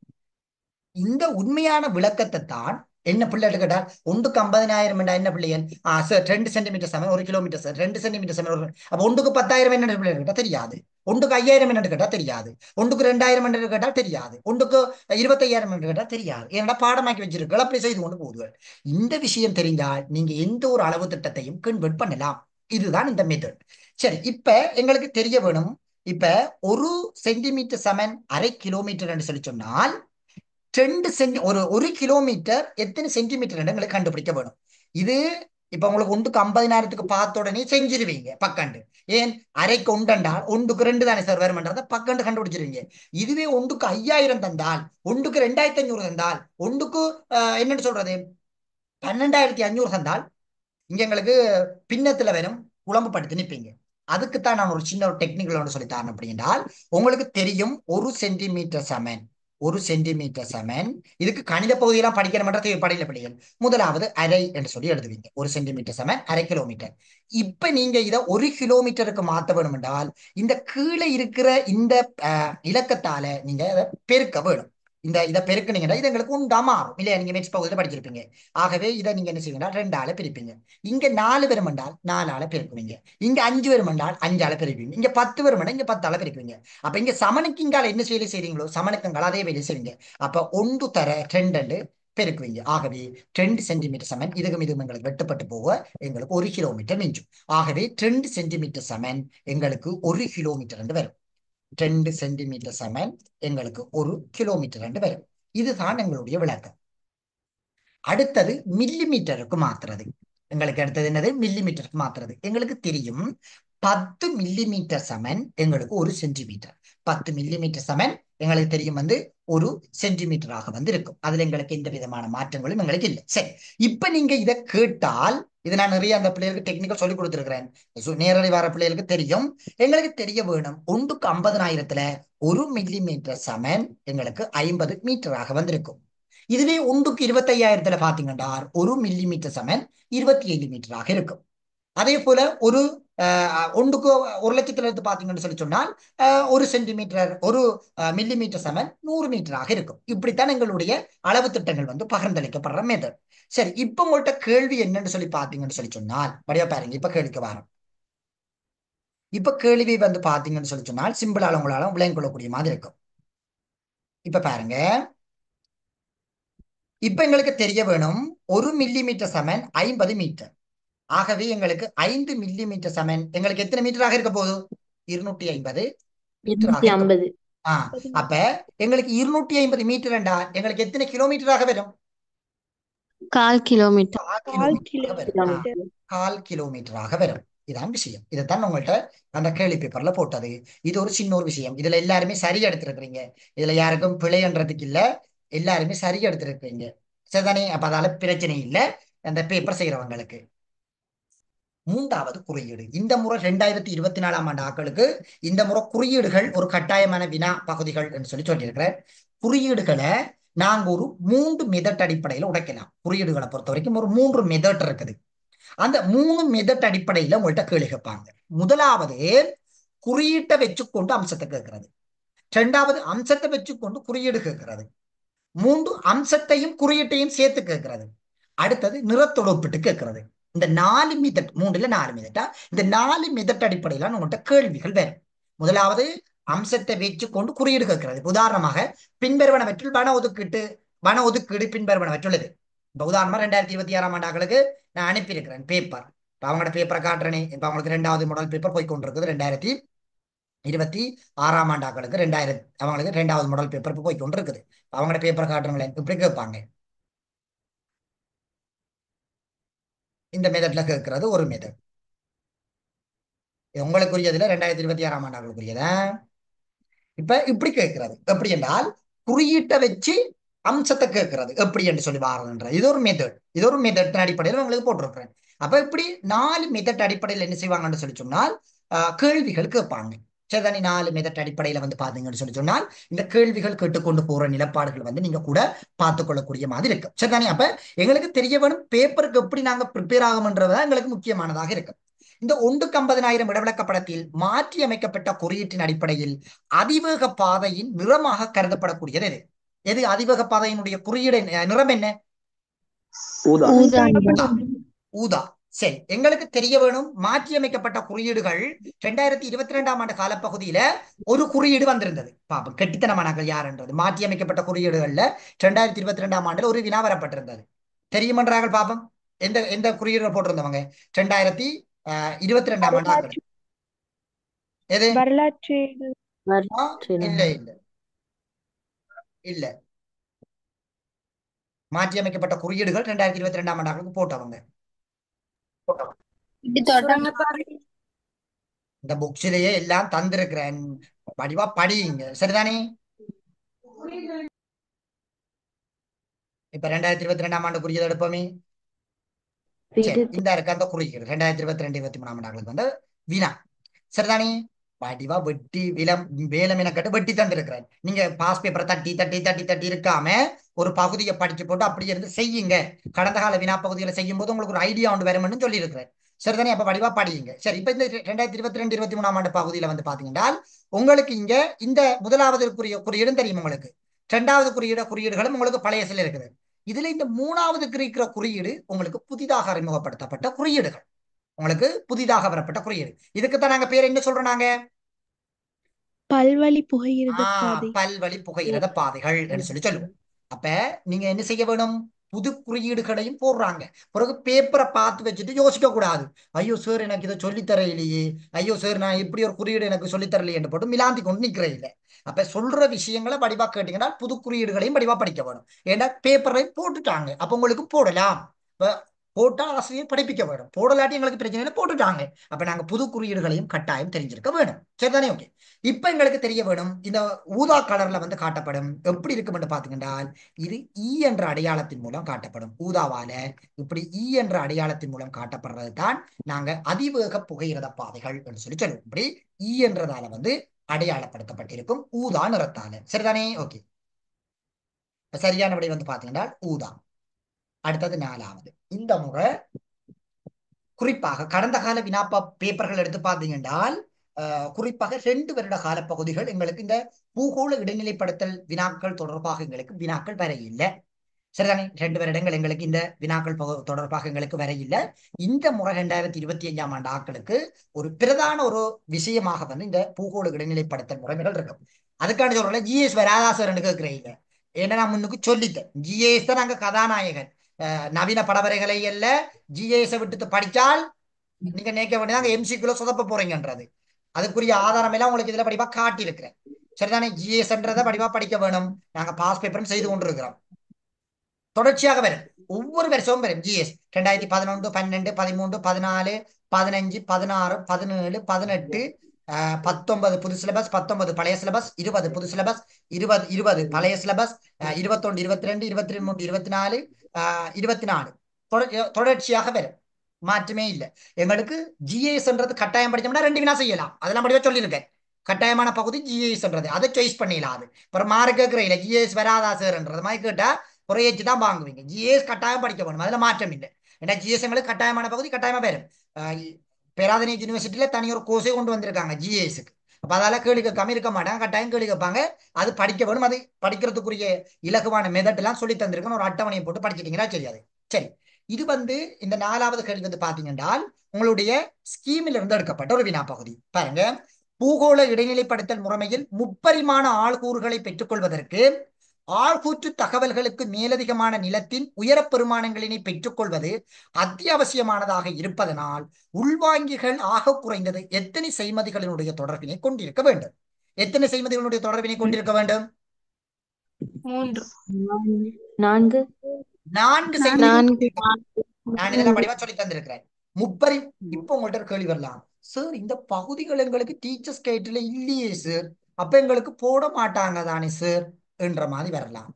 இந்த உண்மையான விளக்கத்தை தான் என்ன பிள்ளைகள் கேட்டால் 1/50,000 என்ன பிள்ளைகள்? சார் 2 சென்டிமீட்டர் சமன் 1 கிலோமீட்டர் சார் 2 சென்டிமீட்டர் சமன் அப்ப 1/10,000 என்ன பிள்ளைகள் கேட்டா தெரியாது. 1/5000 என்று கேட்டா தெரியாது. 1/2000 என்று கேட்டால் தெரியாது. 1/25,000 என்று கேட்டா தெரியாது. ஏன்னா பாடமாக்கி வச்சிருக்க அப்படி செய்து கொண்டு போகுதுகள். இந்த விஷயம் தெரிந்தால் நீங்க எந்த ஒரு அளவு திட்டத்தையும் கன்வெர்ட் பண்ணலாம். இதுதான் இந்த மெத்தட். சரி, இப்ப எங்களுக்கு தெரிய வேணும் இப்ப 1 சென்டிமீட்டர் சமன் 1/2 கிலோமீட்டர் என்று சொல்லி சொன்னால் 1 கிலோமீட்டர் எத்தனை சென்டிமீட்டர் எங்களுக்கு கண்டுபிடிக்க வேணும். இது இப்ப உங்களுக்கு 1/50,000 பார்த்த உடனே செஞ்சிருவீங்க பக்கண்டு. ஏன்? 1/2க்கு 1 என்றால் 1க்கு 2 தானே சார் வரும்ன்றத பக்கண்டு கண்டுபிடிச்சிருவீங்க. இதுவே 1க்கு 5000 தந்தால் 1க்கு 2500 தந்தால் 1க்கு என்னன்னு சொல்றது 12,500 தந்தால் இங்க எங்களுக்கு பின்னத்துல வரும் குழம்பு படுத்து நிற்பீங்க. அதுக்குத்தான் நான் ஒரு சின்ன ஒரு டெக்னிக்கல் ஒன்று சொல்லி தரேன். அப்படின்றால் உங்களுக்கு தெரியும் 1 சென்டிமீட்டர் சமன் ஒரு சென்டிமீட்டர் சமன். இதுக்கு கணித பகுதியெல்லாம் படிக்கிற தேவைப்படையில பிள்ளைகள். முதலாவது அரை என்று சொல்லி எழுதுவீங்க. ஒரு சென்டிமீட்டர் சமன் அரை கிலோமீட்டர். இப்ப நீங்க இதை ஒரு கிலோமீட்டருக்கு மாத்த வேணும் என்றால் இந்த கீழே இருக்கிற இந்த இலக்கத்தால நீங்க அதை பெருக்க வேணும். இதை பெருக்குனீங்கன்னா இது எங்களுக்கு உண்டா மாறும் இல்லையா? நீங்க மேட்ச் பகுதியில் படிச்சிருப்பீங்க. ஆகவே இதை நீங்க என்ன செய்வீங்கன்னா 2ஆல பிரிப்பீங்க. இங்க 4 வரும் என்றால் 4ஆல பெருக்குவீங்க. இங்க 5 வரும் என்றால் 5ஆல பெருக்குவீங்க. இங்க 10 வரும் என்றால் இங்க 10ஆல பெருக்குவீங்க. அப்ப இங்க சமனுக்கு இங்கால என்ன வேலை செய்றீங்களோ சமனுக்குங்கால அதே வேலை செய்வீங்க. அப்ப 1 தர 2 பெருக்குவீங்க. ஆகவே 2 சென்டிமீட்டர் சமன் இதுக்கும் எங்களுக்கு வெட்டுப்பட்டு போக எங்களுக்கு 1 கிலோமீட்டர் மிஞ்சும். ஆகவே 2 சென்டிமீட்டர் சமன் எங்களுக்கு 1 கிலோமீட்டர் என்று வரும். 2 சென்டிமீட்டர் சமன் எங்களுக்கு 1 கிலோமீட்டர் என்று வரும். இதுதான் எங்களுடைய விளக்கம். அடுத்தது மில்லி மீட்டருக்கு மாத்துறது. எங்களுக்கு அடுத்தது என்னது? மில்லி மீட்டருக்கு மாத்துறது. எங்களுக்கு தெரியும் 10 மில்லி மீட்டர் சமன் எங்களுக்கு 1 சென்டிமீட்டர். 10 மில்லி மீட்டர் சமன் எங்களுக்கு தெரியும் ஒரு சென்டிமீட்டராக இருக்கும். அதுல எங்களுக்கு எந்த விதமான மாற்றங்களும் எங்களுக்கு இல்லை. சரி, இப்ப நீங்க இதை கேட்டால் இது நான் நிறைய அந்த பிள்ளைகளுக்கு டெக்னிக்கல் சொல்லி கொடுத்துருக்கிறேன். நேரடி வர பிள்ளைகளுக்கு தெரியும். எங்களுக்கு தெரிய வேணும் 1க்கு 50,000 1 மில்லி மீட்டர் சமன் எங்களுக்கு 50 மீட்டராக வந்திருக்கும். இதுவே 1க்கு 25,000 பாத்தீங்கன்னா 1 மில்லி மீட்டர் சமன் 27 மீட்டராக இருக்கும். அதே போல ஒரு 1க்கு 1,00,000 எடுத்து பாத்தீங்கன்னு சொல்லி சொன்னால் 1 சென்டிமீட்டர் 1 மில்லி மீட்டர் சமன் 100 மீட்டராக இருக்கும். இப்படித்தான் எங்களுடைய அளவு திட்டங்கள் பகிர்ந்தளிக்கப்படுற மெத்தட். சரி, இப்ப உங்கள்கிட்ட கேள்வி என்னன்னு சொல்லி பாத்தீங்கன்னு சொல்லி சொன்னால் படியா பாருங்க. இப்ப கேள்விக்கு வரோம். இப்ப கேள்வி பாத்தீங்கன்னு சொல்லி சொன்னால் சிம்பிளால உங்களால விளங்கிக் கொள்ளக்கூடிய மாதிரி இருக்கும். இப்ப பாருங்க. இப்ப எங்களுக்கு தெரிய வேணும் 1 மில்லி மீட்டர் சமன் 50 மீட்டர். ஆகவே எங்களுக்கு 5 மில்லி மீட்டர் சமன் எங்களுக்கு எத்தனை மீட்டராக இருக்க போகுது? 250 மீட்டராக இருக்கும். 250 அப்ப எங்களுக்கு 250 மீட்டர் என்றால் எங்களுக்கு எத்தனை கிலோமீட்டராக வரும்? 1/4 கிலோமீட்டர். 1/4 1/4 கிலோமீட்டராக வரும். கிலோமீட்டர். 1/4 கிலோமீட்டராக வரும். இதான் விஷயம். இதைத்தான் உங்கள்கிட்ட அந்த கேள்வி பேப்பர்ல போட்டது. இது ஒரு சின்ன ஒரு விஷயம். இதுல எல்லாருமே சரியா எடுத்திருக்கிறீங்க. இதுல யாருக்கும் பிழைன்றதுக்கு இல்ல. எல்லாருமே சரியா எடுத்திருக்கிறீங்க. சரிதானே? அப்ப அதால பிரச்சனை இல்லை அந்த பேப்பர் செய்யறவங்களுக்கு. 3வது குறியீடு. இந்த முறை 2024ஆம் ஆண்டு ஆக்களுக்கு இந்த முறை குறியீடுகள் ஒரு கட்டாயமான வினா பகுதிகள் என்று சொல்லியிருக்கிறேன். குறியீடுகளை நாங்க ஒரு 3 மெதட் அடிப்படையில உடைக்கலாம். குறியீடுகளை பொறுத்த வரைக்கும் ஒரு 3 மெதட் இருக்குது. அந்த 3 மெதட் அடிப்படையில உங்கள்கிட்ட கேள்வி கேட்பாங்க. முதலாவது குறியீட்டை வச்சுக்கொண்டு அம்சத்தை கேட்கிறது. 2வது அம்சத்தை வச்சுக்கொண்டு குறியீடு கேட்கிறது. 3 அம்சத்தையும் குறியீட்டையும் சேர்த்து கேட்கிறது. அடுத்தது நிறத்தோட ஒப்பிட்டு கேட்கிறது. இந்த 4 மெதட், 3ல 4 மெதட்டா, இந்த 4 மெதட் அடிப்படையில உங்கள்கிட்ட கேள்விகள் வரும். முதலாவது அம்சத்தை வச்சுக்கொண்டு குறியீடு கேட்கிறது. உதாரணமாக பின்வருவனவற்றில் வன ஒதுக்கீடு பின்வருவனவற்றுள்ளது. இப்ப உதாரணமா 2026ஆம் ஆண்டாக்களுக்கு நான் அனுப்பியிருக்கிறேன் பேப்பர். இப்ப அவங்களோட பேப்பரை காட்டுறேனே. இப்ப அவங்களுக்கு 2வது மாடல் பேப்பர் போய் கொண்டிருக்குது. 2026ஆம் ஆண்டாக்களுக்கு அவங்களுக்கு 2வது மாடல் பேப்பர் போய் கொண்டிருக்குது. அவங்களோட பேப்பரை காட்டுறீங்களேன். இப்படி கேட்பாங்க. இந்த மெதட்ல கேட்கிறது ஒரு மெதட். உங்களுக்குரியதுல 2026ஆம் ஆண்டாக்களுக்குரியதா. இப்ப இப்படி கேட்கிறது எப்படி என்றால் குறியீட்டை வச்சு அம்சத்தை கேட்கிறது எப்படி என்று சொல்லி வாரன்ற இது ஒரு மெத்தட். இது ஒரு மெத்தட் அடிப்படையில் உங்களுக்கு போட்டிருக்கிறேன். அப்ப இப்படி 4 மெத்தட் அடிப்படையில் என்ன செய்வாங்கன்னு சொல்லி சொன்னால் கேள்விகள் கேட்பாங்க. சரிதானே? 4 மெத்தட் அடிப்படையில பாத்தீங்கன்னு சொல்லி சொன்னால் இந்த கேள்விகள் கேட்டுக்கொண்டு போற நிலப்பாடுகள் நீங்க கூட பார்த்துக் கொள்ளக்கூடிய மாதிரி இருக்கு. சரிதானே? அப்ப எங்களுக்கு தெரிய வேணும் பேப்பருக்கு எப்படி நாங்க ப்ரிப்பேர் ஆகும்ன்றதா எங்களுக்கு முக்கியமானதாக இருக்கு. இந்த 1க்கு 50,000 இடவிளக்க படத்தில் மாற்றி அமைக்கப்பட்ட குறியீட்டின் அடிப்படையில் அதிவேக பாதையின் நிறமாக கருதப்படக்கூடியது எது? எது அதிவேக பாதையினுடைய குறியீடு? நிறம் என்ன? ஊதா. ஊதா. சரி, எங்களுக்கு தெரிய வேணும் மாற்றி அமைக்கப்பட்ட குறியீடுகள் 2022ஆம் ஆண்டு காலப்பகுதியில ஒரு குறியீடு வந்திருந்தது. பாப்போம் கெட்டித்தனமானாக்கள் யாருன்றது. மாற்றி அமைக்கப்பட்ட குறியீடுகள்ல 2022ஆம் ஆண்டுல ஒரு வினா வரப்பட்டிருந்தது. தெரியுமன்றார்கள் பாப்போம். எந்த எந்த குறியீடு போட்டிருந்தவங்க 2022ஆம் ஆண்டு ஆக்கள்? எது? வரலாற்று இல்ல இல்ல இல்ல. மாற்றி அமைக்கப்பட்ட குறியீடுகள் 2022ஆம் ஆண்டு ஆக்களுக்கு போட்டவங்க. இந்த புக்ஸிலேயே எல்லாம் தந்திருக்கிறேன். படிவா படிங்க. சரிதானே? இப்ப 2022ஆம் ஆண்டு குறியீடு எடுப்போமே. சரி, இந்த இருக்க அந்த குறியீடு 2022-23ஆம் ஆண்டுகளுக்கு வினா. சரிதானே? வடிவா வெட்டி வேலை மெனக்கட்டு வெட்டி தந்திருக்கிறேன். நீங்க பாஸ் பேப்பரை தட்டி தட்டி தட்டி தட்டி இருக்காம ஒரு பகுதியை படிச்சு போட்டு அப்படியே இருந்து செய்யுங்க. கடந்த கால வினா பகுதிகளை செய்யும் போது உங்களுக்கு ஒரு ஐடியா ஒன்று வரும்னு சொல்லி இருக்கிறேன். சரிதானே? அப்ப வடிவா படியுங்க. சரி, இப்ப இந்த 2022-23 ஆண்டு பகுதியில வந்து பாத்தீங்கன்னா உங்களுக்கு இங்க இந்த முதலாவது குறியீடும் தெரியும் உங்களுக்கு. இரண்டாவது குறியீடுகளும் உங்களுக்கு பழைய சில இருக்குது. இதுல இந்த மூணாவதுக்கு இருக்கிற குறியீடு உங்களுக்கு புதிதாக அறிமுகப்படுத்தப்பட்ட குறியீடுகள். உங்களுக்கு புதிதாக வரப்பட்ட குறியீடு. இதுக்குத்தான் நாங்க பேர் என்ன சொல்றோம்? நாங்க பல்வழி புகையிரத பாதை. பல்வழி புகையிரத பாதைகள் என்று சொல்லி சொல்லுவோம். அப்ப நீங்க என்ன செய்ய வேணும்? புது குறியீடுகளையும் போடுறாங்க. பிறகு பேப்பரை பார்த்து வச்சுட்டு யோசிக்க கூடாது. ஐயோ சார், எனக்கு இதை சொல்லித்தர இல்லையே, ஐயோ சார் நான் இப்படி ஒரு குறியீடு எனக்கு சொல்லித்தரலையே என்று போட்டு மிலாந்தி கொண்டு நிக்கிறேன் இல்லை. அப்ப சொல்ற விஷயங்களை வடிவா கேட்டீங்கன்னா புது குறியீடுகளையும் வடிவா படிக்க வேணும். ஏன்னா பேப்பரையும் போட்டுட்டாங்க, அப்ப உங்களுக்கு போடலாம். இப்ப போட்டா ஆசிரியர் படிப்பிக்க வேணும், போடலாட்டி எங்களுக்கு பிரச்சனை இல்லை, போட்டுட்டாங்க. அப்ப நாங்க புது குறியீடுகளையும் கட்டாயம் தெரிஞ்சிருக்க வேணும். சரிதானே? ஓகே. இப்ப எங்களுக்கு தெரிய வேணும், இந்த ஊதா கலர்ல வந்து காட்டப்படும் எப்படி இருக்கும் என்று பாத்தீங்கன்னா இது ஈ என்ற அடையாளத்தின் மூலம் காட்டப்படும். ஊதாவால இப்படி ஈ என்ற அடையாளத்தின் மூலம் காட்டப்படுறது தான் நாங்க அதிவேக புகையிரத பாதைகள் என்று சொல்லி சொல்லுவோம். இப்படி ஈ என்றதால வந்து அடையாளப்படுத்தப்பட்டிருக்கும் ஊதா நிறத்தால. சரிதானே? ஓகே. சரியான விடை வந்து பாத்தீங்கன்னா ஊதா. அடுத்தது 4வது. இந்த முறை குறிப்பாக கடந்த கால வினாப்பா பேப்பர்கள் எடுத்து பார்த்தீங்கன்னா குறிப்பாக 2 வருட கால பகுதிகள் எங்களுக்கு இந்த பூகோள இடைநிலைப்படுத்தல் வினாக்கள் தொடர்பாக எங்களுக்கு வினாக்கள் வர இல்லை. சரிதானே? 2 வருடங்கள் எங்களுக்கு இந்த வினாக்கள் தொடர்பாக எங்களுக்கு வர இல்லை. இந்த முறை 2025ஆம் ஆண்டு ஆக்களுக்கு ஒரு பிரதான ஒரு விஷயமாக வந்து இந்த பூகோள இடைநிலைப்படுத்தல் முறைமைகள் இருக்கும். அதுக்கான சொல்றேன், ஜிஎஸ் வராதா சார் கேட்கிறீங்க. ஏன்னா நான் முன்னுக்கு சொல்லித்தேன், ஜிஎஸ் தான் நாங்க கதாநாயகன். நவீன படவரைகளை அல்ல. ஜிஎஸ் விட்டு படிச்சால் நீங்க நினைக்க வேண்டியதாங்க எம்சிக்குள்ள சொதப்ப போறீங்கன்றது. அதுக்குரிய ஆதாரம் எல்லாம் உங்களுக்கு இதுல படிப்பா காட்டி இருக்கிறேன். சரிதானே? ஜிஎஸ்ன்றதை படிப்பா படிக்க வேணும். நாங்க பாஸ் பேப்பரும் செய்து கொண்டிருக்கிறோம். தொடர்ச்சியாக வரும், ஒவ்வொரு வருஷமும் வரும் ஜிஎஸ். 2011, 12, 13, 14, 15, 16, 17, 18, 19 புது சிலபஸ், 19 பழைய சிலபஸ், 20 புது சிலபஸ், 20 பழைய சிலபஸ், 21, 22, 23, 24, 24 தொடர்ச்சியாக வரும். மாற்றமே இல்லை. எங்களுக்கு ஜிஎஸ்ன்றது கட்டாயம் படிச்சோம்னா 2 வினா செய்யலாம். அதெல்லாம் படிவா சொல்லியிருக்கேன். கட்டாயமான பகுதி ஜிஎஸ்ன்றது, அதை சாய்ஸ் பண்ணிடலாம். அப்புறம் மார்க் கேட்கிற இல்லை ஜிஎஸ் வராதா சார்ன்றது மாதிரி கேட்டா குறையச்சு தான் வாங்குவீங்க. ஜிஎஸ் கட்டாயம் படிக்க வேணும், அதுல மாற்றம் இல்லை. ஏன்னா ஜிஎஸ் எங்களுக்கு கட்டாயமான பகுதி கட்டாயமா வரும். பேராதனை யூனிவர்சிட்டியில தனி ஒரு கோர்ஸே கொண்டு வந்திருக்காங்க ஜிஎஸ்க்கு. அப்ப அதால கேள்வி கேட்காம இருக்க மாட்டாங்க, கட்டாயம் கேள்வி கேட்பாங்க. அது படிக்க வேணும். அது படிக்கிறதுக்குரிய இலகுவான மெதட் எல்லாம் சொல்லி தந்திருக்கணும். ஒரு அட்டவணையை போட்டு படிச்சிட்டீங்கன்னா தெரியாது. சரி, இது வந்து இந்த 4வது கேள்வி வந்து பாத்தீங்கன்னா உங்களுடைய ஸ்கீமில் இருந்து எடுக்கப்பட்ட ஒரு வினா பகுதி. பாருங்க, பூகோள இடைநிலைப்படுத்தல் முறைமையில் முப்பரிமாண ஆள்கூறுகளை பெற்றுக்கொள்வதற்கு ஆள்கூற்று தகவல்களுக்கு மேலதிகமான நிலத்தின் உயர பெருமானங்களினை பெற்றுக்கொள்வது அத்தியாவசியமானதாக இருப்பதனால் உள்வாங்கிகள் ஆக குறைந்தது எத்தனை செய்மதிகளினுடைய தொடர்பினை கொண்டிருக்க வேண்டும்? எத்தனை செய்மதிகளுடைய தொடர்பினை கொண்டிருக்க வேண்டும்? 3 4 4 செய்மதிகள். 4 நான் இதெல்லாம் படிவா சொல்லி தந்திருக்கிறேன். இப்ப உங்கள்ட்ட ஒரு கேள்வி வரலாம், சார் இந்த பகுதிகள் எங்களுக்கு டீச்சர்ஸ் கைட்ல இல்லையே சார், அப்ப எங்களுக்கு போட மாட்டாங்க தானே சார் என்ற மாதிரி வரலாம்.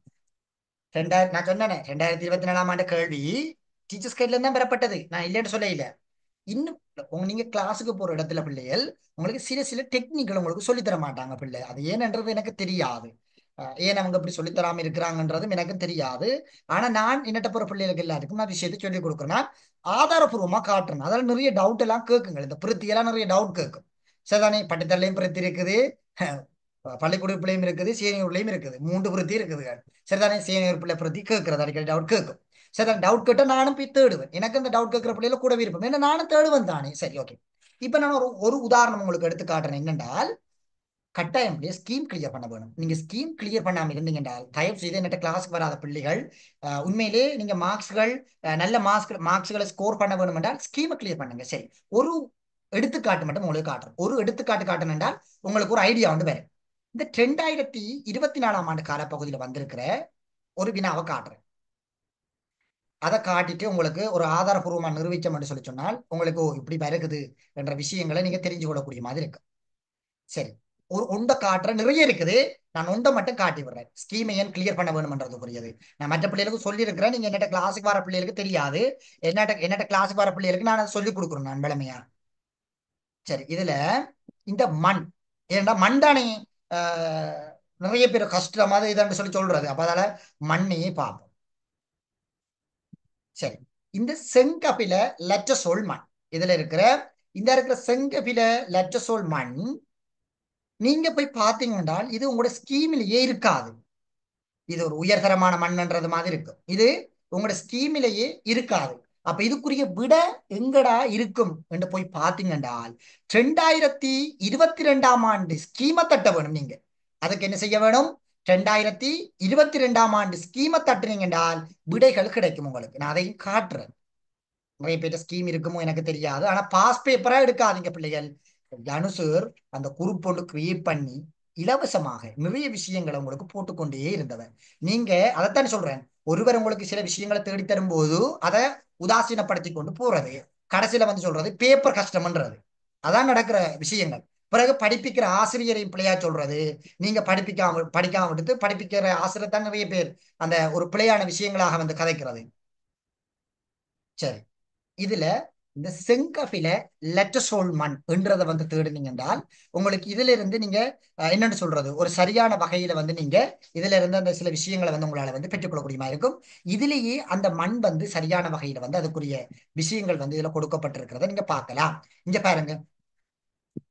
நான் சொன்னேன் 2024ஆம் ஆண்டு கேள்வி டீச்சர்ஸ் கைட்ல தான் பெறப்பட்டது, நான் இல்லைன்னு சொல்ல இல்லை. இன்னும் நீங்க கிளாஸுக்கு போற இடத்துல பிள்ளைகள் உங்களுக்கு சில டெக்னிக்கல் உங்களுக்கு சொல்லித்தர மாட்டாங்க பிள்ளை. அது ஏன்ன்றது எனக்கு தெரியாது. ஏன் அவங்க இப்படி சொல்லித்தராம இருக்கிறாங்கன்றதும் எனக்கு தெரியாது. ஆனா நான் என்னட்ட போற பிள்ளைகளுக்கு எல்லாருக்கும் நான் விஷயத்தை சொல்லி கொடுக்குறேன்னா ஆதாரபூர்வமா காட்டுறேன். அதெல்லாம் நிறைய டவுட் எல்லாம் கேட்குங்க. இந்த பிரித்தி எல்லாம் நிறைய டவுட் கேட்கும். சரிதானே? பட்டத்தலையும் பிரித்தி இருக்குது, பள்ளிக்கூட பிள்ளையும் இருக்குது, சீனியர் பிள்ளையும் இருக்குது. 3 பிரித்தி இருக்குது. சரிதானே? சீனியர் பிள்ளை பிரித்தி கேட்கறது அடிக்கடி டவுட் கேட்கும். சரி, டவுட் கேட்டா நானும் போய் தேடுவேன். எனக்கு அந்த டவுட் கேட்கிற பிள்ளைல கூட விருப்பம், ஏன்னா நானும் தேடுவேன் தானே. சரி, ஓகே. இப்ப நான் ஒரு உதாரணம் உங்களுக்கு எடுத்து காட்டுறேன். என்னென்றால் கட்டாயம் ஸ்கீம் கிளியர் பண்ண வேணும். நீங்க ஸ்கீம் கிளியர் பண்ணாம இருந்தீங்க என்றால் தயவு செய்து என்னட்ட கிளாஸுக்கு வராத பிள்ளைகள் உண்மையிலே நீங்க மார்க்ஸ்கள் நல்ல மார்க்ஸ்களை ஸ்கோர் பண்ண வேணும் என்றால் ஸ்கீமை கிளியர் பண்ணுங்க. சரி, ஒரு எடுத்துக்காட்டு மட்டும் உங்களுக்கு காட்டுறேன். ஒரு எடுத்துக்காட்டு காட்டணும் என்றால் உங்களுக்கு ஒரு ஐடியா வந்து வரும். இந்த 2024ஆம் ஆண்டு காலப்பகுதியில் வந்திருக்கிற ஒரு வினாவை காட்டுறேன். அதை காட்டிட்டு உங்களுக்கு ஒரு ஆதாரபூர்வமா நிரூபிச்சோம் என்று சொல்லி சொன்னால் உங்களுக்கு இப்படி வருகுது என்ற விஷயங்களை நீங்க தெரிஞ்சு கொள்ளக்கூடிய மாதிரி இருக்கு. சரி, ஒரு ஒன்றை காட்டுற நிறைய இருக்குது. நான் ஒன்றை மட்டும் காட்டி விடுறேன். ஸ்கீமை ஏன் கிளியர் பண்ண வேணும்ன்றது புரியுது. நான் மற்ற பிள்ளைகளுக்கு சொல்லி இருக்கிறேன். நீங்க என்னட்ட கிளாஸுக்கு வர பிள்ளைகளுக்கு தெரியாது. என்னட்ட கிளாஸுக்கு வர பிள்ளைகளுக்கு நான் அதை சொல்லிக் கொடுக்குறேன் நான் விளமையா. சரி, இதுல இந்த மண் ஏன்டா மண்டானே நிறைய பேர் கஷ்டமாவது இதான்னு சொல்லி சொல்றது. அப்ப அதால மண்ணையே பார்ப்போம். சரி, இந்த செங்கபில லெட்டசோல் மண், இதுல இருக்கிற செங்கபில லெட்டசோல் மண் நீங்க போய் பார்த்தீங்கன்னா இது உங்களோட ஸ்கீமிலேயே இருக்காது. இது ஒரு உயர்தரமான மண்ன்றது மாதிரி இருக்கும். இது உங்களோட ஸ்கீமிலேயே இருக்காது. அப்ப இதுக்குரிய விட எங்கடா இருக்கும் என்று போய் பார்த்தீங்கன்றால் 2022ஆம் ஆண்டு ஸ்கீமை தட்ட வேணும். நீங்க அதுக்கு என்ன செய்ய வேணும்? 2022ஆம் ஆண்டு ஸ்கீமை தட்டுனீங்க என்றால் விடைகள் கிடைக்கும் உங்களுக்கு. நான் அதையும் காட்டுறேன். நிறைய பேர் ஸ்கீம் இருக்குமோ எனக்கு தெரியாது. ஆனா பாஸ் பேப்பரா எடுக்காதீங்க பிள்ளைகள். அனுசர் அந்த குரூப் ஒன்று கிரியேட் பண்ணி இலவசமாக நிறைய விஷயங்களை உங்களுக்கு போட்டுக்கொண்டே இருந்தவர். நீங்க அதைத்தான் சொல்றேன். ஒருவர் உங்களுக்கு சில விஷயங்களை தேடி தரும் போது அதை உதாசீனப்படுத்தி கொண்டு போறது, கடைசியில வந்து சொல்றது பேப்பர் கஷ்டம்ன்றது. அதான் நடக்கிற விஷயங்கள். பிறகு படிப்பிக்கிற ஆசிரியரையும் பிள்ளையா சொல்றது, நீங்க படிக்காம விடுத்து படிப்பிக்கிற ஆசிரியர் தான் நிறைய பேர் அந்த ஒரு பிழையான விஷயங்களாக வந்து கதைக்கிறது. சரி, இதுல இந்த செங்கபில லெட்டசோல் மண் என்றதை வந்து தேடுனீங்க என்றால் உங்களுக்கு இதுல இருந்து நீங்க என்னன்னு சொல்றது ஒரு சரியான வகையில வந்து நீங்க இதுல இருந்து அந்த சில விஷயங்களை வந்து உங்களால வந்து பெற்றுக்கொள்ளக்கூடியமா இருக்கும். இதுலேயே அந்த மண் வந்து சரியான வகையில வந்து அதுக்குரிய விஷயங்கள் வந்து இதுல கொடுக்கப்பட்டிருக்கிறத நீங்க பார்க்கலாம். இங்க பாருங்க,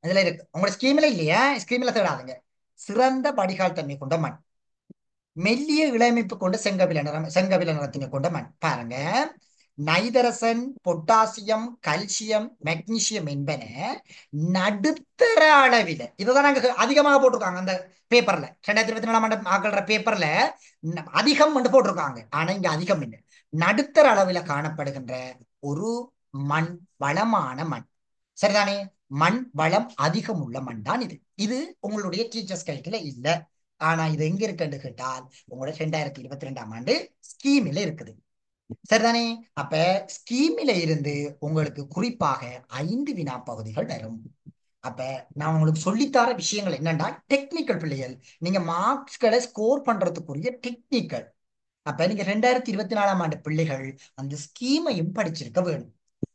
இதுல இருக்கு. உங்களோட ஸ்கீம்ல இல்லையா? ஸ்கீம்ல தேடாதுங்க. சிறந்த வடிகால் தன்மை கொண்ட மண், மெல்லிய இளமைப்பு கொண்ட செங்கபில நிறத்தினை கொண்ட மண். பாருங்க, நைதரசன், பொட்டாசியம், கல்சியம், மெக்னீசியம் என்பன நடுத்தர அளவில, இதுதான் நாங்க அதிகமாக போட்டிருக்காங்க அந்த பேப்பர்ல. 2024ஆம் ஆண்டு ஆக்கள்ற பேப்பர்ல அதிகம் வந்து போட்டிருக்காங்க. ஆனா இங்க அதிகம் இல்லை, நடுத்தர அளவில காணப்படுகின்ற ஒரு மண், வளமான மண். சரிதானே? மண் வளம் அதிகம் உள்ள மண் தான் இது. இது உங்களுடைய டீச்சர்ஸ் கைட்ல இல்ல. ஆனா இது எங்க இருக்குன்னு கேட்டால் உங்களோட 2022ஆம் ஆண்டு ஸ்கீமில் இருக்குது. சரிதானே? அப்ப ஸ்கீமில இருந்து உங்களுக்கு குறிப்பாக 5 வினா பகுதிகள் வரும். அப்ப நான் உங்களுக்கு சொல்லித்தர விஷயங்கள் என்னன்னா டெக்னிக்கல் பிள்ளைகள். நீங்க மார்க்ஸ்களை ஸ்கோர் பண்றதுக்குரிய டெக்னிக்கல். அப்ப நீங்க 2024ஆம் ஆண்டு பிள்ளைகள் அந்த ஸ்கீமையும் படிச்சிருக்க வேணும்.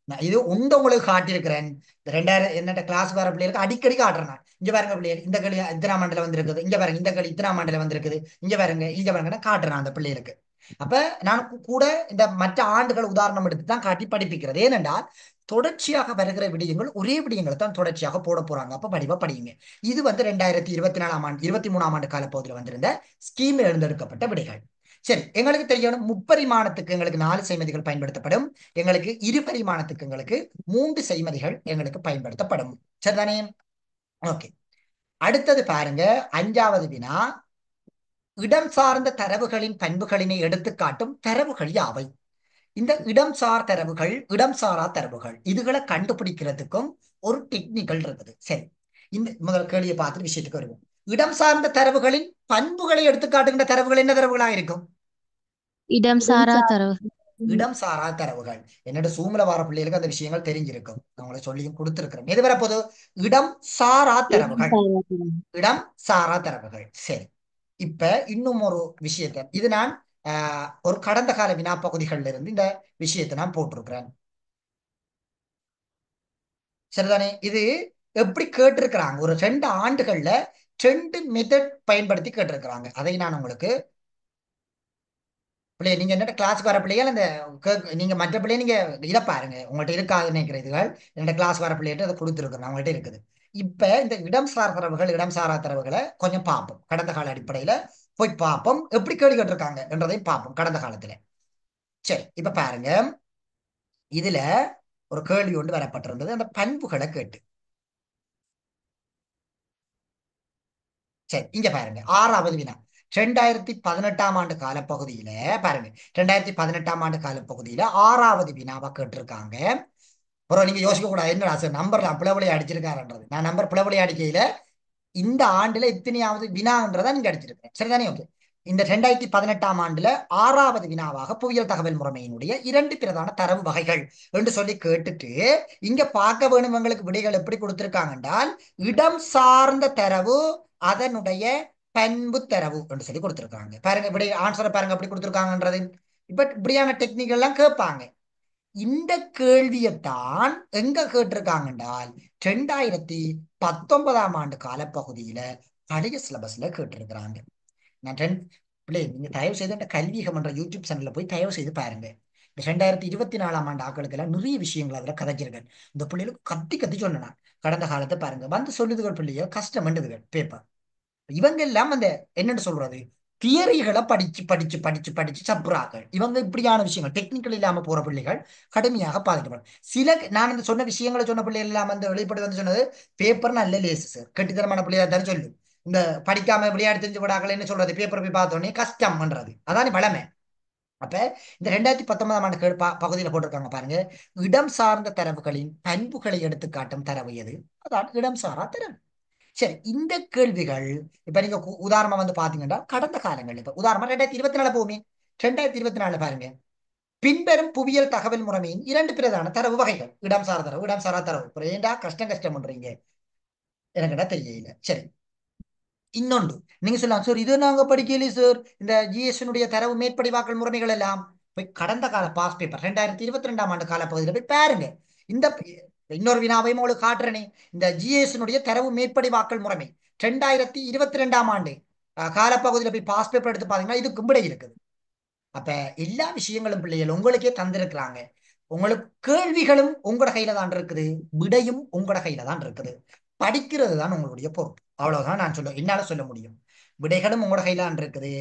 நான் இது உங்களுக்கு காட்டியிருக்கிறேன். 2000 என்னட்ட கிளாஸ் வர பிள்ளைகளுக்கு அடிக்கடி காட்டுறேன். நான் இங்க பாருங்க பிள்ளைகள், இந்த களி இத்தனாம் ஆண்டுல வந்திருக்குது, இங்க பாருங்க இந்த களி இத்தனாம் ஆண்டுல வந்திருக்குது, இங்க பாருங்க காட்டுறேன் அந்த பிள்ளைகளுக்கு. அப்ப நான் கூட இந்த மற்ற ஆண்டுகள் உதாரணம் எடுத்து தான் காட்டி படிப்பிக்கிறது. ஏனென்றால் தொடர்ச்சியாக வருகிற விடயங்கள் ஒரே விடயங்களை தான் தொடர்ச்சியாக போட போறாங்க. அப்ப படிவா படியுங்க. இது வந்து 2024ஆம் ஆண்டு 23ஆம் ஆண்டு காலப்பகுதியில் வந்திருந்த ஸ்கீமில் எழுந்தெடுக்கப்பட்ட விடைகள். சரி, எங்களுக்கு தெரியணும் முப்பரிமாணத்துக்கு எங்களுக்கு 4 செய்மதிகள் பயன்படுத்தப்படும். எங்களுக்கு இருபரிமாணத்துக்கு எங்களுக்கு 3 செய்மதிகள் எங்களுக்கு பயன்படுத்தப்படும். சரிதானே? ஓகே, அடுத்தது பாருங்க, 5வது வினா. இடம் சார்ந்த தரவுகளின் பண்புகளினை எடுத்துக்காட்டும் தரவுகள் யாவை? இந்த இடம் சார் தரவுகள், இடம் சாரா தரவுகள், இதுகளை கண்டுபிடிக்கிறதுக்கும் ஒரு டெக்னிக்கல் இருக்குது. சரி, இந்த முதல் கேள்வியை பார்த்துட்டு விஷயத்துக்கு வருவோம். இடம் சார்ந்த தரவுகளின் பண்புகளை எடுத்துக்காட்டுகின்ற தரவுகள் என்ன தரவுகளா இருக்கும்? இடம் சாரா தரவு. இடம் சாரா தரவுகள். என்னோட சூமில வர பிள்ளைகளுக்கு அந்த விஷயங்கள் தெரிஞ்சிருக்கும். அவங்களை சொல்லியும் கொடுத்திருக்கிறேன். எது வரப்போது? இடம் சாரா தரவுகள். இடம் சாரா தரவுகள். சரி, இப்ப இன்னும் ஒரு விஷயத்தை இது நான் ஒரு கடந்த கால வினா பகுதிகள்ல இருந்து இந்த விஷயத்தை நான் போட்டிருக்கிறேன். சரிதானே? இது எப்படி கேட்டிருக்கிறாங்க, ஒரு 2 ஆண்டுகள்ல 2 மெத்தட் பயன்படுத்தி கேட்டிருக்கிறாங்க. அதை நான் உங்களுக்கு பிள்ளை, நீங்க என்ன கிளாஸ்க்கு வர பிள்ளைகள் அந்த நீங்க மற்ற பிள்ளைய நீங்க இதை பாருங்க, உங்கள்கிட்ட இருக்காது நினைக்கிற இதுகள் என்னோட கிளாஸ் வர பிள்ளைகிட்ட அதை கொடுத்துருக்குறேன், அவங்கள்ட்ட இருக்குது. இப்ப இந்த இடம் சார் தரவுகள், இடம் சாரா தரவுகளை கொஞ்சம் பார்ப்போம். கடந்த கால அடிப்படையில போய் பார்ப்போம், எப்படி கேள்வி கேட்டிருக்காங்க என்றதையும் பார்ப்போம் கடந்த காலத்துல. சரி, இப்ப பாருங்க, இதுல ஒரு கேள்வி ஒன்று வரப்பட்டிருந்தது அந்த பண்புகளை கேட்டு. சரி, இங்க பாருங்க, 6வது வினா. 2018ஆம் ஆண்டு காலப்பகுதியில பாருங்க, 2018ஆம் ஆண்டு காலப்பகுதியில 6வது வினாவை கேட்டிருக்காங்க. அப்புறம் நீங்க யோசிக்க கூடாது, என்னடா சார் நம்பர்ல பிளவுளையை அடிச்சிருக்காருன்றது. நான் நம்பர் பிளவுளையை அடிக்கையில இந்த ஆண்டுல இத்தனையாவது வினான்றதை நீங்க அடிச்சிருக்கேன். சரிதானே? ஓகே, இந்த 2018ஆம் ஆண்டுல 6வது வினாவாக புவியியல் தகவல் முறைமையினுடைய 2 பிரதான தரவு வகைகள் என்று சொல்லி கேட்டுட்டு இங்க பார்க்க வேணும் எங்களுக்கு விடைகள் எப்படி கொடுத்திருக்காங்க என்றால் இடம் சார்ந்த தரவு, அதனுடைய பண்பு தரவு என்று சொல்லி கொடுத்திருக்காங்க. பாருங்க விடை ஆன்சரை பாருங்க எப்படி கொடுத்திருக்காங்கன்றது. இப்ப இப்படியான டெக்னிக் எல்லாம் கேட்பாங்க. இந்த கேள்வியைத்தான் எங்க கேட்டிருக்காங்க என்றால் 2019ஆம் ஆண்டு காலப்பகுதியில பழைய சிலபஸ்ல கேட்டிருக்கிறாங்க. நான் பிள்ளை நீங்க தயவு செய்து இந்த கல்வியகம் என்ற யூடியூப் சேனல்ல போய் தயவு செய்து பாருங்க. இந்த 2024ஆம் ஆண்டு ஆக்களுக்கு எல்லாம் நிறைய விஷயங்கள் அதுல கதைச்சிருக்கேன். இந்த பிள்ளைகளுக்கு கத்தி கத்தி சொன்னேன். கடந்த காலத்தை பாருங்க வந்து சொல்லுதுகள் பிள்ளைகள் கஷ்டமண்டுதுகள் பேப்பர். இவங்க எல்லாம் அந்த என்னன்னு சொல்றது தியரிகளை படிச்சு படிச்சு படிச்சு படிச்சு சப்புறாக்கள். இவங்க இப்படியான விஷயங்கள் டெக்னிக்கல் இல்லாம போற பிள்ளைகள் கடுமையாக பாதிக்கப்படும். சில நான் இந்த சொன்ன விஷயங்களை சொன்ன பிள்ளைகள் எல்லாம் வந்து வெளிப்பட்டு வந்து சொன்னது பேப்பர் நல்ல லேசு சார் கெட்டித்தனமான பிள்ளையா தானே சொல்லு. இந்த படிக்காம விளையாட்டு தெரிஞ்சு விடாக்கள் என்ன சொல்றது பேப்பர் போய் பார்த்தோன்னே கஷ்டம் பண்றது அதானே பழமை. அப்ப இந்த 2019ஆம் ஆண்டு பகுதியில் போட்டிருக்காங்க பாருங்க. இடம் சார்ந்த தரவுகளின் பண்புகளை எடுத்து காட்டும் தரவு எது? அதான் இடம் சாரா தரவு. சரி இந்த கேள்விகள் இப்ப நீங்க உதாரணமா வந்து பாத்தீங்கன்னா கடந்த காலங்கள் இப்ப உதாரணமா 2024 போமே 2024 பாருங்க. பின்வரும் புவியியல் தகவல் முறைமையின் 2 பிரதான தரவு வகைகள் இடம் சார தரவு இடம் சாரா தரவு. ஏண்டா கஷ்டம் பண்றீங்க எனக்குடா தெரியல. சரி இன்னொன்று நீங்க சொல்லலாம் சார் இது நாங்க படிக்கல சார் இந்த ஜிஎஸ்னுடைய தரவு மேற்படிவாக்கல் முறைமைகள் எல்லாம் போய் கடந்த கால பாஸ் பேப்பர் 2022ஆம் ஆண்டு காலப்பகுதியில் போய் பாருங்க. இந்த இன்னொரு வினாவையும் உங்களுக்கு காட்டுறேனே இந்த ஜிஎஸ்னுடைய தரவு மேற்படிவாக்கல் முறைமை 2022ஆம் ஆண்டு காலப்பகுதியில் போய் பாஸ் பேப்பர் எடுத்து பாத்தீங்கன்னா இது கும்பிடை இருக்குது. அப்ப எல்லா விஷயங்களும் பிள்ளைகள் உங்களுக்கே தந்திருக்கிறாங்க. உங்களுக்கு கேள்விகளும் உங்களோட கையில தான் இருக்குது, விடையும் உங்களோட கையில தான் இருக்குது. படிக்கிறது தான் உங்களுடைய பொறுப்பு. அவ்வளவுதான் நான் என்னால சொல்ல முடியும். விடைகளும் உங்களோட கையிலான் இருக்குது,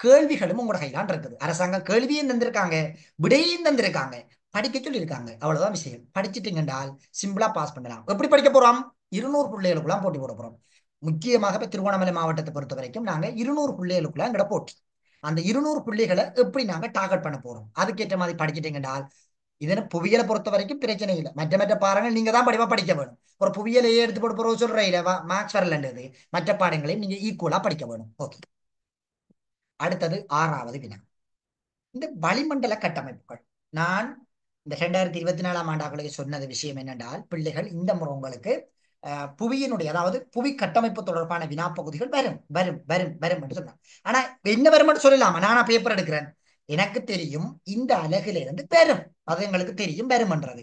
கேள்விகளும் உங்களோட கையிலான் இருக்குது. அரசாங்கம் கேள்வியும் தந்திருக்காங்க, விடையும் தந்திருக்காங்க, படிக்க சொல்லி இருக்காங்க. அவ்வளவுதான் விஷயம். படிச்சுட்டீங்க என்றால் சிம்பிளா பாஸ் பண்ணலாம். எப்படி படிக்க போறோம்? 200 பிள்ளைகளுக்குலாம் போட்டி போட போறோம். முக்கியமாக இப்ப திருவண்ணாமலை மாவட்டத்தை பொறுத்த வரைக்கும் நாங்க 200 பிள்ளைகளுக்குலாம் எங்கட போட்டி. அந்த 200 பிள்ளைகளை எப்படி நாங்க டார்கெட் பண்ண போறோம் அதுக்கேற்ற மாதிரி படிச்சுட்டீங்க என்றால் இதனை புவியியலை பொறுத்த வரைக்கும் பிரச்சனை இல்லை. மற்ற பாடங்கள் நீங்க தான் படிக்க வேணும். ஒரு புவியியலையே எடுத்து போட்டு போற சொல்றீங்க மேக்ஸ் வரலன்றது மற்ற பாடங்களையும் நீங்க ஈக்குவலா படிக்க வேணும். ஓகே அடுத்தது 6வது வினா. இந்த வளிமண்டல கட்டமைப்புகள் நான் இந்த 2024ஆம் ஆண்டாக்களுக்கு சொன்னது விஷயம் என்னென்றால் பிள்ளைகள் இந்த முறை உங்களுக்கு புவியினுடைய அதாவது புவி கட்டமைப்பு தொடர்பான வினா பகுதிகள் வரும் வரும் வரும் வரும் என்று சொன்னான். ஆனா என்ன வரும் சொல்லலாமா? நானா பேப்பர் எடுக்கிறேன் எனக்கு தெரியும் இந்த அலகுல இருந்து வரும் அது எங்களுக்கு தெரியும் வரும்ன்றது.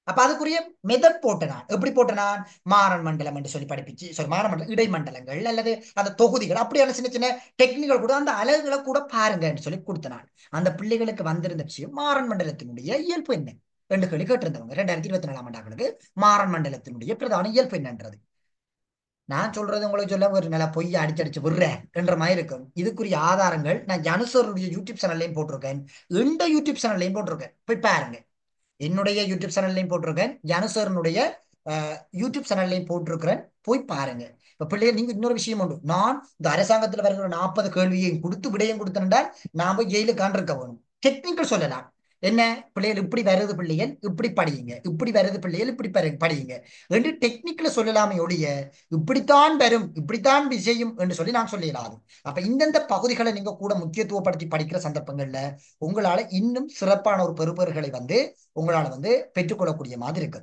அப்ப அதுக்குரிய மெதட் போட்டு நான் எப்படி போட்டு நான் மாறன் மண்டலம் என்று சொல்லி படிப்பிச்சு மாறன் மண்டலம் இடைமண்டலங்கள் அல்லது அந்த தொகுதிகள் அப்படியான சின்ன சின்ன டெக்னிக்கல் கூட அந்த அலகுகளை கூட பாருங்கன்னு சொல்லி கொடுத்தனான். அந்த பிள்ளைகளுக்கு வந்திருந்த விஷயம் மாறன் மண்டலத்தினுடைய இயல்பு என்ன ரெண்டு கேள்வி கேட்டிருந்தவங்க 2024ஆம் ஆண்டாக்களுக்கு மாறன் மண்டலத்தினுடைய பிரதான இயல்பு என்னன்றது. நான் சொல்றது உங்களுக்கு சொல்ல ஒரு நல்ல பொய்யை அடிச்சடிச்சு விடுறேன் என்ற மாதிரி இருக்கும். இதுக்குரிய ஆதாரங்கள் நான் ஜனுசருடைய யூடியூப் சேனல்லையும் போட்டிருக்கேன், எந்த யூடியூப் சேனல்லையும் போட்டிருக்கேன், போய் பாருங்க. என்னுடைய யூடியூப் சேனல்லையும் போட்டிருக்கேன், ஜனுசரனுடைய யூடியூப் சேனல்லையும் போட்டிருக்கிறேன், போய் பாருங்க. இப்ப பிள்ளைகள் நீங்க இன்னொரு விஷயம் உண்டு, நான் இந்த அரசாங்கத்துல வருகிற 40 கேள்வியையும் கொடுத்து விடையும் கொடுத்தேன்டால் நான் போய் ஜெயிலுக்கு காண்டிருக்க வேணும். டெக்னிக்கல் சொல்லலாம் என்ன பிள்ளைகள் இப்படி வருது பிள்ளைகள் இப்படி படியுங்க, இப்படி வருது பிள்ளைகள் இப்படி படியுங்க என்று டெக்னிக்கல சொல்லலாமே ஒழிய இப்படித்தான் வரும் இப்படித்தான் விஷயம் என்று சொல்லி நான் சொல்லிடலாது. அப்ப இந்தந்த பகுதிகளை நீங்க கூட முக்கியத்துவப்படுத்தி படிக்கிற சந்தர்ப்பங்கள்ல உங்களால இன்னும் சிறப்பான ஒரு பெறுபேறுகளை வந்து உங்களால வந்து பெற்றுக்கொள்ளக்கூடிய மாதிரி இருக்கு.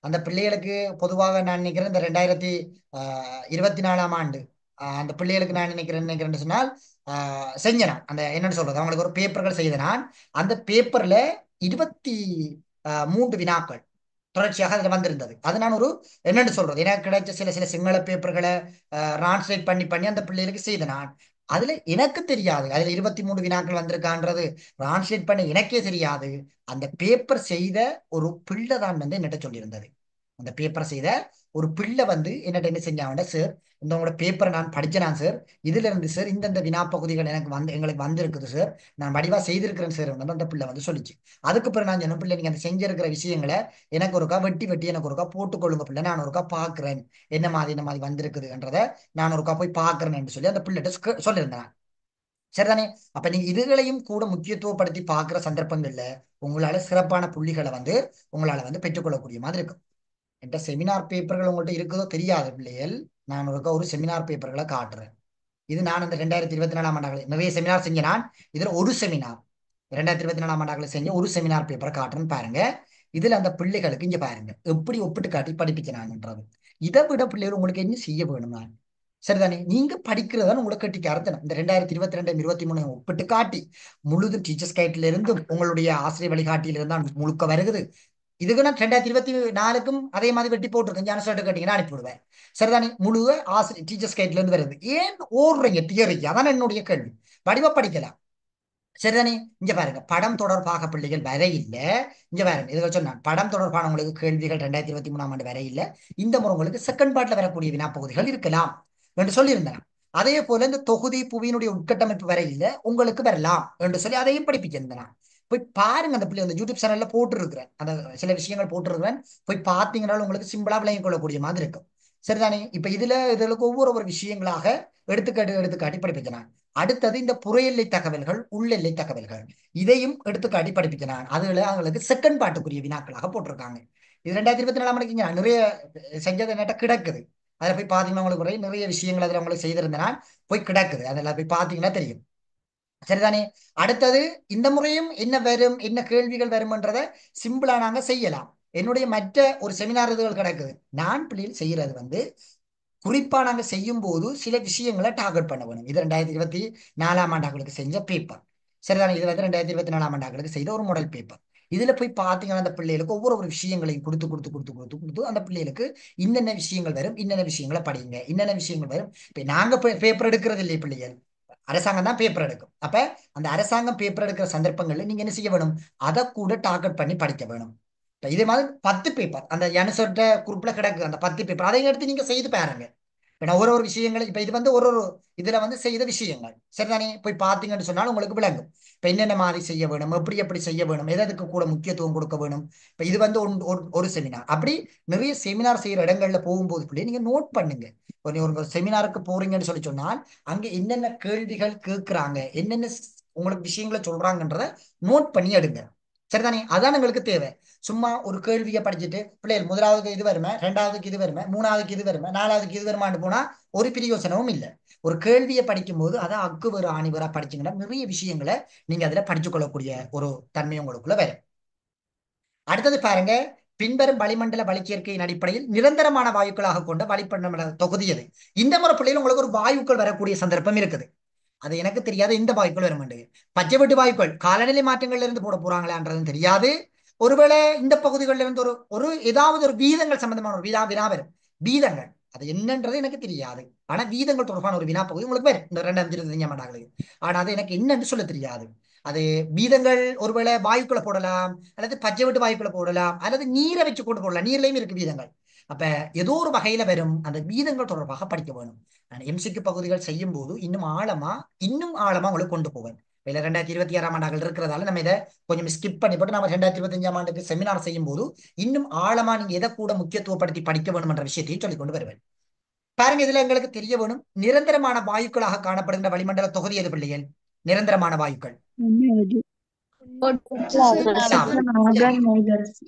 அந்த பிள்ளைகளுக்கு பொதுவாக நான் நினைக்கிறேன் இந்த 2024ஆம் ஆண்டு அந்த பிள்ளைகளுக்கு நான் நினைக்கிறேன்னு சொன்னால் செஞ்ச நான் அந்த என்னன்னு சொல்றது அவங்களுக்கு ஒரு பேப்பர்கள் செய்த நான் அந்த பேப்பர்ல 23 வினாக்கள் தொடர்ச்சியாக அதுல வந்திருந்தது. அது நான் ஒரு என்னன்னு சொல்றது எனக்கு கிடைச்ச சில சில சிங்கள பேப்பர்களை டிரான்ஸ்லேட் பண்ணி அந்த பிள்ளைகளுக்கு செய்த நான். அதுல எனக்கு தெரியாது அதுல 23 வினாக்கள் வந்திருக்கான்றது டிரான்ஸ்லேட் பண்ண எனக்கே தெரியாது. அந்த பேப்பர் செய்த ஒரு பிள்ளை தான் வந்து என்னட்ட சொல்லியிருந்தது. அந்த பேப்பர் செய்த ஒரு பிள்ளை வந்து என்னட்ட என்ன செஞ்சாங்க, சார் இந்த உங்களோட பேப்பரை நான் படிச்சேன் சார், இதுல இருந்து சார் இந்தந்த வினா பகுதிகள் எங்களுக்கு வந்திருக்குது சார், நான் வடிவா செய்திருக்கிறேன் சார் அந்த பிள்ளை வந்து சொல்லிச்சு. அதுக்கு பிறகு நான் சொன்ன பிள்ளை நீங்க அந்த செஞ்சிருக்கிற விஷயங்களை எனக்கு ஒருக்கா வெட்டி எனக்கு ஒருக்கா போட்டுக்கொள்ளுங்க பிள்ளை, நான் ஒருக்கா பாக்குறேன் என்ன மாதிரி வந்திருக்குதுன்றத நான் ஒருக்கா போய் பாக்குறேன் என்று சொல்லி அந்த பிள்ளைகிட்ட சொல்லியிருந்தேன். சரிதானே? அப்ப நீங்க இதுகளையும் கூட முக்கியத்துவப்படுத்தி பாக்குற சந்தர்ப்பங்கள்ல உங்களால சிறப்பான புள்ளிகளை வந்து உங்களால வந்து பெற்றுக்கொள்ளக்கூடிய மாதிரி இருக்கும். என்கிட்ட செமினார் பேப்பர்கள் உங்கள்கிட்ட இருக்குதோ தெரியாது பிள்ளைகள், நான் ஒரு செமினார் பேப்பர்களை காட்டுறேன். இது நான் அந்த 2024ஆம் ஆண்டாக நிறைய செமினார் செஞ்ச நான் இதுல ஒரு செமினார் 2024ஆம் ஆண்டாக செஞ்ச ஒரு செமினார் பேப்பரை காட்டுறேன்னு பாருங்க. இதுல அந்த பிள்ளைகளுக்கு இங்க பாருங்க எப்படி ஒப்பிட்டு காட்டி படிப்பிக்கிறான்ன்றது. இதை விட பிள்ளைகள் உங்களுக்கு என்ன செய்ய வேணும் நான் சரிதானே? நீங்க படிக்கிறதான் உங்களை கட்டிக்க அர்த்தம். இந்த 2022 23 ஒப்பிட்டு காட்டி முழுதும் டீச்சர்ஸ் கைட்ல இருந்து உங்களுடைய ஆசிரியர் வழிகாட்டியில இருந்தால் முழுக்க வருகுது. இதுக்கு நான் 2024க்கும் அதே மாதிரி வெட்டி போட்டிருக்கேன். ஜானஸ்டார்ட் கேட்டீங்கன்னா அனுப்பிவிடுவேன். சரிதானே? முழு ஆசிரியர் டீச்சர்ஸ் கைட்ல இருந்து வருது. ஏன் ஓடுறீங்க தியரிக்கு? அதான் என்னுடைய கேள்வி. வடிவ படிக்கலாம். சரிதானே? இங்க பாருங்க, படம் தொடர்பாக பிள்ளைகள் வர இல்ல. இங்க பாருங்க, இதுல சொன்னான் படம் தொடர்பான உங்களுக்கு கேள்விகள் 2023ஆம் ஆண்டு வர இல்ல. இந்த முறை உங்களுக்கு செகண்ட் பார்ட்ல வரக்கூடிய வினாப்பகுதிகள் இருக்கலாம் என்று சொல்லியிருந்தேன். அதே போல இந்த தொகுதி புவியினுடைய உட்கட்டமைப்பு வர இல்ல, உங்களுக்கு வரலாம் என்று சொல்லி அதையும் படிப்பிச்சிருந்தேன். போய் பாருங்க, அந்த பிள்ளை அந்த யூடியூப் சேனல்ல போட்டுருக்கிறேன், அந்த சில விஷயங்கள் போட்டுருக்கிறேன். போய் பார்த்தீங்கன்னா உங்களுக்கு சிம்பிளா விளங்கிக் கொள்ளக்கூடிய மாதிரி இருக்கும். சரிதானே? இப்ப இதுகளுக்கு ஒவ்வொரு விஷயங்களாக எடுத்துக்காட்டி படிப்பிச்சேன். அடுத்தது இந்த புற எல்லை தகவல்கள், உள்ளெல்லை தகவல்கள், இதையும் எடுத்துக்காட்டி படிப்பிக்கிறான். அதுல அவங்களுக்கு செகண்ட் பார்ட்டுக்குரிய வினாக்களாக போட்டிருக்காங்க. இது 2024ஆம் ஆண்டுக்கு நிறைய செஞ்சது என்னட்ட கிடக்குது. அதில் போய் பார்த்தீங்கன்னா உங்களுக்கு நிறைய விஷயங்கள் அதில் உங்களுக்கு செய்திருந்தனால் போய் கிடக்குது. அதில் போய் பார்த்தீங்கன்னா தெரியும். சரிதானே? அடுத்தது இந்த முறையும் என்ன வரும், என்ன கேள்விகள் வரும்ன்றதை சிம்பிளா நாங்க செய்யலாம். என்னுடைய மற்ற ஒரு செமினார் இதுகள் கிடக்குது. நான் பிள்ளைகள் செய்யறது குறிப்பா நாங்க செய்யும் போது சில விஷயங்களை டார்கெட் பண்ண வேணும். இது 2024ஆம் ஆண்டாக்களுக்கு செஞ்ச பேப்பர். சரிதானே? இது 2024ஆம் ஆண்டாக்களுக்கு செய்த ஒரு மாடல் பேப்பர். இதுல போய் பாத்தீங்கன்னா அந்த பிள்ளைகளுக்கு ஒவ்வொரு விஷயங்களையும் கொடுத்து அந்த பிள்ளைகளுக்கு இன்னென்ன விஷயங்கள் வரும், இன்னென்ன விஷயங்களை படிங்க, இன்னென்ன விஷயங்கள் வரும். இப்ப நாங்க பேப்பர் எடுக்கிறது இல்லை பிள்ளைகள், அரசாங்கம் தான் பேப்பர் எடுக்கும். அப்ப அந்த அரசாங்கம் பேப்பர் எடுக்கிற சந்தர்ப்பங்கள்ல நீங்க என்ன செய்ய வேணும், அதை கூட டார்கெட் பண்ணி படிக்க வேணும். இதே மாதிரி 10 பேப்பர் அந்த யனுசர்ட்ட குரூப்ல கிடக்கு, அந்த 10 பேப்பர் அதை எடுத்து நீங்க செய்து பாருங்க. ஒரு விஷயங்கள் இப்ப இது ஒரு இதுல செய்த விஷயங்கள். சரிதானே? போய் பார்த்தீங்கன்னு சொன்னாலும் உங்களுக்கு விளங்கும். இப்ப என்னென்ன மாதிரி செய்ய வேணும், எப்படி செய்ய வேணும், எதுக்கு கூட முக்கியத்துவம் கொடுக்க வேணும். இப்ப இது ஒரு செமினார். அப்படி நிறைய செமினார் செய்யற இடங்கள்ல போகும்போது பிள்ளை நீங்க நோட் பண்ணுங்க. ஒரு செமினாருக்கு போறீங்கன்னு சொன்னால் அங்க என்னென்ன கேள்விகள் கேட்கிறாங்க, என்னென்ன உங்களுக்கு விஷயங்களை சொல்றாங்கன்றத நோட் பண்ணி எடுங்க. சரிதானே? அதான் எங்களுக்கு தேவை. சும்மா ஒரு கேள்வியை படிச்சுட்டு பிள்ளைகள் முதலாவதுக்கு இது வருமே, ரெண்டாவதுக்கு இது வருமே, மூணாவதுக்கு இது வருமே, நாலாவதுக்கு இது வருமானு போனா ஒரு பிரயோசனமும் இல்லை. ஒரு கேள்வியை படிக்கும் போது அதை அக்குவரு ஆணிவரா படிச்சீங்கன்னா நிறைய விஷயங்களை நீங்க அதுல படிச்சு கொள்ளக்கூடிய ஒரு தன்மை உங்களுக்குள்ள வரும். அடுத்தது பாருங்க, பின்வரும் வளிமண்டல வளிச்சேர்க்கையின் அடிப்படையில் நிரந்தரமான வாயுக்களாக கொண்ட வளிமண்டல தொகுதி எது? இந்த முறை பிள்ளைகள் உங்களுக்கு ஒரு வாயுக்கள் வரக்கூடிய சந்தர்ப்பம் இருக்குது. அது எனக்கு தெரியாது எந்த வாயுக்கள் வரும். பச்சை வெட்டு வாயுக்கள் காலநிலை மாற்றங்கள்ல இருந்து போட போறாங்களான்றதும் தெரியாது. ஒருவேளை இந்த பகுதிகளில் இருந்து ஒரு ஏதாவது ஒரு வீதங்கள் சம்பந்தமான ஒரு வினா வரும். வீதங்கள் அது என்னன்றது எனக்கு தெரியாது. ஆனா வீதங்கள் தொடர்பான ஒரு வினா பகுதி உங்களுக்கு வரும் இந்த 2025ஆம் ஆண்டுகளுக்கு. ஆனா அது எனக்கு என்னன்னு சொல்ல தெரியாது. அது வீதங்கள் ஒருவேளை வாயுக்களை போடலாம், அல்லது பச்சை வெட்டு வாயுக்களை போடலாம், அல்லது நீரை வச்சு கொண்டு போடலாம். நீர்லயும் இருக்கு வீதங்கள். அப்ப ஏதோ ஒரு வகையில வரும். அந்த வீதங்கள் தொடர்பாக படிக்க வேணும். நான் எம்சிக்கு பகுதிகள் செய்யும் போது இன்னும் ஆழமா உங்களுக்கு கொண்டு போவேன். இல்ல 2026ஆம் ஆண்டுகள் இருக்கிறதால நம்ம இதை கொஞ்சம் ஸ்கிப் பண்ணி போட்டு நம்ம 2025ஆம் ஆண்டுக்கு செமினார் செய்யும் போது இன்னும் ஆழமா நீங்க எதை கூட முக்கியத்துவப்படுத்தி படிக்க வேணும் என்ற விஷயத்தையும் சொல்லிக் கொண்டு வருவேன். பாருங்க, இதுல எங்களுக்கு தெரிய வேணும், நிரந்தரமான வாயுக்களாக காணப்படுகின்ற வளிமண்டல தொகுதி எது பிள்ளைகள்? நிரந்தரமான வாயுக்கள்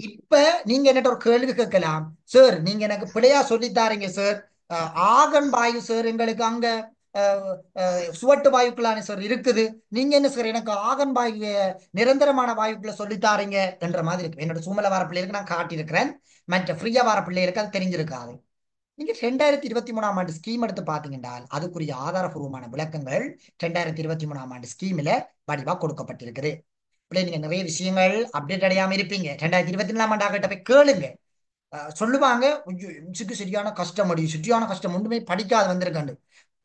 இப்ப நீங்க என்ன ஒரு கேள்வி கேட்கலாம், சார் நீங்க எனக்கு பிழையா சொல்லித்தாரீங்க சார், ஆகன் வாயு சார் எங்களுக்கு அங்க சுவட்டு வாயுக்களான சார் இருக்குது, நீங்க என்ன சார் எனக்கு ஆகன் வாயு நிரந்தரமான வாயுக்களை சொல்லித்தாரீங்க என்ற மாதிரி இருக்கு. என்னோட சூமல வார பிள்ளைகளுக்கு நான் காட்டியிருக்கிறேன், மற்ற ஃப்ரீயா வார பிள்ளைகளுக்கு அது தெரிஞ்சிருக்காது. நீங்க 2023ஆம் ஆண்டு ஸ்கீம் எடுத்து பாத்தீங்கன்னா அதுக்குரிய ஆதாரபூர்வமான விளக்கங்கள் 2023ஆம் ஆண்டு ஸ்கீம்ல வடிவா கொடுக்கப்பட்டிருக்குது. நீங்க நிறைய விஷயங்கள் அப்டேட் அடையாம இருப்பீங்க. 2024ஆம் ஆண்டு போய் கேளுங்க, சொல்லுவாங்க எம்சிக்கு சரியான கஷ்டம், சரியான கஷ்டம், ஒன்றுமே படிக்காது வந்திருக்காண்டு.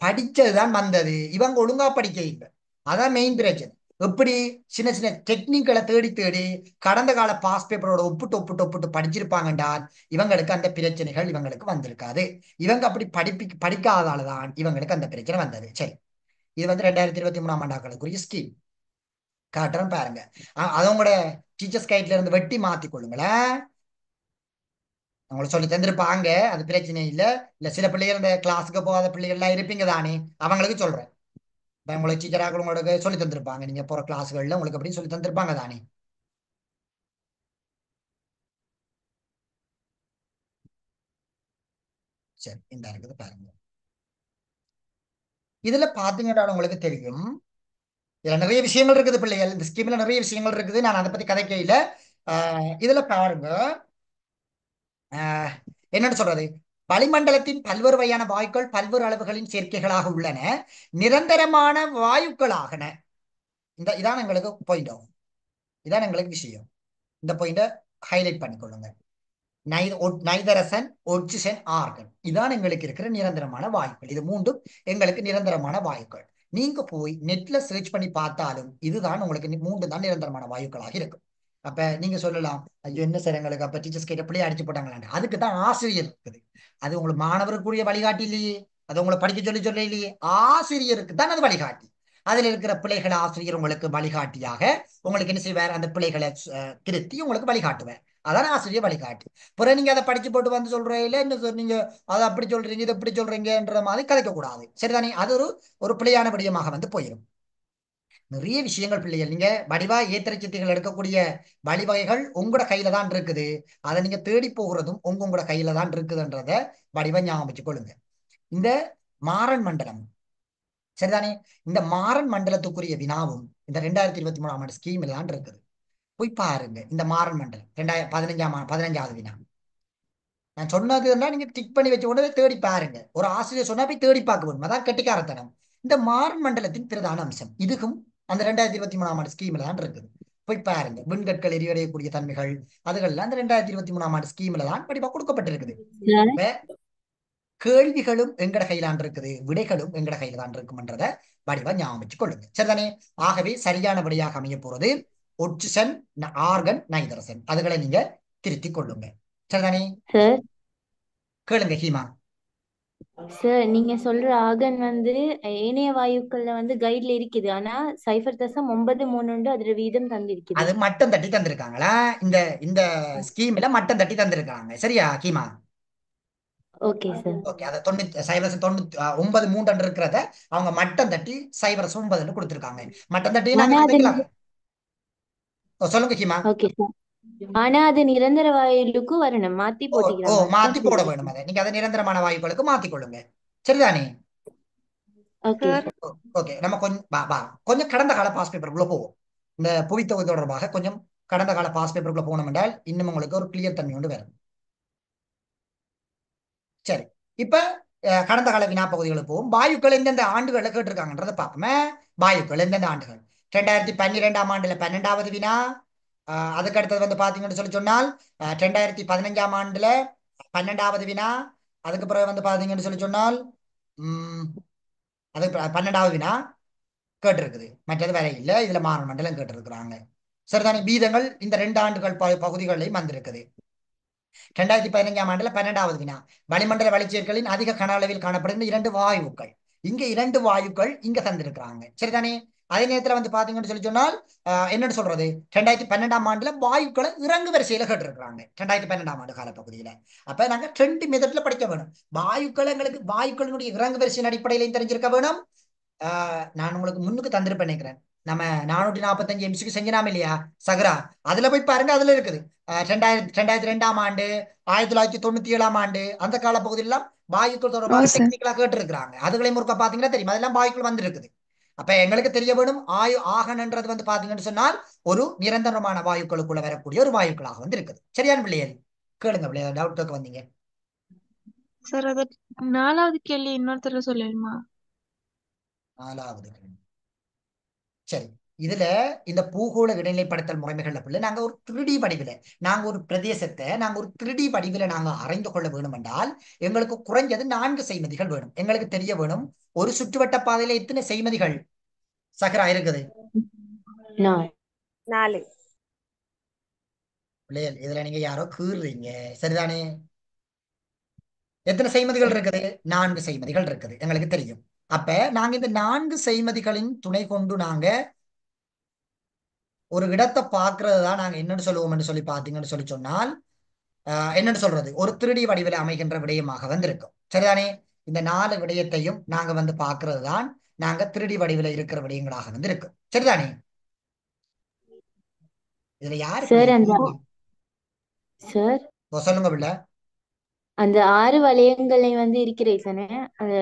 படிச்சதுதான் வந்தது, இவங்க ஒழுங்கா படிக்க இல்லை. அதான் மெயின் பிரச்சனை. எப்படி சின்ன சின்ன டெக்னிக்களை தேடி தேடி கடந்த கால பாஸ் பேப்பரோட ஒப்பிட்டு படிச்சிருப்பாங்கன்றால் இவங்களுக்கு அந்த பிரச்சனைகள் இவங்களுக்கு வந்திருக்காது. இவங்க அப்படி படிக்காதாலதான் இவங்களுக்கு அந்த பிரச்சனை வந்தது. சரி, இது 2023ஆம் ஆண்டாக்களுக்குரிய ஸ்கீம் காட்டுறேன் பாருங்க. அதவங்களோட டீச்சர்ஸ் கைட்ல இருந்து வெட்டி மாத்தி கொள்ளுங்களேன். அவங்களை சொல்லி தந்திருப்பாங்க, அது பிரச்சனை இல்லை. இல்ல சில பிள்ளைகள் இந்த கிளாஸுக்கு போகாத பிள்ளைகள் எல்லாம் இருப்பீங்க தானே, அவங்களுக்கு சொல்றேன். உங்களுக்கு டீச்சராக உங்களுக்கு சொல்லி தந்திருப்பாங்க, நீங்க போற கிளாஸ்கள்ல உங்களுக்கு அப்படின்னு சொல்லி தந்திருப்பாங்க தானே. சரி, இந்த இருக்குது பாருங்க. இதுல பாத்தீங்கன்னா உங்களுக்கு தெரியும், இதுல நிறைய விஷயங்கள் இருக்குது பிள்ளைகள். இந்த ஸ்கீம்ல நிறைய விஷயங்கள் இருக்குது, நான் அதை பத்தி கதைக்கையில இதுல பாருங்க. என்னன்னு சொல்றது, வளிமண்டலத்தின் பல்வேறு வகையான வாயுக்கள் பல்வேறு அளவுகளின் சேர்க்கைகளாக உள்ளன, நிரந்தரமான வாயுக்களாகன. இதான் எங்களுக்கு பாயிண்ட் ஆகும், இதான் எங்களுக்கு விஷயம். இந்த பாயிண்ட ஹைலைட் பண்ணிக்கொள்ளுங்க. நைதரசன், ஒட்சிசன், ஆர்கன். இதான் எங்களுக்கு இருக்கிற நிரந்தரமான வாயுக்கள். இது மூன்றும் எங்களுக்கு நிரந்தரமான வாயுக்கள். நீங்க போய் நெட்ல சர்ச் பண்ணி பார்த்தாலும் இதுதான் உங்களுக்கு மூன்று தான் நிரந்தரமான வாயுக்களாக இருக்கும். அப்ப நீங்க சொல்லலாம், ஐயோ என்ன சார் எங்களுக்கு அப்ப டீச்சர்ஸ் கிட்ட பிள்ளைய அடிச்சு போட்டாங்களான்னு. அதுக்கு தான் ஆசிரியர் இருக்குது. அது உங்களுக்கு மாணவருக்குரிய வழிகாட்டி இல்லையே, அது உங்களை படிக்க சொல்ல இல்லையே, ஆசிரியருக்கு தான் அது வழிகாட்டி. அதுல இருக்கிற பிள்ளைகளை ஆசிரியர் உங்களுக்கு வழிகாட்டியாக உங்களுக்கு என்ன செய்வார், அந்த பிள்ளைகளை திருத்தி உங்களுக்கு வழிகாட்டுவார். அதான் ஆசிரியர் வழிகாட்டி. பிறகு நீங்க அதை படிச்சு போட்டு வந்து சொல்றீங்க, என்ன சொன்னீங்க, அதை அப்படி சொல்றீங்க, இதை எப்படி சொல்றீங்கன்ற மாதிரி கதைக்க கூடாது. சரிதானே? அது ஒரு பிழையான விடயமாக வந்து போயிடும். நிறைய விஷயங்கள் பிள்ளைகள், நீங்க வடிவா ஏத்திரச்சித்திகள் எடுக்கக்கூடிய வழிவகைகள் உங்களோட கையில தான் இருக்குது. அதை நீங்க தேடி போகிறதும் உங்களோட கையில தான் இருக்குதுன்றத வடிவா ஞாபகம் வச்சுக்கொள்ளுங்க. இந்த மாறன் மண்டலம், சரிதானே? இந்த மாறன் மண்டலத்துக்குரிய வினாவும் இந்த 2023ஆம் ஆண்டு ஸ்கீம்ல தான் இருக்குது. போய் பாருங்க இந்த மாறன் மண்டலம் 15வது வினா. நான் சொன்னதுன்னா நீங்க டிக் பண்ணி வச்சு உடனே தேடி பாருங்க. ஒரு ஆசிரியர் சொன்னா போய் தேடி பார்க்க வேணும். அதான் கெட்டிக்காரத்தனம். இந்த மாறன் மண்டலத்தின் பிரதான அம்சம் இதுக்கும் அந்த 2023ஆம் ஆண்டு ஸ்கீம்ல தான் இருக்குது. போய் பாருங்க. விண்கற்கள் எரிவடையக்கூடிய தன்மைகள் அதுகள்லாம் அந்த 2023ஆம் ஆண்டு ஸ்கீம்ல தான் படிப்பா கொடுக்கப்பட்டிருக்குது. இப்ப கேள்விகளும் எங்கட கையிலான் இருக்குது, விடைகளும் எங்கட கையில தான் இருக்கும்ன்றத வடிவா ஞாபகம் வச்சு கொள்ளுங்க. சரிதானே? ஆகவே சரியான விடையாக அமைய போறது ஒட்சிசன், ஆர்கன், நைதரசன். அதுகளை நீங்க திருத்திக் கொள்ளுங்க. சரிதானே? சார் கேளுங்க ஹீமா. சார் நீங்க சொல்ற ஆகன் வந்து ஏனைய வாயுக்கள்ல வந்து கைட்ல இருக்குது. ஆனா 0.93 அதுல வீதம் தந்திருக்குது. அது மட்டம் தட்டி தந்திருக்காங்களா? இந்த இந்த ஸ்கீம்ல மட்டம் தட்டி தந்திருக்காங்க. சரியா ஹீமா? Okay sir. ஓகே. அதை 0.93 இருக்கிறத அவங்க மட்டம் தட்டி 0.9 கொடுத்திருக்காங்க. மட்டம் தட்டி ஆனா நாங்க அது கதைக்கலாம். சொல்லுங்க ஹீமா. Okay sir. ஆனா அது நிரந்தர வாயுக்கும் வரணும், மாத்தி ஓ ஓ போட்டிக்கிறாங்க. மாத்தி போட அதுதான் வேணும். அதை நீங்க அதை நிரந்தரமான வாயுக்களுக்கு மாத்தி கொள்ளுங்க. சரிதானே? Okay sir sir. ஓகே. நம்ம கொஞ்சம் கடந்த கால பாஸ் பேப்பருக்குள்ள போவோம். இந்த புவித்தொகை தொடர்பாக கொஞ்சம் கடந்த கால பாஸ் பேப்பருக்குள்ள போனோம் என்றால் இன்னும் உங்களுக்கு ஒரு கிளியர் தன்மை கொண்டு வரும். சரி. இப்ப கடந்த கால வினா பகுதிகளுக்கு போவோம். வாயுக்கள் எந்தெந்த ஆண்டுகள்ல கேட்டிருக்காங்கன்றத பார்ப்போமே. வாயுக்கள் எந்தெந்த ஆண்டுகள்? 2012ஆம் ஆண்டுல 12வது வினா. அதுக்கு அடுத்தது வந்து பாத்தீங்கன்னு சொல்லி சொன்னால் 2015ஆம் ஆண்டுல 12வது வினா. அதுக்கு பிறகு வந்து பாத்தீங்கன்னு சொல்லி சொன்னால் அதுக்கு 12வது வினா கேட்டிருக்குது. மற்றது வேற இல்ல. இதுல மாறன் மண்டலம் கேட்டிருக்கிறாங்க. சரிதானே? வீதங்கள் இந்த 2 ஆண்டுகள் பகுதிகளிலையும் வந்திருக்குது. 2015ஆம் ஆண்டுல 12வது வினா. வளிமண்டல வளிச்சேர்க்கைகளின் அதிக கன அளவில் காணப்படுகின்ற 2 வாயுக்கள். இங்க 2 வாயுக்கள் இங்க தந்திருக்கிறாங்க. சரிதானே? அதே நேரத்துல வந்து பாத்தீங்கன்னு சொல்லி சொன்னால் என்னன்னு சொல்றது, 2012ஆம் ஆண்டுல வாயுக்களை இறங்கு வரிசையில கேட்டிருக்கிறாங்க. 2012ஆம் ஆண்டு காலப்பகுதியில. அப்ப நாங்க 2 மெத்தட்ல படிக்க வேணும். வாயுக்கள் எங்களுக்கு வாயுக்களினுடைய இறங்கு வரிசையின் அடிப்படையிலையும் தெரிஞ்சிருக்க வேணும். நான் உங்களுக்கு முன்னுக்கு தந்திருப்பேன் நினைக்கிறேன். நம்ம 445 எம்சிக்கு செஞ்சினாம இல்லையா சகரா? அதுல போய் பாருங்க. அதுல இருக்குது 2002ஆம் ஆண்டு, 1997ஆம் ஆண்டு அந்த காலப்பகுதியெல்லாம் வாயுக்கள் தொடர்பாக டெக்னிக்கலா கேட்டு இருக்கிறாங்க. அதுகளையும் முறுக்க பாத்தீங்கன்னா தெரியும். அதெல்லாம் வாயுக்கள் வந்திருக்குது. அப்ப எங்களுக்கு தெரிய வேணும் ஆகன்ன்றது வந்து பாத்தீங்கன்னு சொன்னால் ஒரு நிரந்தரமான வாயுக்களுக்குள்ள வரக்கூடிய ஒரு வாயுக்களாக வந்து இருக்குது. சரியான பிள்ளைகள்? கேளுங்க பிள்ளைகள், டவுட்டுக்கு வந்தீங்க. சார் அது 4வது கேள்வி இன்னொருத்தர சொல்லணுமா? 4வது கேள்வி. சரி. இதுல இந்த பூகோள இடைநிலைப்படுத்தல் முறைமைகள்ல பிள்ளை நாங்க ஒரு 3D வடிவில நாங்க ஒரு பிரதேசத்தை நாங்க ஒரு 3D வடிவில நாங்க அறிந்து கொள்ள வேணும் என்றால் எங்களுக்கு குறைஞ்சது 4 செய்மதிகள் வேணும். எங்களுக்கு தெரிய வேணும் ஒரு சுற்றுவட்ட பாதையில எத்தனை செய்மதிகள் சகரா இருக்குது? 4. பிள்ளைகள் இதுல நீங்க யாரோ கீறுறீங்க. சரிதானே? எத்தனை செய்மதிகள் இருக்குது? 4 செய்மதிகள் இருக்குது. எங்களுக்கு தெரியும். அப்ப நாங்க இந்த 4 செய்மதிகளின் துணை கொண்டு நாங்க ஒரு இடத்தை பார்க்கறது தான் நாங்க என்னன்னு சொல்லுவோம்னு சொல்லி பாத்தீங்கன்னு சொல்லி சொன்னால் என்னன்னு சொல்றது, ஒரு 3D வடிவில் அமைகின்ற விடயமாக வந்து இருக்கும். சரிதானே? இந்த 4 விடயத்தையும் நாங்க வந்து பார்க்கறது தான் நாங்க 3D வடிவில் இருக்கிற விடயங்களாக வந்து இருக்கும். சரிதானே? இதுல யாருக்கு சார் சார் சொல்லுங்க பிள்ளை. அந்த 6 வளையங்களை வந்து இருக்கிறேன் அந்த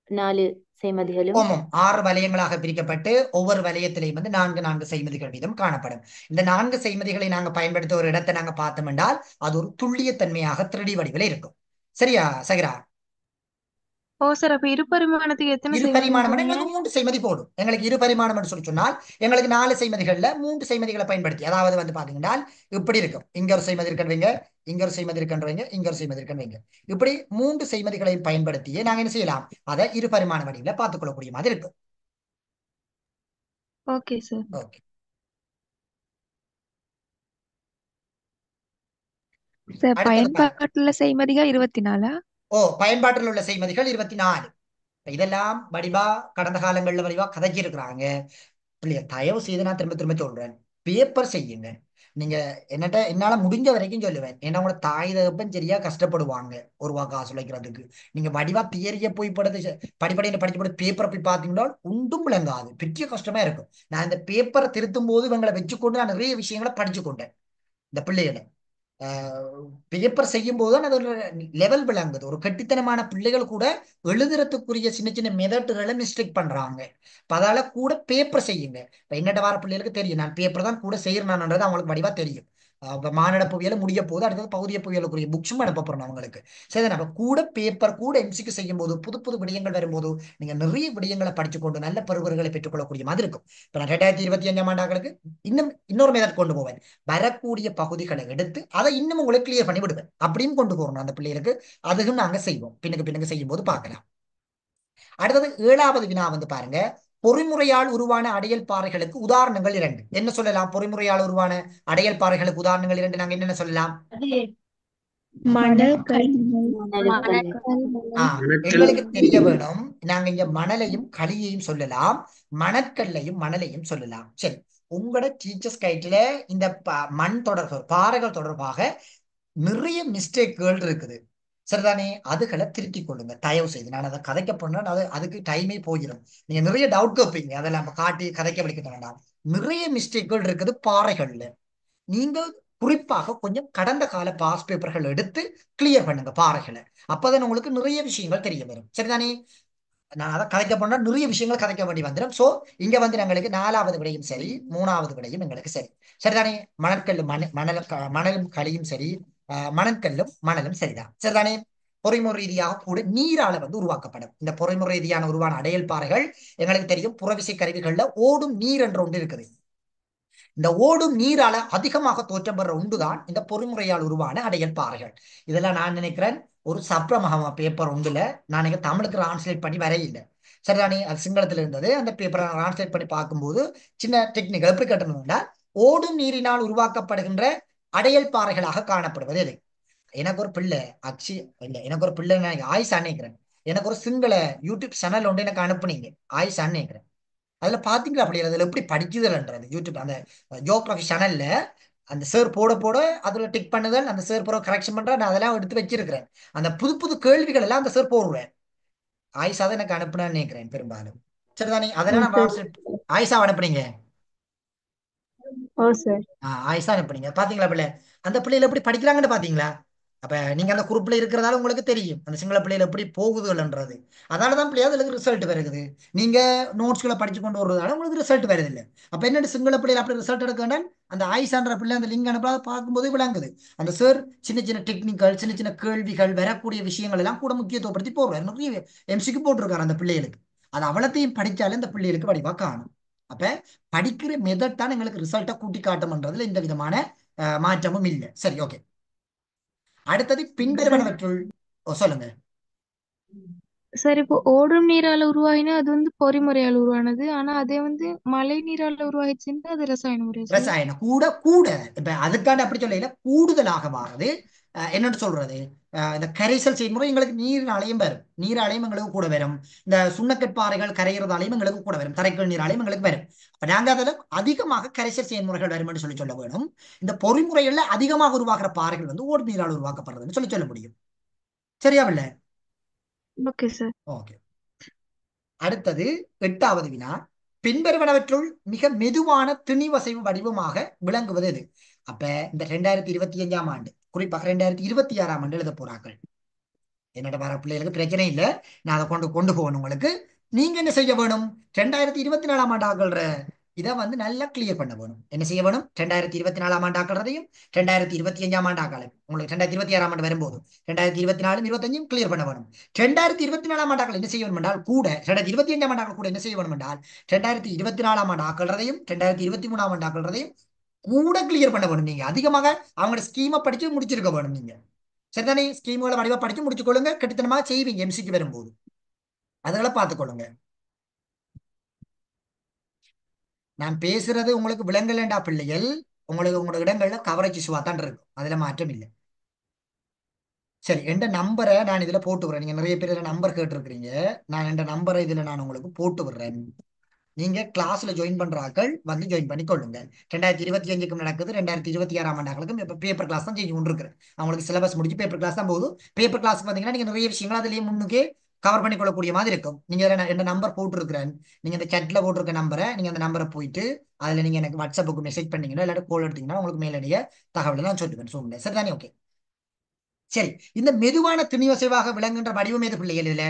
4 செய்மதிகளும். ஓமம் 6 வலயங்களாக பிரிக்கப்பட்டு ஒவ்வொரு வலயத்திலையும் வந்து 4 செய்மதிகள் வீதம் காணப்படும். இந்த 4 செய்மதிகளை நாங்க பயன்படுத்த ஒரு இடத்தை நாங்க பார்த்தோம் என்றால் அது ஒரு துல்லிய தன்மையாக 3D வடிவில் இருக்கும். சரியா சகிரா? ஓ சார், அப்ப இரு பரிமாணத்துக்கு எத்தனை இரு செய்மதின்னு பரிமாணம் சொன்னீங்க? எங்களுக்கு 3 செய்மதி போடும். எங்களுக்கு இரு பரிமாணம் சொல்லி சொன்னால் எங்களுக்கு 4 செய்மதிகள்ல 3 செய்மதிகளை பயன்படுத்தி, அதாவது வந்து பாத்தீங்கன்னா இப்படி இருக்கும். இங்க ஒரு செய்மதி இருக்கன்றவங்க, இங்க ஒரு செய்மதி இருக்கன்றவங்க, இங்க ஒரு செய்மதி இருக்கன்றவங்க, இப்படி 3 செய்மதிகளையும் பயன்படுத்தியே நாங்க என்ன செய்யலாம், அதை இரு பரிமாண வடிவில் பார்த்துக்கொள்ளக்கூடிய மாதிரி இருக்கும். Okay sir. ஓகே, சார் அடுத்தது பாருங்க. பயன்பாட்டுல செய்மதிகள் 24. பயன்பாட்டில் உள்ள செய்மதிகள் 24. இதெல்லாம் வடிவா கடந்த காலங்கள்ல வடிவா கதைச்சி இருக்கிறாங்க. இல்லையா, தயவு செய்து நான் திரும்ப திரும்ப சொல்றேன், பேப்பர் செய்யுங்க. நீங்க என்னால முடிஞ்ச வரைக்கும் சொல்லுவேன். ஏன்னா உங்களோட தாய் தகப்பன் சரியா கஷ்டப்படுவாங்க ஒரு ரூபா காசு உழைக்கிறதுக்கு. நீங்க வடிவா தியரிய போய் படிப்படியில் படிச்சு போட்டு பேப்பரை போய் பார்த்தீங்கன்னா ஒன்றும் விளங்காது, பெரிய கஷ்டமா இருக்கும். நான் இந்த பேப்பரை திருத்தும் போது இவங்களை வச்சுக்கொண்டு நான் நிறைய விஷயங்களை படிச்சு கொண்டேன். இந்த பிள்ளைகளை பேப்பர் செய்யும் போது அது ஒரு லெவல் விளங்குது. ஒரு கெட்டித்தனமான பிள்ளைகள் கூட எழுதுறதுக்குரிய சின்ன சின்ன மெதட்டுகளை மிஸ்டேக் பண்றாங்க. அதால கூட பேப்பர் செய்யுங்க. இப்ப என்னட்ட வர பிள்ளைகளுக்கு தெரியும் நான் பேப்பர் தான் கூட செய்யறான்ன்றது அவங்களுக்கு வடிவா தெரியும். மானடப்புவியல முடிய போது அடுத்தது பகுதிய புவியலுக்குரிய புக்ஸும் அனுப்ப போறோம் அவங்களுக்கு. சரி, நம்ம கூட பேப்பர் கூட எம்சிக்கு செய்யும் போது புது புது விடயங்கள் வரும்போது நீங்க நிறைய விடயங்களை படிச்சுக்கொண்டு நல்ல பருவர்களை பெற்றுக்கொள்ளக்கூடிய மாதிரி இருக்கும். இப்ப நான் 2025ஆம் ஆண்டாக்களுக்கு இன்னொரு மெதட் கொண்டு போவேன். வரக்கூடிய பகுதிகளை எடுத்து அதை இன்னும் உங்களுக்கு கிளியர் பண்ணி விடுவேன். அப்படின்னு கொண்டு போறோம் அந்த பிள்ளைகளுக்கு. அதுவும் நாங்க செய்வோம், பின்னுக்கு செய்யும் போது பார்க்கலாம். அடுத்தது 7வது வினா வந்து பாருங்க, பொறிமுறையால் உருவான அடையல் பாறைகளுக்கு உதாரணங்கள் 2. என்ன சொல்லலாம்? பொறிமுறையால் உருவான அடையல் பாறைகளுக்கு உதாரணங்கள் 2 நாங்க என்னென்ன சொல்லலாம்? மணல், கல். எங்களுக்கு தெரிய வேணும். நாங்க இங்க மணலையும் களியையும் சொல்லலாம், மணற்கல்லையும் மணலையும் சொல்லலாம். சரி, உங்களோட டீச்சர்ஸ் கைட்ல இந்த மண் தொடர்பு பாறைகள் தொடர்பாக நிறைய மிஸ்டேக்குகள் இருக்குது. சரிதானே? அதுகளை திருத்தி கொள்ளுங்க தயவு செய்து. நான் அதை கதைக்க போனா அதுக்கு டைமே போயிடும். நீங்க நிறைய டவுட் கேட்பீங்க, அதெல்லாம் நம்ம காட்டி கதைக்க வலிக்க வேண்டாம். நிறைய மிஸ்டேக்குகள் இருக்குது பாறைகள்ல. நீங்க குறிப்பாக கொஞ்சம் கடந்த கால பாஸ் பேப்பர்கள் எடுத்து கிளியர் பண்ணுங்க பாறைகளை. அப்பதான் உங்களுக்கு நிறைய விஷயங்கள் தெரிய வரும். சரிதானே? நான் அதை கதைக்க போனா நிறைய விஷயங்கள் கதைக்க வேண்டி வந்துடும். சோ இங்க வந்து எங்களுக்கு 4வது விடையும் சரி, 3வது விடையும் எங்களுக்கு சரி. சரிதானே? மணற்கல்லும் மணலும் களியும் சரி, மணற்கல்லும் மணலும் சரிதான். சரிதானே? பொறிமுறை ரீதியாக கூட நீரால வந்து உருவாக்கப்படும். இந்த பொறிமுறை ரீதியான உருவான அடையல் பாறைகள் எங்களுக்கு தெரியும். புறவிசை கருவிகள்ல ஓடும் நீர் என்ற ஒன்று இருக்குது. இந்த ஓடும் நீரால அதிகமாக தோற்றம் பெற உண்டுதான் இந்த பொறிமுறையால் உருவான அடையல் பாறைகள். இதெல்லாம் நான் நினைக்கிறேன் ஒரு சப்ரமகமா பேப்பர் உண்டுல நான் தமிழுக்கு டிரான்ஸ்லேட் பண்ணி வரையில்லை. சரிதானே? அது சிங்களத்துல இருந்தது. அந்த பேப்பரை டிரான்ஸ்லேட் பண்ணி பார்க்கும்போது சின்ன டெக்னிக்கல் எப்படி கட்டணும்னா, ஓடும் நீரினால் உருவாக்கப்படுகின்ற அடையல் பாறைகளாக காணப்படுவது எது? எனக்கு ஒரு பிள்ளை இல்ல, எனக்கு ஒரு பிள்ளை ஆயிஷா நினைக்கிறேன். எனக்கு ஒரு சிங்கள யூடியூப் சேனல் ஒன்று எனக்கு அனுப்புனீங்க, ஆயிஷா நினைக்கிறேன். அதுல பாத்தீங்களா அப்படி அதுல எப்படி படிக்குதல்ன்றது யூடியூப் அந்த ஜியோகிராஃபி சேனல்ல அந்த சார் போட போட அதுல டிக் பண்ணுதல், அந்த சார் போற கரெக்ஷன் பண்ற, நான் அதெல்லாம் எடுத்து வச்சிருக்கிறேன். அந்த புது புது கேள்விகள் எல்லாம் அந்த சார் போடுவேன். ஆயிஷா தான் எனக்கு அனுப்புனான்னு நினைக்கிறேன் பெரும்பாலும். சரிதானே? அதெல்லாம் நான் ஆயிஷா அனுப்புனீங்க. ஆயிஷா அனுப்புனீங்க. பாத்தீங்களா பிள்ளை அந்த பிள்ளைகள் எப்படி படிக்கிறாங்கன்னு பாத்தீங்களா? அப்ப நீங்க அந்த குரூப்ல இருக்கிறதால உங்களுக்கு தெரியும் அந்த சிங்கள பிள்ளைகள் எப்படி போகுதுன்றது. அதனாலதான் பிள்ளையா அதுக்கு ரிசல்ட் வருது. நீங்க நோட்ஸ்களை படிச்சு கொண்டு வர்றதால உங்களுக்கு ரிசல்ட் வருது இல்லை. அப்ப என்ன சிங்கள பிள்ளைகள் அப்படி ரிசல்ட் எடுக்க அந்த ஆயிஷான்ற பிள்ளை அந்த லிங்க் அனுப்ப பார்க்கும்போது விளங்குது. அந்த சார் சின்ன சின்ன டெக்னிக்கல் சின்ன சின்ன கேள்விகள் வரக்கூடிய விஷயங்கள் எல்லாம் கூட முக்கியத்துவப்படுத்தி போடுறாரு. நிறைய எம்சிக்கு போட்டிருக்காரு அந்த பிள்ளைகளுக்கு. அது அவ்வளத்தையும் படிச்சாலே அந்த பிள்ளைகளுக்கு வடிவா காணும். அப்ப படிக்கிற மெதட் தான் எங்களுக்கு ரிசல்ட்டை கூட்டி காட்டும்ன்றதுல எந்த விதமான மாற்றமும் இல்லை. சரி, ஓகே. அடுத்தது பின்வருவனவற்றுள் சொல்லுங்க சார். இப்போ ஓடும் நீரால உருவாகினா அது வந்து பொறிமுறையால் உருவானது. ஆனா அதே வந்து மழை நீரால உருவாகிச்சுன்னா அது ரசாயன முறை சார். ரசாயனம் கூட இப்ப அதுக்காண்டி அப்படி சொல்லல, கூடுதலாக மாறுது. என்னன்னு சொல்றது, இந்த கரைசல் செயல்முறை எங்களுக்கு நீரினாலையும் வரும். நீராலையும் எங்களுக்கு கூட வரும். இந்த சுண்ணக்கற்பாறைகள் கரைகிறதாலையும் எங்களுக்கு கூட வரும். தரைக்கல் நீராலையும் எங்களுக்கு வரும். அப்ப நாங்க அதில் அதிகமாக கரைசல் செயல்முறைகள் வரும் என்று சொல்ல வேணும். இந்த பொறிமுறைகள்ல அதிகமாக உருவாக்குற பாறைகள் வந்து ஓடு நீரால் உருவாக்கப்படுறதுன்னு சொல்ல முடியும். சரியா இல்ல? Okay sir. ஓகே. அடுத்தது 8வது வினா, பின்வருவனவற்றுள் மிக மெதுவான திணிவசைவு வடிவமாக விளங்குவது எது? அப்ப இந்த 2025ஆம் ஆண்டு குறிப்பாக 2026ஆம் ஆண்டு எழுத போறார்கள். என்னோட வர பிள்ளைகளுக்கு பிரச்சனை இல்லை, நான் அதை கொண்டு போகணும். உங்களுக்கு நீங்க என்ன செய்ய வேணும்? 2024ஆம் ஆண்டு ஆகல்ற இதை வந்து நல்லா கிளியர் பண்ண வேணும். என்ன செய்ய வேணும்? 2024 ஆண்டாக்குறதையும் 2025 ஆண்டாக்களை உங்களுக்கு 2026 ஆண்டு வரும்போது 2024 25 கிளியர் பண்ண வேணும். 2024 ஆண்டாக்கள் என்ன செய்ய வேணும் என்றால் கூட 2025 ஆண்டாக்கள் கூட என்ன செய்ய வேணும் என்றால் 2024 ஆண்டு ஆக்கள்றதையும் 2023 ஆண்டு ஆக்கள்றதையும் கூட கிளியர் பண்ண வேணும். நீங்க அதிகமாக அவங்களோட ஸ்கீமை படிச்சு முடிச்சிருக்க வேணும். நீங்க சரிதானே? ஸ்கீம்களை வடிவா படிச்சு முடிச்சுக்கொள்ளுங்க. கெட்டித்தனமாக செய்வீங்க எம்சிக்கு வரும்போது. அதெல்லாம் பார்த்துக்கொள்ளுங்க. நான் பேசுறது உங்களுக்கு விலங்கலண்டா பிள்ளைகள், உங்களுக்கு உங்களோட இடங்கள்ல கவரேஜ் இஷ்யூவா தான் இருக்கும். அதுல மாற்றம் இல்லை. சரி, எந்த நம்பரை நான் இதுல போட்டு விடுறேன். நீங்க நிறைய பேர் இதுல நம்பர் கேட்டிருக்கிறீங்க. நான் எந்த நம்பரை இதுல நான் உங்களுக்கு போட்டு விடுறேன். நீங்க கிளாஸ்ல ஜாயின் பண்ற ஆட்கள் வந்து ஜாயின் பண்ணி கொள்ளுங்க. 2025க்கும் நடக்குது, 2026 ஆண்டுகளுக்கும் இப்ப பேப்பர் கிளாஸ் தான் செஞ்சு கொண்டிருக்கிறேன். அவங்களுக்கு சிலபஸ் முடிச்சு பேப்பர் கிளாஸ் தான் போகுது. பேப்பர் கிளாஸ் பாத்தீங்கன்னா நீங்க நிறைய விஷயங்கள் அதுலயே முன்னுக்கே கவர் பண்ணி கொள்ளக்கூடிய மாதிரி இருக்கும். நீங்க என்ன நம்பர் போட்டுருக்கிறேன், நீங்க இந்த சட்ல போட்டிருக்க நம்பரை நீங்க அந்த நம்பரை போயிட்டு அதுல நீங்க எனக்கு வாட்ஸ்அப்புக்கு மெசேஜ் பண்ணீங்கன்னா இல்லாட்டி கோல் எடுத்தீங்கன்னா உங்களுக்கு மேலடிய தகவலை நான் சொல்லுவேன். சூழ்நிலை சரிதானே? ஓகே. சரி, இந்த மெதுவான துணிவசைவாக விளங்குகின்ற வடிவம் எது பிள்ளைகள்? இதுல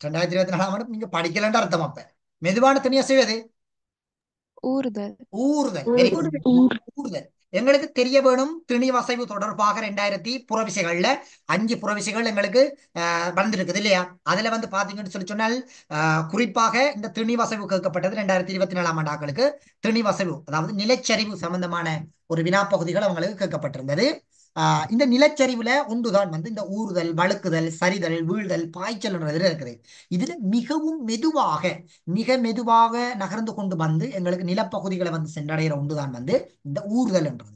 2024 ஆண்டு நீங்க படிக்கலன்ற அர்த்தம். அப்ப மெதுவான துணிவசைவு எது? ஊறுதல். ஊறுதல். Very good. ஊறுதல் எங்களுக்கு தெரிய வேணும். திணிவசைவு தொடர்பாக 2000 புறவிசைகள்ல 5 புறவிசைகள் எங்களுக்கு வந்திருக்குது இல்லையா? அதுல வந்து பாத்தீங்கன்னு சொல்லி சொன்னால் குறிப்பாக இந்த திணிவசைவு கேட்கப்பட்டது 2024 ஆண்டுகளுக்கு. திணிவசைவு அதாவது நிலச்சரிவு சம்பந்தமான ஒரு வினாப்பகுதிகள் அவங்களுக்கு கேட்கப்பட்டிருந்தது. இந்த நிலச்சரிவுல ஒன்றுதான் வந்து இந்த ஊறுதல், வழுக்குதல், சரிதல், வீழ்தல், பாய்ச்சல் இருக்குது. இதுல மிகவும் மெதுவாக மிக மெதுவாக நகர்ந்து கொண்டு வந்து எங்களுக்கு நிலப்பகுதிகளை வந்து சென்றடைகிற ஒன்றுதான் வந்து இந்த ஊறுதல் என்றது.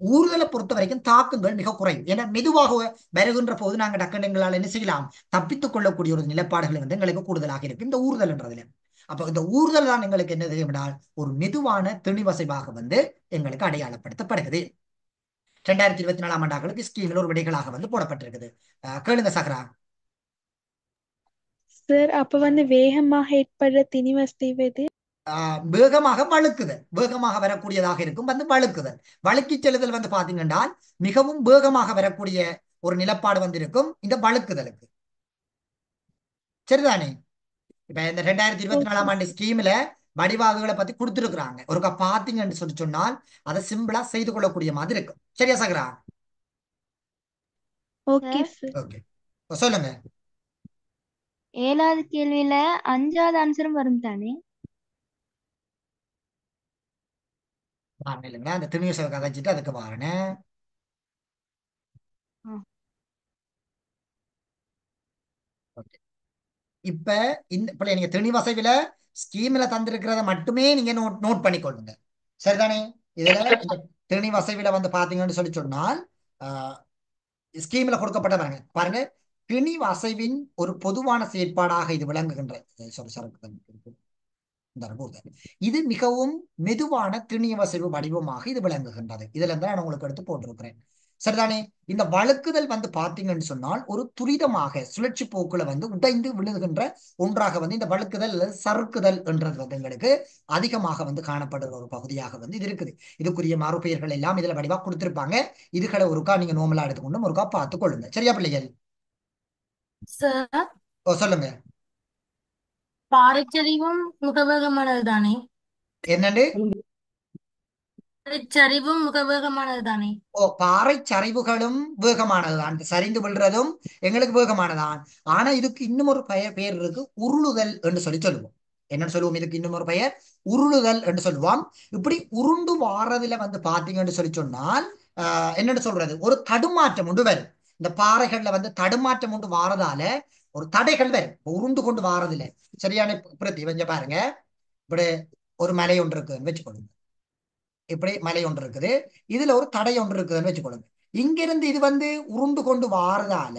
ஊறுதலை பொறுத்த வரைக்கும் தாக்கங்கள் மிக குறையும். ஏன்னா மெதுவாக வருகின்ற போது நாங்க டக்கண்டங்களால் என்ன செய்யலாம்? தப்பித்துக் கொள்ளக்கூடிய ஒரு நிலப்பாடுகள் வந்து எங்களுக்கு கூடுதலாக இருக்கு இந்த ஊறுதல் என்றதுல. அப்ப இந்த ஊறுதல் தான் எங்களுக்கு என்ன தெரியும்னால் ஒரு மெதுவான திணிவசைவாக வந்து எங்களுக்கு அடையாளப்படுத்தப்படுகிறது. 2024 ஆண்டுகளுக்கு ஸ்கீமில் ஒரு விடைகளாக வந்து போடப்பட்டிருக்குது. கேளுங்க சகரா. சார் அப்ப வந்து வேகமாக ஏற்படுற திணிவசைவு எது? வேகமாக வழுக்குதல், வேகமாக வரக்கூடியதாக இருக்கும் வந்து வழுக்குதல். வழுக்கி செல்லுதல் வந்து பாத்தீங்கன்னா மிகவும் வேகமாக வரக்கூடிய ஒரு நிலப்பாடு வந்து இருக்கும் இந்த வழுக்குதலுக்கு. சரிதானே? இப்ப இந்த 2024 ஆண்டு ஸ்கீம்ல வடிவாகுகளை பத்தி கொடுத்துருக்குறாங்க. ஒருக்கா பாத்தீங்கன்னு சொல்லி சொன்னால் அதை சிம்பிளா செய்து கொள்ளக்கூடிய மாதிரி இருக்கும். சரியா சகரா? Okay sir sir. ஓகே, சொல்லுங்க. 7வது கேள்வியில 5வது ஆன்சரும் வரும் தானே? இல்லைங்க, அந்த திணிவசை கதைச்சிட்டு அதுக்கு வாரேன். ஓகே. இப்ப இந்த பிள்ளை நீங்க திணிவசைவில ஸ்கீம்ல தந்திருக்கிறத மட்டுமே நீங்க நோட் பண்ணிக்கொள்ளுங்க. சரிதானே? இதுல இந்த திணிவசைவில வந்து பாத்தீங்கன்னு சொல்லி சொன்னால் ஸ்கீம்ல கொடுக்கப்பட்ட பாருங்க பாருங்க திணிவசைவின் ஒரு பொதுவான செயற்பாடாக இது விளங்குகின்ற இது மிகவும் மெதுவான திணிவசைவு வடிவமாக இது விளங்குகின்றது. இதுல இருந்து நான் உங்களுக்கு எடுத்து போட்டிருக்கிறேன். சரிதானே? இந்த வழுக்குதல் வந்து பாத்தீங்கன்னு சொன்னால் ஒரு துரிதமாக சுழற்சி போக்குல வந்து உடைந்து விழுகின்ற ஒன்றாக வந்து இந்த வழுக்குதல் சறுக்குதல் என்றது வந்து எங்களுக்கு அதிகமாக வந்து காணப்படுற ஒரு பகுதியாக வந்து இது இருக்குது. இதுக்குரிய மறுபெயர்கள் எல்லாம் இதுல வடிவா கொடுத்திருப்பாங்க. இதுகளை ஒருக்கா நீங்க நோமலா எடுத்துக்கொண்டு ஒருக்கா பார்த்து கொள்ளுங்க. சரியா பிள்ளைகள்? சார் சொல்லுங்க. பாறைச்சரிவும் முகவேகமானது தானே? என்னண்டு? பாறைச்சரிவும் முகவேகமானது தானே? பாறை சரிவுகளும் வேகமானதுதான். சரிந்து விழுறதும் எங்களுக்கு வேகமானதான். ஆனா இதுக்கு இன்னும் ஒரு பேர் இருக்கு, உருளுதல் என்று சொல்லுவோம். என்னன்னு சொல்லுவோம்? இதுக்கு இன்னும் ஒரு பெயர் உருளுதல் என்று சொல்லுவோம். இப்படி உருண்டு வாரதுல வந்து பாத்தீங்கன்னு சொல்லி சொன்னால் என்னன்னு சொல்றது, ஒரு தடுமாற்றம் உண்டு வரும். இந்த பாறைகள்ல வந்து தடுமாற்றம் உண்டு வாரதால ஒரு தடைகள் வரும் உருண்டு கொண்டு வாரதுல. சரியான பிரதி கொஞ்சம் பாருங்க. இப்படி ஒரு மலை ஒன்று இருக்குன்னு வச்சுக்கொள்ளுங்க. இப்படி மலை ஒன்று இருக்குது, இதுல ஒரு தடை ஒன்று இருக்குதுன்னு வச்சுக்கொள்ளுங்க. இங்கிருந்து இது வந்து உருண்டு கொண்டு வாரதால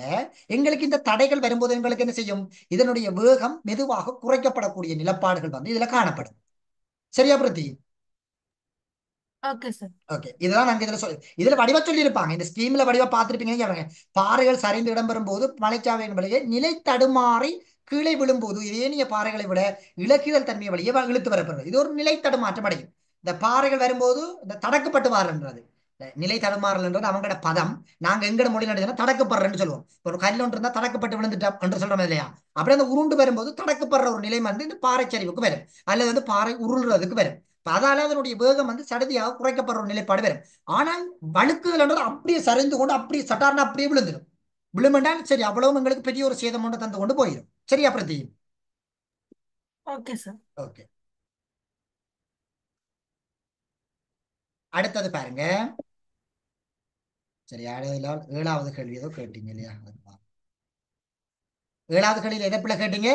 எங்களுக்கு இந்த தடைகள் வரும்போது எங்களுக்கு என்ன செய்யும்? இதனுடைய வேகம் மெதுவாக குறைக்கப்படக்கூடிய நிலப்பாடுகள் வந்து இதுல காணப்படும். சரியா பிரதி? Okay sir. ஓகே, இதெல்லாம் நாங்க இதுல வடிவா சொல்லி இருப்பாங்க. இந்த ஸ்கீம்ல வடிவா பார்த்துருப்பீங்க. பாறைகள் சரிந்து இடம்பெறும் போது மலைச்சாவையின் வழியே நிலை தடுமாறி கீழே விழும்போது ஏனைய பாறைகளை விட இலக்குதல் தன்மை வழியே இழுத்து வரப்படுறது. இது ஒரு நிலை தடுமாற்றம் அடையும். இந்த பாறைகள் வரும்போது இந்த தடக்கப்பட்டு வாருன்றது நிலை தடுமாறல்ன்றது அவங்களோட பதம். நாங்க எங்கட மொழி நடத்தினா தடக்கப்படுறேன்னு சொல்லுவோம். ஒரு கல் ஒன்று இருந்தா தடக்கப்பட்டு விழுந்துட்டோம் என்று சொல்றோம் இல்லையா? அப்படி அந்த உருண்டு வரும்போது தடக்கப்படுற ஒரு நிலை வந்து இந்த பாறை சரிவுக்கு வரும், அல்லது வந்து பாறை உருள்றதுக்கு வரும். அதால அதனுடைய வேகம் வந்து சடுதியாக குறைக்கப்படுற ஒரு நிலைப்பாடு வரும். ஆனால் வழுக்குதல்ன்றது அப்படியே சரிந்து கொண்டு அப்படியே சட்டார்னு அப்படியே விழுந்துடும். விழுமென்றால் சரி, அவ்வளவும் எங்களுக்கு பெரிய ஒரு சேதம் ஒன்று தந்து கொண்டு போயிடும். சரியா பிரதி? Okay sir. ஓகே, அடுத்தது பாருங்க. சரி, ஏழாவது கேள்வி ஏதோ கேட்டீங்க இல்லையா? ஏழாவது கேள்வியில் எதை பிள்ளை கேட்டீங்க?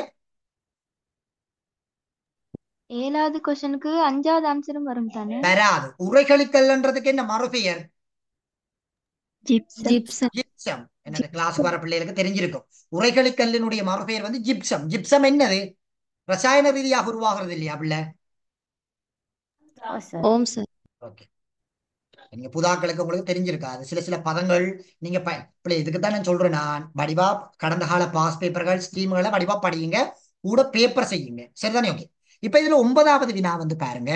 7வது கொஸ்டினுக்கு 5வது ஆன்சரும் வரும் தானே? வராது. உரைகளிக்கல்ன்றதுக்கு என்ன மறுபெயர்? ஜிப்சம். ஜிப்சம். என்னது கிளாஸ் வர பிள்ளைகளுக்கு தெரிஞ்சிருக்கும். உரைகளிக்கல்லினுடைய மறுபெயர் வந்து ஜிப்சம். ஜிப்சம் என்னது? ரசாயன ரீதியாக உருவாகிறது இல்லையா பிள்ளை? ஓம் சார். ஓகே, நீங்க புதாக்களுக்கு உங்களுக்கு தெரிஞ்சிருக்காது சில சில பதங்கள். நீங்க பிள்ளை இதுக்கு தான் நான் சொல்றேன். நான் வடிவா கடந்த கால பாஸ் பேப்பர்கள் ஸ்கீம்களை வடிவா படியுங்க, கூட பேப்பர் செய்யுங்க. சரிதானே? ஓகே, இப்ப இதுல 9வது வினா வந்து பாருங்க.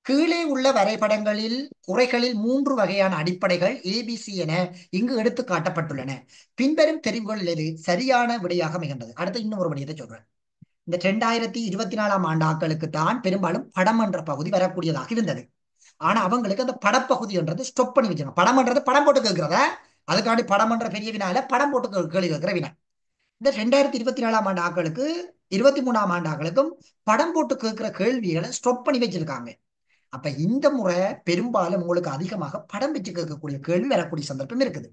கீழே உள்ள வரைபடங்களில் குறைகளில் 3 வகையான அடிப்படைகள் ஏபிசி என இங்கு எடுத்து காட்டப்பட்டுள்ளன. பின்வரும் தெரிவுகளில் எது சரியான விடையாக அமைகின்றது? அடுத்து இன்னொரு விடயத்தை சொல்றேன். இந்த 2024ஆம் ஆண்டாக்களுக்கு தான் பெரும்பாலும் படம் என்ற பகுதி வரக்கூடியதாக இருந்தது. ஆனா அவங்களுக்கு அந்த படப்பகுதின்றது ஸ்டாப் பண்ணி வச்சிருக்கோம். படம்ன்றது படம் போட்டு கேட்கிறத, அதுக்காண்டி படம் என்ற பெரிய வினால படம் போட்டு கேள்வி கேட்கிற வினா. இந்த 2024ஆம் ஆண்டு ஆக்களுக்கு 23ஆம் ஆண்டு ஆக்களுக்கும் படம் போட்டு கேட்கிற கேள்விகளை ஸ்டாப் பண்ணி வச்சிருக்காங்க. அப்ப இந்த முறை பெரும்பாலும் உங்களுக்கு அதிகமாக படம் வச்சு கேட்கக்கூடிய கேள்வி வரக்கூடிய சந்தர்ப்பம் இருக்குது.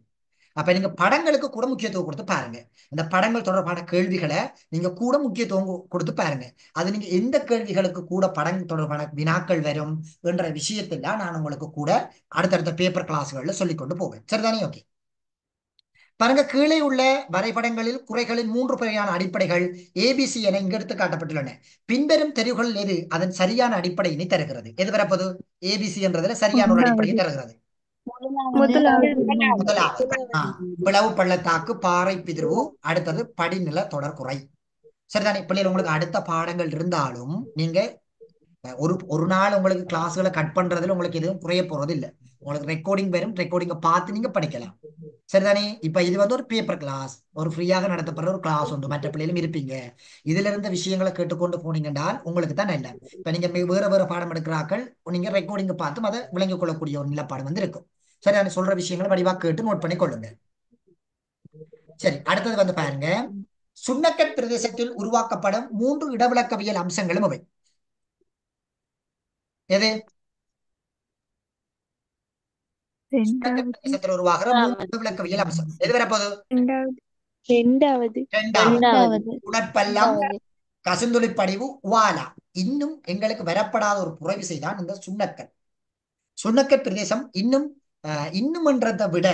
அப்ப நீங்க படங்களுக்கு கூட முக்கியத்துவம் கொடுத்து பாருங்க. இந்த படங்கள் தொடர்பான கேள்விகளை நீங்க கூட முக்கியத்துவம் கொடுத்து பாருங்க. அது நீங்க எந்த கேள்விகளுக்கு கூட படம் தொடர்பான வினாக்கள் வரும் என்ற விஷயத்துல நான் உங்களுக்கு கூட அடுத்தடுத்த பேப்பர் கிளாஸ்கள்ல சொல்லிக்கொண்டு போவேன். சரிதானே? ஓகே, பாருங்க. கீழே உள்ள வரைபடங்களில் குறைகளின் 3 வகையான அடிப்படைகள் ஏபிசி என இங்கு எடுத்து காட்டப்பட்டுள்ளன. பின்வரும் தெரிவுகள் எது அதன் சரியான அடிப்படையினை தருகிறது? எது வரப்போது? ஏபிசி என்றதுல சரியான ஒரு அடிப்படையை தருகிறது. முதலாவது பிளவு பள்ளத்தாக்கு, பாறை பிதிர்வு, அடுத்தது படிநில தொடர்குறை. சரிதானே பிள்ளைகள்? உங்களுக்கு அடுத்த பாடங்கள் இருந்தாலும் நீங்க ஒரு நாள் உங்களுக்கு கிளாஸ்களை கட் பண்றதுல உங்களுக்கு எதுவும் குறைய போறது இல்லை. உங்களுக்கு ரெக்கார்டிங் வரும், ரெக்கார்டிங்கை பார்த்து நீங்க படிக்கலாம். சரிதானே? இப்ப இது வந்து ஒரு பேப்பர் கிளாஸ், ஒரு ஃப்ரீயாக நடத்தப்படுற ஒரு கிளாஸ் உண்டு. மற்ற பிள்ளைகளும் இருப்பீங்க. இதுல இருந்த விஷயங்களை கேட்டுக்கொண்டு போனீங்கன்னா உங்களுக்கு தான் நல்ல. இப்ப நீங்க வேற வேற பாடம் எடுக்கிறார்கள், நீங்க ரெக்கார்டிங்க பார்த்து அதை விளங்கிக் கொள்ளக்கூடிய ஒரு நிலப்பாடு வந்து இருக்கும். சரியான சொல்ற விஷயங்களை வடிவா கேட்டு நோட் பண்ணி கொள்ளுங்க. சரி, அடுத்தது வந்து பாருங்க. சுன்னக்கட் பிரதேசத்தில் உருவாக்கப்படும் 3 இடவிலக்கவியல் அம்சங்களும் அவை எது? சுன்னக்கட் பிரதேசத்தில் உருவாகிற 3 இடவிலக்கவியல் அம்சம் எது வரப்போது? ரெண்டாவது. உடற்பள்ளம், கசுந்துளி படிவு, உவாலா. இன்னும் எங்களுக்கு வரப்படாத ஒரு புறவிசை தான் இந்த சுன்னக்கட். சுன்னக்கட் பிரதேசம் இன்னும் என்றதை விட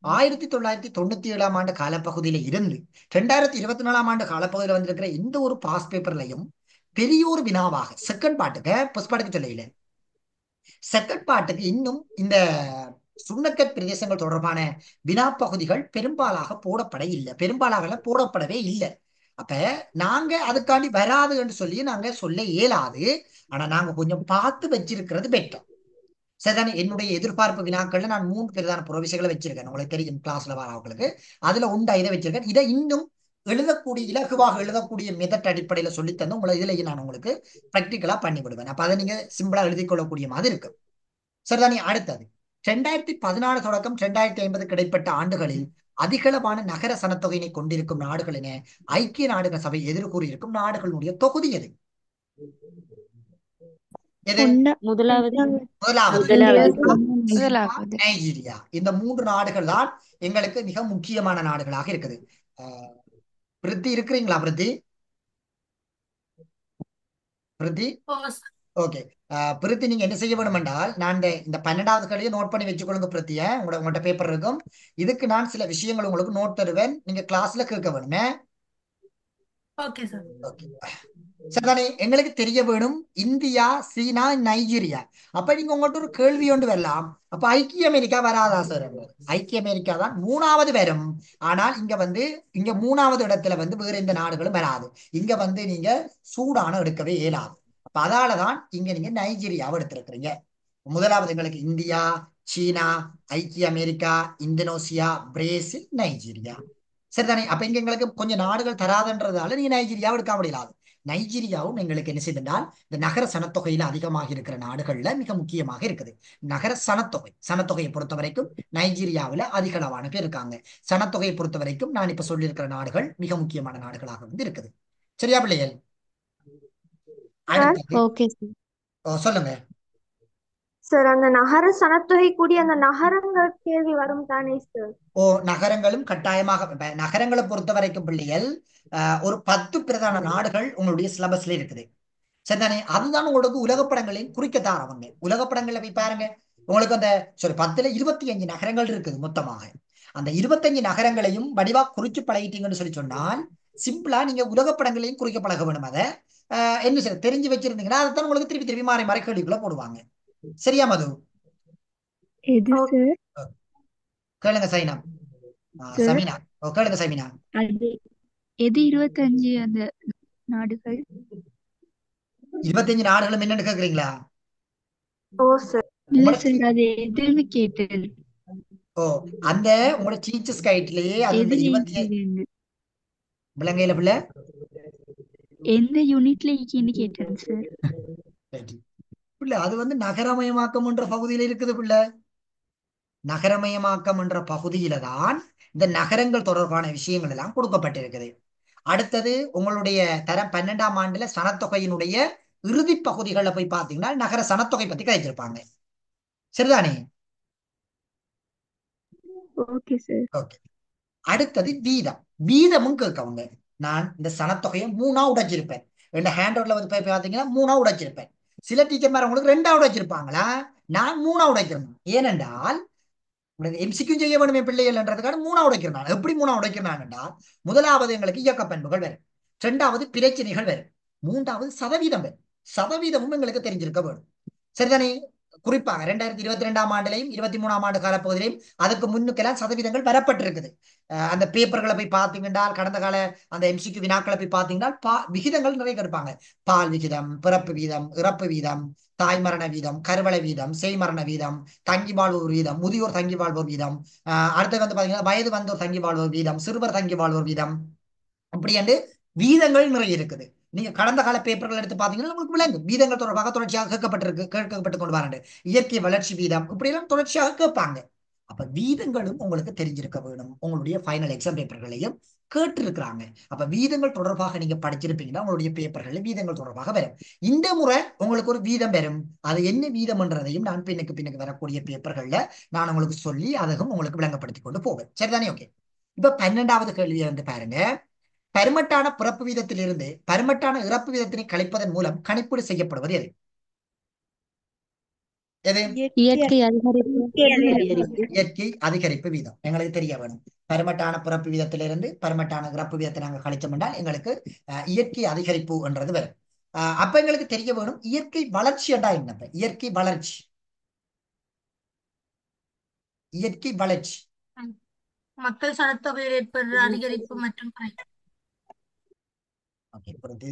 1997ஆம் ஆண்டு காலப்பகுதியில இருந்து 2024ஆம் ஆண்டு காலப்பகுதியில் வந்திருக்கிற எந்த ஒரு பாஸ் பேப்பர்லையும் பெரிய ஒரு வினாவாக செகண்ட் பாட்டுக்கு ஃபர்ஸ்ட் பாட்டுக்கு சொல்லல, செகண்ட் பாட்டுக்கு இன்னும் இந்த சுன்னக்கட் பிரதேசங்கள் தொடர்பான வினா பகுதிகள் பெரும்பாலாக போடப்படவே இல்லை. அப்ப நாங்க அதுக்காண்டி வராது என்று சொல்லி நாங்க சொல்ல இயலாது. ஆனா நாங்க கொஞ்சம் பார்த்து வச்சிருக்கிறது பெட்டர். சரிதானே? என்னுடைய எதிர்பார்ப்பு வினாக்கள்ல நான் 3 பிரதான புறவிசைகளை வச்சிருக்கேன். உங்களுக்கு தெரியும் கிளாஸ்ல வரவங்களுக்கு. அதுல உண்டா இதை வச்சிருக்கேன். இதை இன்னும் இலகுவாக எழுதக்கூடிய மெத்தட் அடிப்படையில சொல்லித்தந்து உங்களை இதுலயும் நான் உங்களுக்கு பிராக்டிக்கலா பண்ணி விடுவேன். அப்ப அதை நீங்க சிம்பிளா எழுதி கொள்ளக்கூடிய மாதிரி இருக்கு. சரிதானே? அடுத்தது 2014 தொடக்கம் 2050 இடைப்பட்ட ஆண்டுகளில் அதிகளவான நகர சனத்தொகையினை கொண்டிருக்கும் நாடுகள் என ஐக்கிய நாடுகள் சபை எதிர்கூறியிருக்கும் நாடுகளுடைய தொகுதி எது? முதலாவது நைஜீரியா. இந்த 3 நாடுகள் தான் எங்களுக்கு மிக முக்கியமான நாடுகளாக இருக்குது. பிரித்தி இருக்கிறீங்களா? பிரித்தி ஓகே. பிரித்தி நீங்க என்ன செய்ய வேணும் என்றால், நான் இந்த 12வது கடையை நோட் பண்ணி வச்சுக்கொள்ளுங்க. பிரித்திய உங்கள்கிட்ட பேப்பர் இருக்கும். இதுக்கு நான் சில விஷயங்கள் உங்களுக்கு நோட் தருவேன், நீங்க கிளாஸ்ல கேட்க வேணுமே. Okay sir. ஓகே, சரிதானே? எங்களுக்கு தெரிய வேணும் இந்தியா, சீனா, நைஜீரியா. அப்ப நீங்க உங்கள்ட்ட ஒரு கேள்வி ஒன்று வரலாம், அப்ப ஐக்கிய அமெரிக்கா வராதா சார்? ஐக்கிய அமெரிக்கா தான் 3வது வரும். ஆனால் இங்க 3வது இடத்துல வேற எந்த நாடுகளும் வராது. இங்க நீங்க சூடான எடுக்கவே இயலாது. அப்ப அதாலதான் இங்க நீங்க நைஜீரியாவை எடுத்திருக்கிறீங்க. முதலாவது எங்களுக்கு இந்தியா, சீனா, ஐக்கிய அமெரிக்கா, இந்தோனேசியா, பிரேசில், நைஜீரியா. சரிதானே? அப்ப இங்க எங்களுக்கு கொஞ்சம் நாடுகள் தராதுன்றதால நீங்க நைஜீரியாவை எடுக்க முடியாது. நைஜீரியாவும் எங்களுக்கு என்ன செய்தால் இந்த நகர சனத்தொகையில அதிகமாக இருக்கிற நாடுகள்ல மிக முக்கியமாக இருக்குது. நகர சனத்தொகையை பொறுத்த வரைக்கும் நைஜீரியாவில் அதிக அளவான பேர் இருக்காங்க. சனத்தொகையை பொறுத்த வரைக்கும் நான் இப்ப சொல்லியிருக்கிற நாடுகள் மிக முக்கியமான நாடுகளாக வந்து இருக்குது. சரியா பிள்ளைகள்? அடுத்தது ஓகே சார். சொல்லுங்க. சார் அந்த நகர சனத்தொகை கூடி அந்த நகரங்கள் கேள்வி வரும் தானே சார்? நகரங்களும் கட்டாயமாக நகரங்களை பொறுத்த வரைக்கும் பிள்ளைகள் ஒரு 10 பிரதான நாடுகள் உங்களுடைய சிலபஸ்ல இருக்குது. சரிதானே? அதுதான் உங்களுக்கு உலகப்படங்களையும் குறிக்கத்தான் அவங்க. உலகப்படங்கள்ல போய் பாருங்க, உங்களுக்கு அந்த 10ல 25 நகரங்கள் இருக்குது மொத்தமாக. அந்த 25 நகரங்களையும் வடிவா குறிச்சு பழகிட்டீங்கன்னு சொல்லி சொன்னால் சிம்பிளா நீங்க உலகப்படங்களையும் குறிக்க பழக வேணும். அதை என்ன சார் தெரிஞ்சு வச்சிருந்தீங்கன்னா அதைத்தான் உங்களுக்கு திருப்பி திருப்பி மாறி மாறி கேள்விக்குள்ள போடுவாங்க. சரியா மது? எது சார்? கேளுங்க சைனா. சமீனா கேளுங்க சமீனா. அது எது 25 அந்த நாடுகள்? 25 நாடுகளும் என்னன்னு கேக்குறீங்களா? ஓ சார். இல்ல சார், அது எதுன்னு கேட்டேன். அந்த உங்களோட டீச்சர்ஸ் கைட்லயே அது எது 25 விலங்கையில பிள்ளை எந்த யூனிட்ல இருக்கீன்னு கேட்டேன் சார். பிள்ளை அது வந்து நகரமயமாக்கம் என்ற பகுதியில இருக்குது பிள்ளை. நகரமயமாக்கம் என்ற பகுதியில தான் இந்த நகரங்கள் தொடர்பான விஷயங்கள் எல்லாம் கொடுக்கப்பட்டிருக்குது. அடுத்தது உங்களுடைய தரம் 12ஆம் ஆண்டுல சனத்தொகையினுடைய இறுதி பகுதிகளில் போய் பார்த்தீங்கன்னா நகர சனத்தொகை பத்தி கிடைச்சிருப்பாங்க. சரிதானே? Okay sir. ஓகே. அடுத்தது வீதமும் கேட்கவங்க. நான் இந்த சனத்தொகையை 3ஆ உடைச்சிருப்பேன். ரெண்டு ஹேண்ட் அவுட்ல வந்து போய் பார்த்தீங்கன்னா 3ஆ உடைச்சிருப்பேன். சில டீச்சர்மார் உங்களுக்கு 2ஆ உடைச்சிருப்பாங்களா? நான் 3ஆ உடைக்கிறேன். ஏனென்றால் எம்சிக்கும் செய்ய வேணுமே பிள்ளைகள்ன்றதுக்காக 3ஆ உடைக்கிறேன். எப்படி 3ஆ உடைக்கிறேன் என்றால், முதலாவது எங்களுக்கு இயக்க பண்புகள் வரும், 2வது பிரச்சனைகள் வரும், 3வது சதவீதம் வரும். சதவீதமும் எங்களுக்கு தெரிஞ்சிருக்க வேணும். சரிதானே? குறிப்பாக 2022ஆம் ஆண்டுலையும் 23ஆம் ஆண்டு காலப்பகுதியிலையும் அதுக்கு முன்னுக்கெல்லாம் சதவீதங்கள் வரப்பட்டிருக்குது. அந்த பேப்பர்களை போய் பார்த்தீங்கன்னா கடந்த கால அந்த எம்சிக்கு வினாக்களை போய் பார்த்தீங்கன்னா விகிதங்கள் நிறைய இருப்பாங்க. பால் விகிதம், பிறப்பு வீதம், இறப்பு வீதம், தாய் மரண வீதம், கருவளை வீதம், செய்மரண வீதம், தங்கி வாழ்வோர் வீதம், முதியோர் தங்கி வாழ்வோர் வீதம், அடுத்து வந்து பாத்தீங்கன்னா வயது வந்தோர் தங்கி வாழ்வோர் வீதம், சிறுவர் தங்கி வாழ்வோர் வீதம், அப்படி என்று வீதங்கள் நிறைய இருக்குது. நீங்க கடந்த கால பேப்பர்கள் எடுத்து பாத்தீங்கன்னா உங்களுக்கு விளங்கும். வீதங்கள் தொடர்பாக தொடர்ச்சியாக கேட்கப்பட்டு கொண்டு வராங்க. இயற்கை வளர்ச்சி வீதம் இப்படி எல்லாம் தொடர்ச்சியாக கேட்பாங்க. அப்ப வீதங்களும் உங்களுக்கு தெரிஞ்சிருக்க வேணும். உங்களுடைய ஃபைனல் எக்ஸாம் பேப்பர்களையும் கேட்டிருக்கிறாங்க. அப்ப வீதங்கள் தொடர்பாக நீங்க படிச்சிருப்பீங்கன்னா உங்களுடைய பேப்பர்கள் வீதங்கள் தொடர்பாக வரும். இந்த முறை உங்களுக்கு ஒரு வீதம் வரும். அது என்ன வீதம்ன்றதையும் நான் பின்னுக்கு வரக்கூடிய பேப்பர்கள்ல நான் உங்களுக்கு சொல்லி அதுவும் உங்களுக்கு விளங்கப்படுத்தி கொண்டு போவேன். சரிதானே? ஓகே. இப்ப 12வது கேள்வியை வந்து பாருங்க. பருமட்டான பிறப்பு வீதத்திலிருந்து பருமட்டான இறப்பு வீதத்தினை கழிப்பதன் மூலம் கணிப்பீடு செய்யப்படுவது எது? இயற்கை அதிகரிப்பு. இயற்கை அதிகரிப்பு வீதம் எங்களுக்கு தெரிய வேணும். பருமட்டான பிறப்பு வீதத்திலிருந்து பருமட்டான இறப்பு வீதத்தை நாங்கள் கழிச்சோம் என்றால் எங்களுக்கு இயற்கை அதிகரிப்பு என்றது வரும். அப்ப எங்களுக்கு தெரிய வேணும் இயற்கை வளர்ச்சி என்றா என்ன? இயற்கை வளர்ச்சி மக்கள் சனத்தொகையில் ஏற்படுற அதிகரிப்பு மற்றும்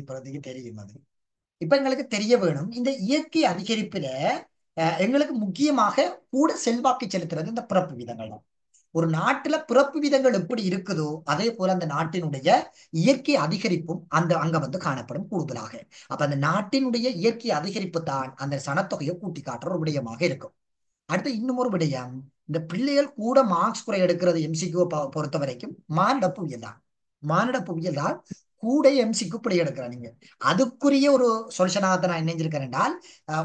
பிரதிக்கு தெரியும் அது. இப்ப எங்களுக்கு தெரிய வேணும் இந்த இயற்கை அதிகரிப்புல எங்களுக்கு முக்கியமாக கூட செல்வாக்கு செலுத்துறது இந்த பிறப்பு வீதங்கள் தான். ஒரு நாட்டுல பிறப்பு வீதங்கள் எப்படி இருக்குதோ அதே போல அந்த நாட்டினுடைய இயற்கை அதிகரிப்பும் அங்க வந்து காணப்படும் கூடுதலாக. அப்ப அந்த நாட்டினுடைய இயற்கை அதிகரிப்பு தான் அந்த சனத்தொகையை கூட்டி காட்டுற ஒரு விடயமாக இருக்கும். அடுத்து இன்னும் ஒரு விடயம், இந்த பிள்ளைகள் கூட மார்க்ஸ் குறை எடுக்கிறது எம்சிக்யூ பொறுத்த வரைக்கும் மானிட புவியியல் தான் கூட எம்சிக்கு பிழை எடுக்கிறாங்க. அதுக்குரிய ஒரு சொல்யூஷனாக நான் நினைஞ்சிருக்கிறேன் என்றால்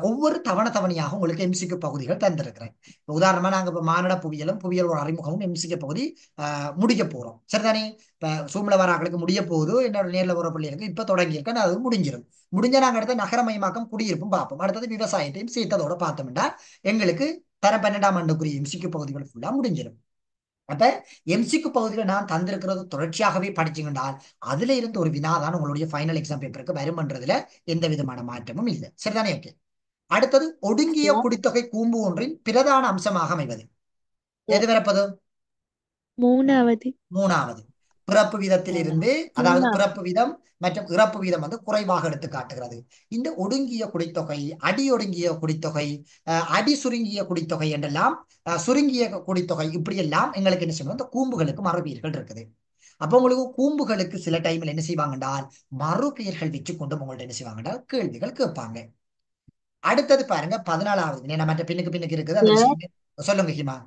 ஒவ்வொரு தவணையாக உங்களுக்கு எம்சிக்கு பகுதிகள் தந்திருக்கிறேன். உதாரணமா நாங்க இப்ப மானிட புவியியல் ஒரு அறிமுகமும் எம்சிக்கு பகுதி முடிக்க போறோம். சரிதானே? இப்ப சூம்ல வராக்களுக்கு முடிய போகுது, என்னோட நேர்ல வர பிள்ளைகளுக்கு இப்ப தொடங்கியிருக்கேன், அது முடிஞ்ச நாங்க அடுத்த நகரமயமாக்கம் குடியிருப்பும் பார்ப்போம். அடுத்தது விவசாயத்தையும் சேர்த்ததோட பார்த்தோம்னா எங்களுக்கு தரம் 12ஆம் ஆண்டுக்குரிய எம்சிக்கு பகுதிகள் ஃபுல்லா முடிஞ்சிடும். அப்ப எம்சிக்கு பகுதியில் நான் தந்திருக்கிறது தொடர்ச்சியாகவே படிச்சுக்கின்றால் அதுல இருந்து ஒரு வினாதான் உங்களுடைய ஃபைனல் எக்ஸாம் பேப்பருக்கு வரும்ன்றதுல எந்த விதமான மாற்றமும் இல்லை. சரிதானே? ஓகே. அடுத்தது ஒடுங்கிய குடித்தொகை கூம்பு ஒன்றின் பிரதான அம்சமாக அமைவது எது? வரப்பது 3வது. பிறப்பு வீதத்தில் இருந்து அதாவது சுண்ணா பிறப்பு வீதம் மற்றும் இறப்பு வீதம் வந்து குறைவாக எடுத்து காட்டுகிறது. இந்த ஒடுங்கிய குடித்தொகை, அடி ஒடுங்கிய குடித்தொகை, அடி சுருங்கிய குடித்தொகை என்றெல்லாம் சுருங்கிய குடித்தொகை இப்படி எல்லாம் எங்களுக்கு என்ன செய்யணும், இந்த கூம்புகளுக்கு மறுபெயர்கள் இருக்குது. அப்ப உங்களுக்கு கூம்புகளுக்கு சில டைம்ல என்ன செய்வாங்கன்றால் மறுபெயர்கள் வச்சு கொண்டு உங்கள்ட்ட என்ன செய்வாங்கன்றால் கேள்விகள் கேட்பாங்க. அடுத்தது பாருங்க 14வது நம்ம மற்ற பின்னுக்கு இருக்குது அந்த சார். விஷயம் சொல்லுங்க ஹிமா.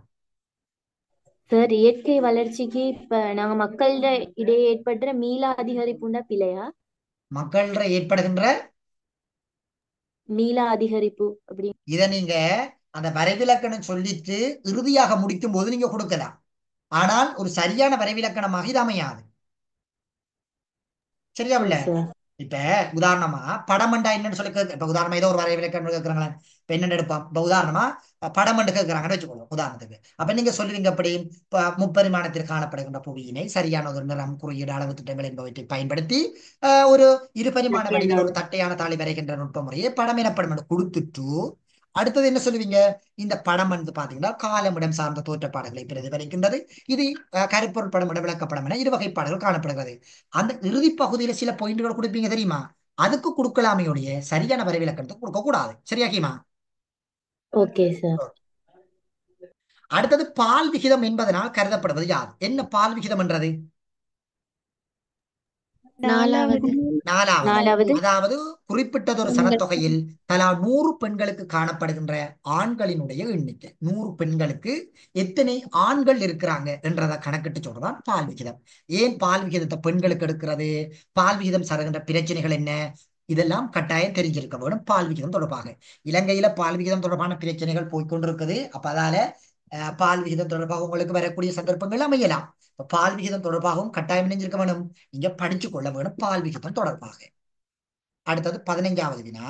சார், இயற்கை வளர்ச்சிக்கு இப்ப நாங்க மக்கள்ட இடையே ஏற்படுற மீள அதிகரிப்புண்டா பிழையா? மக்கள்ற ஏற்படுகின்ற மீள அதிகரிப்பு அப்படி இதை நீங்க அந்த வரைவிலக்கணம் சொல்லிட்டு இறுதியாக முடிக்கும் போது நீங்க கொடுக்கலாம். ஆனால் ஒரு சரியான வரைவிலக்கணமாக இது அமையாது. சரியா சரி இல்ல? சார். இப்ப உதாரணமா படமண்டா என்னன்னு சொல்லி இப்ப உதாரணமா ஏதோ ஒரு வரைவிலக்கணம் கேட்கறாங்களா, இப்ப என்னன்னு எடுப்போம். இப்ப உதாரணமா படமண்டு கேட்கறாங்கன்னு வச்சுக்கோங்க உதாரணத்துக்கு. அப்ப நீங்க சொல்லுவீங்க அப்படி முப்பரிமாணத்தில் காணப்படுகின்ற புவியினை சரியான ஒரு நிறம், குறியீடு, அளவு திட்டங்கள் என்பவற்றை பயன்படுத்தி ஒரு இருபரிமாண வடிவில் ஒரு தட்டையான தாளை வரைகின்ற நுட்ப முறையை படம் எனப்படும் என்று கொடுத்துட்டு அடுத்தது என்ன சொல்லுவீங்க, இந்த படம் வந்து பாத்தீங்கன்னா காலமிடம் சார்ந்த தோற்றப்பாடுகளை பிரதிபலிக்கின்றது. இது கருப்பொருள் படம், விளக்கப்படம் என இரு வகைப்பாடுகள் காணப்படுகிறது. அந்த இறுதி பகுதியில சில பாயிண்ட்கள் கொடுப்பீங்க தெரியுமா, அதுக்கு கொடுக்கலாமையுடைய சரியான வரைவிலக்கணத்தை கொடுக்க கூடாது. சரியா ஹீமா? Okay sir. அடுத்தது பால் விகிதம் என்பதனால் கருதப்படுவது யார்? என்ன பால் விகிதம் என்றது? நாலாவது. நாலாவது. அதாவது குறிப்பிட்டதொரு சனத்தொகையில் தலா 100 பெண்களுக்கு காணப்படுகின்ற ஆண்களினுடைய எண்ணிக்கை, 100 பெண்களுக்கு எத்தனை ஆண்கள் இருக்கிறாங்க என்றதை கணக்கிட்டு சொல்றதான் பால் விகிதம். ஏன் பால் விகிதத்தை பெண்களுக்கு எடுக்கிறது, பால் விகிதம் சார்கின்ற பிரச்சனைகள் என்ன, இதெல்லாம் கட்டாயம் தெரிஞ்சிருக்க வேணும். பால் விகிதம் தொடர்பாக இலங்கையில பால் விகிதம் தொடர்பான பிரச்சனைகள் போய்கொண்டிருக்குது. அப்ப அதால பால் விகிதம் தொடர்பாக உங்களுக்கு வரக்கூடிய சந்தர்ப்பங்கள் அமையலாம். பால் விகிதம் தொடர்பாகவும் கட்டாயம் இணைஞ்சிருக்க வேணும், நீங்க படிச்சு கொள்ள வேணும் பால் விகிதம் தொடர்பாக. அடுத்தது 15வது வினா,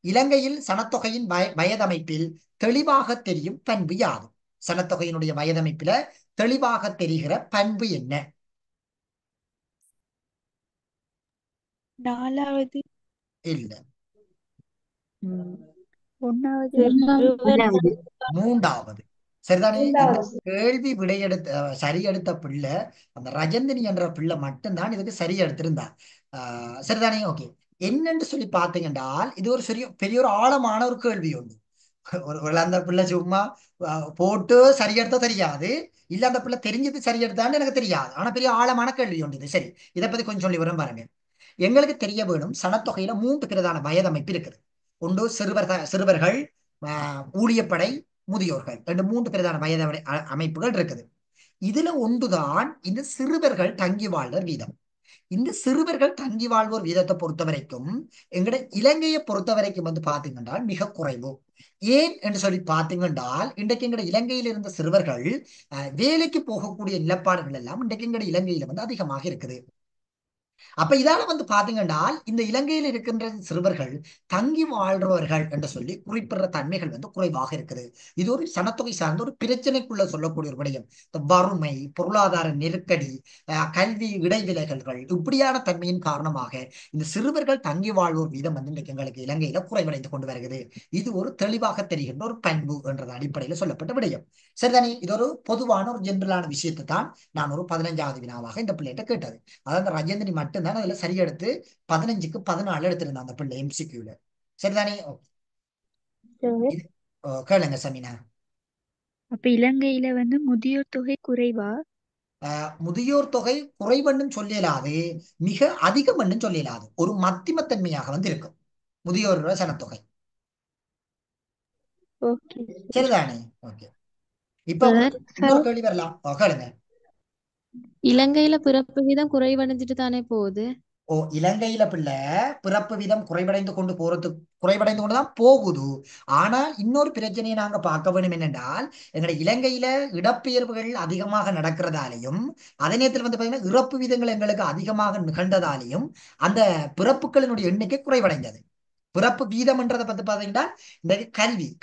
இலங்கையில் சனத்தொகையின் வயதமைப்பில் தெளிவாக தெரியும் பண்பு யாது? சனத்தொகையினுடைய வயதமைப்பில தெளிவாக தெரிகிற பண்பு என்ன? 4வது. இல்ல, 1வது. 3வது. சரிதானே? இந்த கேள்வி விடையெடுத்த சரி எடுத்த பிள்ளை அந்த ரஜந்தினி என்ற பிள்ளை மட்டும்தான் இதுக்கு சரி எடுத்திருந்தார். சரிதானே? ஓகே. என்னன்னு சொல்லி பார்த்தீங்கன்றால் இது ஒரு பெரிய ஒரு ஆழமான ஒரு கேள்வி ஒன்று. ஒரு அந்த பிள்ளை சும்மா போட்டு சரி எடுத்தா தெரியாது, இல்ல அந்த பிள்ளை தெரிஞ்சது சரி எடுத்தான்னு எனக்கு தெரியாது. ஆனா பெரிய ஆழமான கேள்வி ஒன்று இது. சரி, இதை பத்தி கொஞ்சம் சொல்லி வரும் பாருங்க. எங்களுக்கு தெரிய வேணும், சனத்தொகையில 3 பிரதான வயதமைப்பு இருக்குது. ஒன்று சிறுவர்கள், ஊழியப்படை, முதியோர்கள் என்று 3 பிரதான வயது அமைப்புகள் இருக்குது. இதுல ஒன்றுதான் இந்த சிறுவர்கள் தங்கி வாழ்வர் வீதம். இந்த சிறுவர்கள் தங்கி வாழ்வோர் வீதத்தை பொறுத்த வரைக்கும் எங்கட இலங்கையை பொறுத்த வரைக்கும் வந்து பாத்தீங்கன்னா மிக குறைவு. ஏன் என்று சொல்லி பாத்தீங்கன்றால் இன்றைக்கு எங்கட இலங்கையில் இருந்த சிறுவர்கள் வேலைக்கு போகக்கூடிய நிலப்பாடுகள் எல்லாம் இன்றைக்கு எங்கட இலங்கையில வந்து அதிகமாக இருக்குது. அப்ப இதால வந்து பாத்தீங்கன்னா இந்த இலங்கையில் இருக்கின்ற சிறுவர்கள் தங்கி வாழ்றவர்கள் என்று சொல்லி குறிப்பிடுற தன்மைகள் வந்து குறைவாக இருக்குது. இது ஒரு சனத்தொகை சார்ந்த ஒரு பிரச்சனைக்குள்ள சொல்லக்கூடிய ஒரு விடயம். இந்த வறுமை, பொருளாதார நெருக்கடி, கல்வி இடைவிலகல்கள் இப்படியான தன்மையின் காரணமாக இந்த சிறுவர்கள் தங்கி வாழ்வோர் வீதம் வந்து இன்றைக்கு எங்களுக்கு இலங்கையில குறைவடைந்து கொண்டு வருகிறது. இது ஒரு தெளிவாக தெரிகின்ற ஒரு பண்பு என்றது அடிப்படையில் சொல்லப்பட்ட விடயம். சரிதானே? இது ஒரு பொதுவான ஒரு ஜென்ரலான விஷயத்தை தான் நான் ஒரு 15வது வினாவாக இந்த பிள்ளைகிட்ட கேட்டது. அதாவது ரஜேந்திரி மட்டும்தான் அதுல சரி எடுத்து 15க்கு 14 எடுத்திருந்தான் அந்த பிள்ளை MCQல. சரிதானே? கேளுங்க சமீனா. அப்ப இலங்கையில வந்து முதியோர் தொகை குறைவா? முதியோர் தொகை குறைவென்னும் சொல்லலாது, மிக அதிகம் என்னும் சொல்லலாது, ஒரு மத்திமத்தன்மையாக வந்து இருக்கும் முதியோரோட சனத்தொகை. சரிதானே? ஓகே. இப்ப இன்னொரு கேள்வி வரலாம், கேளுங்க. இலங்கையில பிறப்பு வீதம் குறைவடைஞ்சிட்டு தானே போகுது? இலங்கையில பிள்ளை பிறப்பு வீதம் குறைவடைந்து கொண்டுதான் போகுது. ஆனால் இன்னொரு பிரச்சனையை நாங்க பார்க்க வேண்டும் என்னென்றால், எங்களுடைய இலங்கையில இடப்பெயர்வுகள் அதிகமாக நடக்கிறதாலையும் அதே நேரத்தில் வந்து பாத்தீங்கன்னா இறப்பு வீதங்கள் எங்களுக்கு அதிகமாக நிகழ்ந்ததாலையும் அந்த பிறப்புகளினுடைய எண்ணிக்கை குறைவடைந்தது. பிறப்பு வீதம்ன்றதை பத்தி பாத்தீங்கன்னா இந்த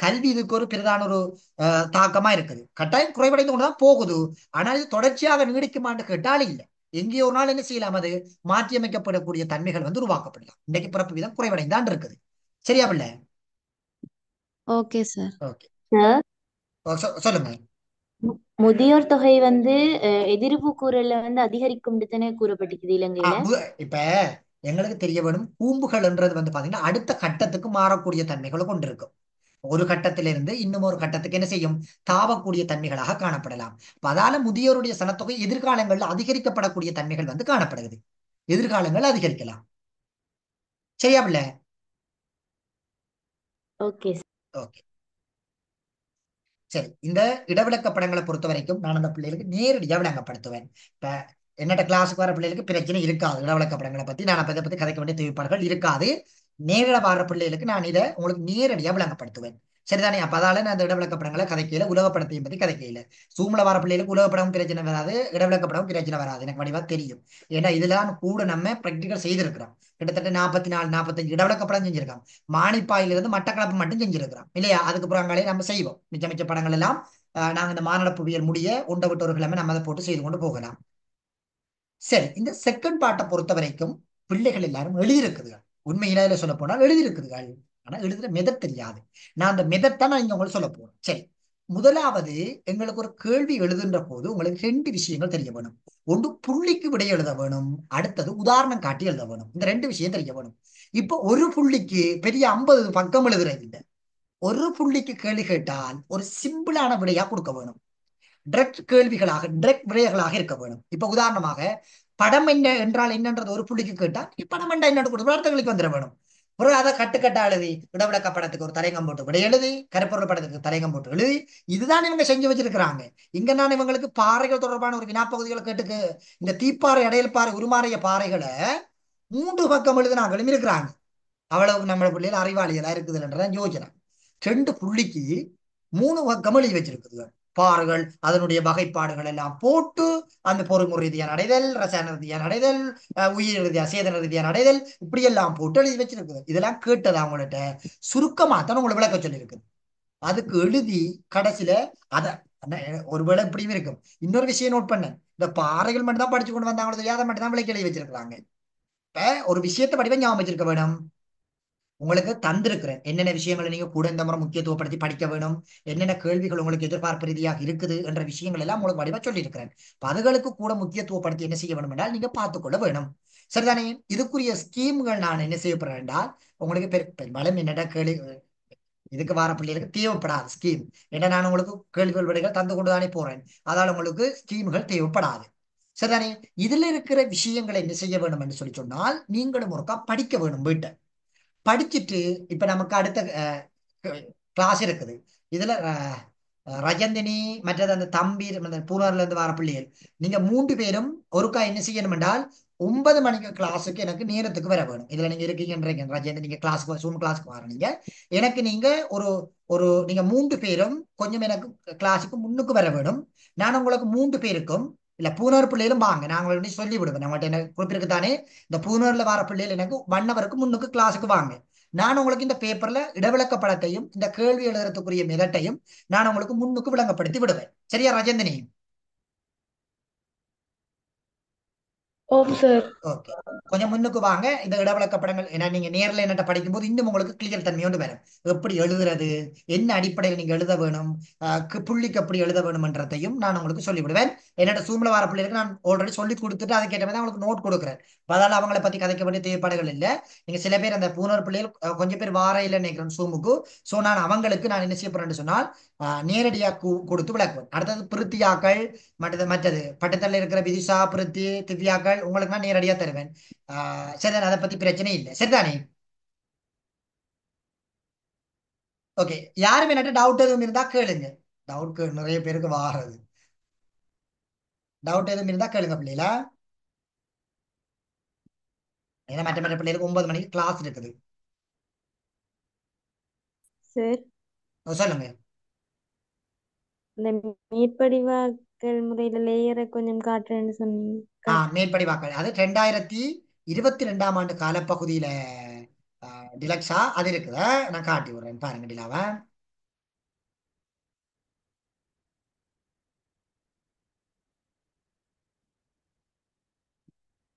கல்வி இதுக்கு ஒரு பிரதான ஒரு தாக்கமா இருக்குது. கட்டாயம் குறைவடைந்து கொண்டுதான் போகுது. ஆனால் இது தொடர்ச்சியாக நீடிக்குமான்னு கேட்டாலும் இல்லை. எங்கேயோ ஒரு நாள் என்ன செய்யலாம், அது மாற்றி அமைக்கப்படக்கூடிய தன்மைகள் வந்து உருவாக்கப்படலாம். இன்றைக்கு பிறப்பு வீதம் குறைவடைந்தான் இருக்குது. சரியா பிள்ளை? Okay sir. ஓகே, சொல்லுங்க. முதியோர் தொகை வந்து எதிர்வு கூறல வந்து அதிகரிக்கும் தானே கூறப்பட்டிருக்குது ஆ, இலங்கையில. இப்ப எங்களுக்கு தெரிய வேணும் பூம்புகள்ன்றது வந்து பாத்தீங்கன்னா அடுத்த கட்டத்துக்கு மாறக்கூடிய தன்மைகளை கொண்டிருக்கும். ஒரு கட்டத்திலிருந்து இன்னும் ஒரு கட்டத்துக்கு என்ன செய்யும், தாவக்கூடிய தன்மைகளாக காணப்படலாம். அப்ப அதால முதியோருடைய சனத்தொகை எதிர்காலங்கள்ல அதிகரிக்கப்படக்கூடிய தன்மைகள் வந்து காணப்படுகிறது. எதிர்காலங்கள் அதிகரிக்கலாம். சரியா பிள்ளை? ஓகே. ஓகே, சரி. இந்த இடவிலக்க படங்களை பொறுத்த வரைக்கும் நான் அந்த பிள்ளைகளுக்கு நேரடியாக விளங்கப்படுத்துவேன். இப்ப என்னோட கிளாஸுக்கு வர பிள்ளைகளுக்கு பிரச்சனை இருக்காது. இடவிலக்க படங்களை பத்தி நான் இதை பத்தி கதைக்க வேண்டிய தேவைப்பாடுகள் இருக்காது. நேரிட வர பிள்ளைகளுக்கு நான் இதை உங்களுக்கு நேரடியாக விளங்கப்படுத்துவேன். சரிதானே? அப்ப அதால நான் இந்த இடவிலக்க படங்களை கதைக்கையில உலகப்படத்தையும் பத்தி கதைக்கையில சூம்ல வர பிள்ளைகளுக்கு உலகப்படமும் பிரச்சனை வராது, இடவிலக்க படமும் பிரச்சனை வராது. எனக்கு வடிவா தெரியும். ஏன்னா இதெல்லாம் கூட நம்ம பிராக்டிகல் செய்திருக்கிறோம். கிட்டத்தட்ட 44 45 இடவிலக்க படம் செஞ்சிருக்கோம். மானிப்பாயிலிருந்து மட்டக்களப்பு மட்டும் செஞ்சிருக்கிறோம் இல்லையா? அதுக்கப்புறம் அங்கே நம்ம செய்வோம் மிச்ச மிச்ச படங்கள் எல்லாம். நாங்க இந்த மானடப்புவியல் முடிய உண்ட விட்டு ஒரு கிழமை நம்ம அதை போட்டு செய்து கொண்டு போகலாம். சரி, இந்த செகண்ட் பார்ட்டை பொறுத்த வரைக்கும் பிள்ளைகள் எல்லாரும் எழுதியிருக்குதுகள். உண்மையில சொல்ல போனால் எழுதியிருக்குதுகள். ஆனா எழுதுற மெதட் தெரியாது. நான் அந்த மெதட் நான் இங்க உங்களுக்கு சொல்ல போறேன். சரி, முதலாவது எங்களுக்கு ஒரு கேள்வி எழுதுன்ற போது உங்களுக்கு 2 விஷயங்கள் தெரிய வேணும். ஒன்று புள்ளிக்கு விடை எழுத வேணும், அடுத்தது உதாரணம் காட்டி எழுத வேணும். இந்த 2 விஷயம் தெரிய வேணும். இப்போ ஒரு புள்ளிக்கு பெரிய 50 பக்கம் எழுதுறது இல்லை. ஒரு புள்ளிக்கு கேள்வி கேட்டால் ஒரு சிம்பிளான விடையா கொடுக்க வேணும். டிரெக்ட் கேள்விகளாக டிரெக்ட் விடைகளாக இருக்க வேணும். இப்ப உதாரணமாக படம் என்ன என்றால் என்னன்றது ஒரு புள்ளிக்கு கேட்டா படம் என்ன என்ன கொடுத்து வார்த்தைகளுக்கு வந்துட வேணும். ஒரு அதை கட்டுக்கட்டா எழுதி இடவிளக்க படத்துக்கு ஒரு தலைங்கம் போட்டு விடை எழுதி, கருப்பொருள் படத்துக்கு தலைங்கம் போட்டு எழுதி, இதுதான் இவங்க செஞ்சு வச்சிருக்கிறாங்க. இங்க நான் இவங்களுக்கு பாறைகள் தொடர்பான ஒரு வினாப்பகுதிகளை கேட்டுக்கு இந்த தீப்பாறை, அடையல் பாறை, உருமாறிய பாறைகளை 3 பக்கம் எழுதினாங்களும் இருக்கிறாங்க. அவ்வளவு நம்ம பிள்ளைகள் அறிவாளிகளா இருக்குதுன்றதான் யோசனை. 2 புள்ளிக்கு 3 பக்கம் எழுதி வச்சிருக்குது. பாறுகள் அதனுடைய வகைப்பாடுகள் எல்லாம் போட்டு அந்த பொறுமுறை ரீதியான அடைதல், ரசாயன ரீதியான அடைதல், உயிர் ரீதியா சேதன ரீதியான அடைதல், இப்படி எல்லாம் போட்டு எழுதி வச்சிருக்குது. இதெல்லாம் கேட்டது அவங்கள்ட்ட சுருக்கமா தான் உங்களை விளக்க சொல்லியிருக்குது. அதுக்கு எழுதி கடைசியில அத ஒருவேளை இப்படியும் இருக்கும். இன்னொரு விஷயம் நோட் பண்ணேன், இந்த பாறைகள் மட்டும் தான் படிச்சு கொண்டு வந்தாங்களோ தெரியாத மட்டும் தான் விளக்கி எழுதி வச்சிருக்காங்க. இப்ப ஒரு விஷயத்தை படிவ ஞாபகம் வச்சிருக்க வேணும். உங்களுக்கு தந்திருக்கிறேன் என்னென்ன விஷயங்களை நீங்க கூட இந்த முறை முக்கியத்துவப்படுத்தி படிக்க வேணும், என்னென்ன கேள்விகள் உங்களுக்கு எதிர்பார்ப்பு ரீதியாக இருக்குது என்ற விஷயங்கள் எல்லாம் உங்களுக்கு வடிவா சொல்லியிருக்கிறேன். அதுகளுக்கு கூட முக்கியத்துவப்படுத்தி என்ன செய்ய வேணும் என்றால் நீங்க பார்த்துக்கொள்ள வேணும். சரிதானே? இதுக்குரிய ஸ்கீம்கள் நான் என்ன செய்யப்படுறேன் என்றால் உங்களுக்கு பெரும்பாலும் என்னடா கேள்வி இதுக்கு வர பிள்ளைகளுக்கு தேவைப்படாது ஸ்கீம். ஏன்னா நான் உங்களுக்கு கேள்விகள் விடைகள் தந்து கொண்டு தானே போறேன். அதால் உங்களுக்கு ஸ்கீம்கள் தேவைப்படாது. சரிதானே? இதுல இருக்கிற விஷயங்களை என்ன செய்ய வேணும் என்று சொல்லி சொன்னால் நீங்களும் ஒருக்கா படிக்க வேணும் வீட்டை. படிச்சுட்டு இப்ப நமக்கு அடுத்த கிளாஸ் இருக்குது. இதுல ரஜந்தினி மற்றது அந்த தம்பி பூனர்ல இருந்து வர பிள்ளைகள் நீங்க 3 பேரும் ஒருக்கா என்ன செய்யணும் என்றால் 9 மணிக்கு கிளாஸுக்கு எனக்கு நேரத்துக்கு வர வேணும். இதுல நீங்க இருக்கீங்கன்றீங்க ரஜந்தி, நீங்க கிளாஸுக்கு சூம் கிளாஸுக்கு வரீங்க. எனக்கு நீங்க ஒரு ஒரு நீங்க 3 பேரும் கொஞ்சம் எனக்கு கிளாஸுக்கு முன்னுக்கு வர வேணும். நான் உங்களுக்கு 3 பேருக்கும் இல்ல பூனூர் பிள்ளைகளும் வாங்க, நாங்கள் சொல்லி விடுவேன். நம்மகிட்ட என்ன குறிப்பிருக்கு தானே, இந்த பூனூர்ல வர பிள்ளைகள் எனக்கு 1 ஹவருக்கு முன்னுக்கு கிளாஸுக்கு வாங்க. நான் உங்களுக்கு இந்த பேப்பர்ல இடவிளக்க படத்தையும் இந்த கேள்வி எழுதுறதுக்குரிய மெதட்டையும் நான் உங்களுக்கு முன்னுக்கு விளங்கப்படுத்தி விடுவேன். சரியா ரஜந்தினி? ஓம் சார். ஓகே, கொஞ்சம் முன்னுக்கு வாங்க. இந்த இடவிளக்க படங்கள் ஏன்னா நீங்க நேரில் என்னட்ட படிக்கும்போது இன்னும் உங்களுக்கு கிளியர் தன்மையோடு வரும். எப்படி எழுதுறது, என்ன அடிப்படையில் நீங்க எழுத வேணும், புள்ளிக்கு எப்படி எழுத வேணும்ன்றதையும் நான் உங்களுக்கு சொல்லிவிடுவேன். என்னோட சூம்ல வர பிள்ளைகளுக்கு நான் ஆல்ரெடி சொல்லி கொடுத்துட்டு அதுக்கேற்ற மாதிரி அவங்களுக்கு நோட் கொடுக்குறேன். அதால அவங்கள பத்தி கதைக்க வேண்டிய தேவைப்பாடுகள் இல்லை. நீங்க சில பேர் அந்த பூனூர் பிள்ளைகள் கொஞ்சம் பேர் வார இல்லை நினைக்கிறேன் சூமுக்கு. ஸோ நான் அவங்களுக்கு நான் என்ன செய்ய போறேன்னு சொன்னால் நேரடியாக கொடுத்து விளக்குவேன். அடுத்தது பிரித்தியாக்கள், மற்றது பட்டத்தில் இருக்கிற விதிஷா, பிரித்தி, திவ்யாக்கள் உங்களுக்கு நான் நேரடியாக தருவேன். சரிதானே? அதை பத்தி பிரச்சனை இல்லை. சரிதானே? ஓகே, யாரும் என்ன டவுட் எதுவும் இருந்தா கேளுங்க. டவுட் நிறைய பேருக்கு வாரது. டவுட் எதுவும் இருந்தா கேளுங்க பிள்ளைகளா. ஏன்னா மற்ற மற்ற பிள்ளைகளுக்கு 9 மணிக்கு கிளாஸ் இருக்குது. சார், சொல்லுங்க. இந்த மேற்படிவாக்கல் முறையில லேயரை கொஞ்சம் காட்டுறேன்னு சொன்னீங்க. மேற்படி வாக்கள் அது 2022ஆம் ஆண்டு காலப்பகுதியில டிலக்ஸா அது இருக்குதா, நான் காட்டி விடுறேன் பாருங்க டிலாவா.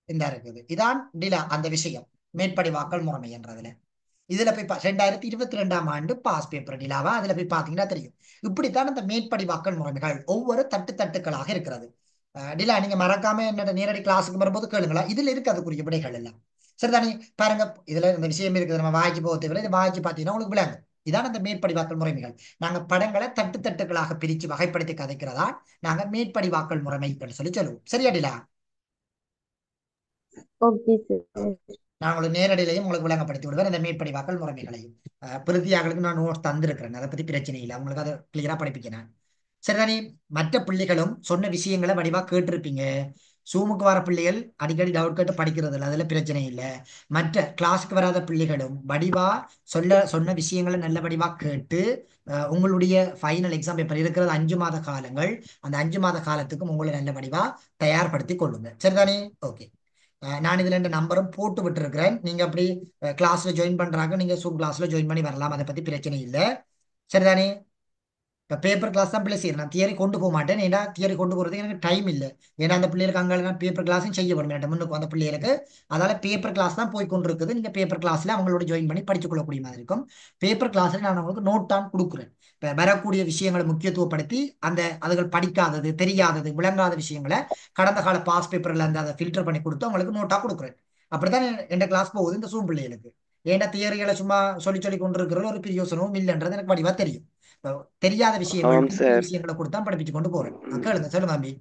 இந்த இருக்குது, இதான் டிலா அந்த விஷயம் மேற்படி வாக்கள் முறைமை என்றதுல. இதுல போய் 2022ஆம் ஆண்டு பாஸ் பேப்பர் நிலாவா அதுல போய் பாத்தீங்கன்னா தெரியும். இப்படித்தான் இந்த மேற்படிவாக்கல் முறைமைகள் ஒவ்வொரு தட்டுக்களாக இருக்கிறது. டிலா நீங்க மறக்காம என்னோட நேரடி கிளாஸுக்கு வரும்போது கேளுங்களா, இதுல இருக்கு அதுக்குரிய விடைகள் எல்லாம். சரிதானே? பாருங்க, இதுல இந்த விஷயம் இருக்குது, நம்ம வாய்ச்சி போக தேவையில்லை, இதை வாய்ச்சி பார்த்தீங்கன்னா உங்களுக்கு விளங்கும். இதான் அந்த மேற்படிவாக்கல் முறைமைகள். நாங்க படங்களை தட்டுக்களாக பிரிச்சு வகைப்படுத்தி கதைக்கிறதா நாங்க மேற்படிவாக்கல் முறைமை சொல்லி சொல்லுவோம். சரியா டிலா? Okay sir. நான் உங்களுக்கு நேரடியிலையும் உங்களுக்கு விளங்கப்படுத்தி விடுவேன் இந்த மேற்படிவாக்கல் முறைமைகளையும். பிரதியாக்களுக்கு நான் நோட் தந்திருக்கிறேன், அதை பத்தி பிரச்சனை இல்லை, உங்களுக்கு அதை கிளியரா படிப்பிக்கிறேன். சரிதானே? மற்ற பிள்ளைகளும் சொன்ன விஷயங்களை வடிவா கேட்டிருப்பீங்க. சூமுக்கு வர பிள்ளைகள் அடிக்கடி டவுட் கேட்டு படிக்கிறது இல்லை, அதுல பிரச்சனை இல்லை. மற்ற கிளாஸுக்கு வராத பிள்ளைகளும் வடிவா சொன்ன விஷயங்களை நல்ல வடிவா கேட்டு உங்களுடைய ஃபைனல் எக்ஸாம் பேப்பர் இருக்கிறது 5 மாத காலங்கள். அந்த 5 மாத காலத்துக்கும் உங்களை நல்ல வடிவா தயார்படுத்தி கொள்ளுங்க. சரிதானே? ஓகே. நான் இதுல இந்த நம்பரும் போட்டு விட்டுருக்கிறேன். நீங்க அப்படி கிளாஸ்ல ஜாயின் பண்றாங்க, நீங்க சூம் கிளாஸ்ல ஜாயின் பண்ணி வரலாம், அதை பத்தி பிரச்சனை இல்லை. சரிதானே? இப்போ பேப்பர் கிளாஸ் தான் பிள்ளை செய்யறேன், நான் தியரி கொண்டு போக மாட்டேன். ஏன்னா தியரி கொண்டு போகிறதுக்கு எனக்கு டைம் இல்லை. ஏன்னா அந்த பிள்ளைகளுக்கு அங்கே பேப்பர் கிளாஸும் செய்ய வரும் என்கிட்ட முன்னுக்கு அந்த பிள்ளைகளுக்கு. அதால பேப்பர் கிளாஸ் தான் போய் கொண்டு இருக்குது. நீங்கள் பேப்பர் கிளாஸில் அவங்களோட ஜாயின் பண்ணி படிச்சு கொள்ளக்கூடிய மாதிரி இருக்கும். பேப்பர் கிளாஸில் நான் உங்களுக்கு நோட் தான் கொடுக்குறேன். இப்போ வரக்கூடிய விஷயங்களை முக்கியத்துவப்படுத்தி அதுகள் படிக்காதது, தெரியாதது, விளங்காத விஷயங்களை கடந்த கால பாஸ் பேப்பரில் அதை ஃபில்டர் பண்ணி கொடுத்து அவங்களுக்கு நோட்டாக கொடுக்குறேன். அப்படித்தான் என் கிளாஸ் போகுது இந்த சூம் பிள்ளைகளுக்கு. ஏன்னா தியரிகளை சும்மா சொல்லி கொண்டு இருக்கிறது ஒரு பிரயோசனமும் இல்லைன்றது எனக்கு வடிவா தெரியும். தெரியாத விஷயங்கள் விஷயங்களை கொடுத்தா படிப்பிச்சு கொண்டு போறேன். கேளுங்க, சொல்லுங்க தம்பி.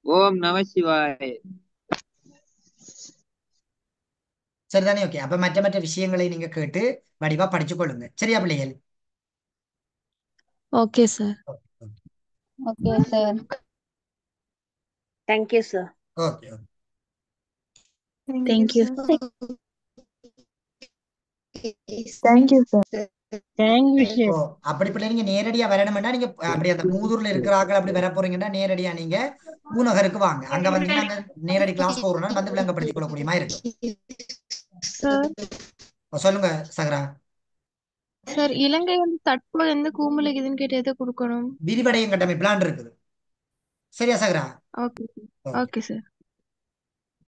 ஓம் நம சிவாய. சரிதானே? ஓகே. அப்ப மற்ற விஷயங்களை நீங்க கேட்டு வடிவா படிச்சு கொள்ளுங்க. சரியா பிள்ளைகள்? Okay sir. Okay sir. Thank you sir. Okay. Thank you thank you sir. அப்படி பிள்ளை நீங்க நேரடியா வரணும்னா நீங்க அப்படி அந்த மூதூர்ல இருக்கிற ஆட்கள் அப்படி வர போறீங்கன்னா நேரடியா நீங்க பூநகருக்கு வாங்க. அங்க வந்தீங்கன்னா அங்க நேரடி கிளாஸ் போறோம்னா வந்து விளங்கப்படுத்திக் கொள்ளக்கூடியமா இருக்கும். சொல்லுங்க சகரா. சார், இலங்கை வந்து தற்போது எந்த கூமுலகுதுன்னு கேட்டு எதை கொடுக்கணும்? விரிவடையும் கட்டமைப்பு பிளான் இருக்குது. சரியா சகரா? Okay sir.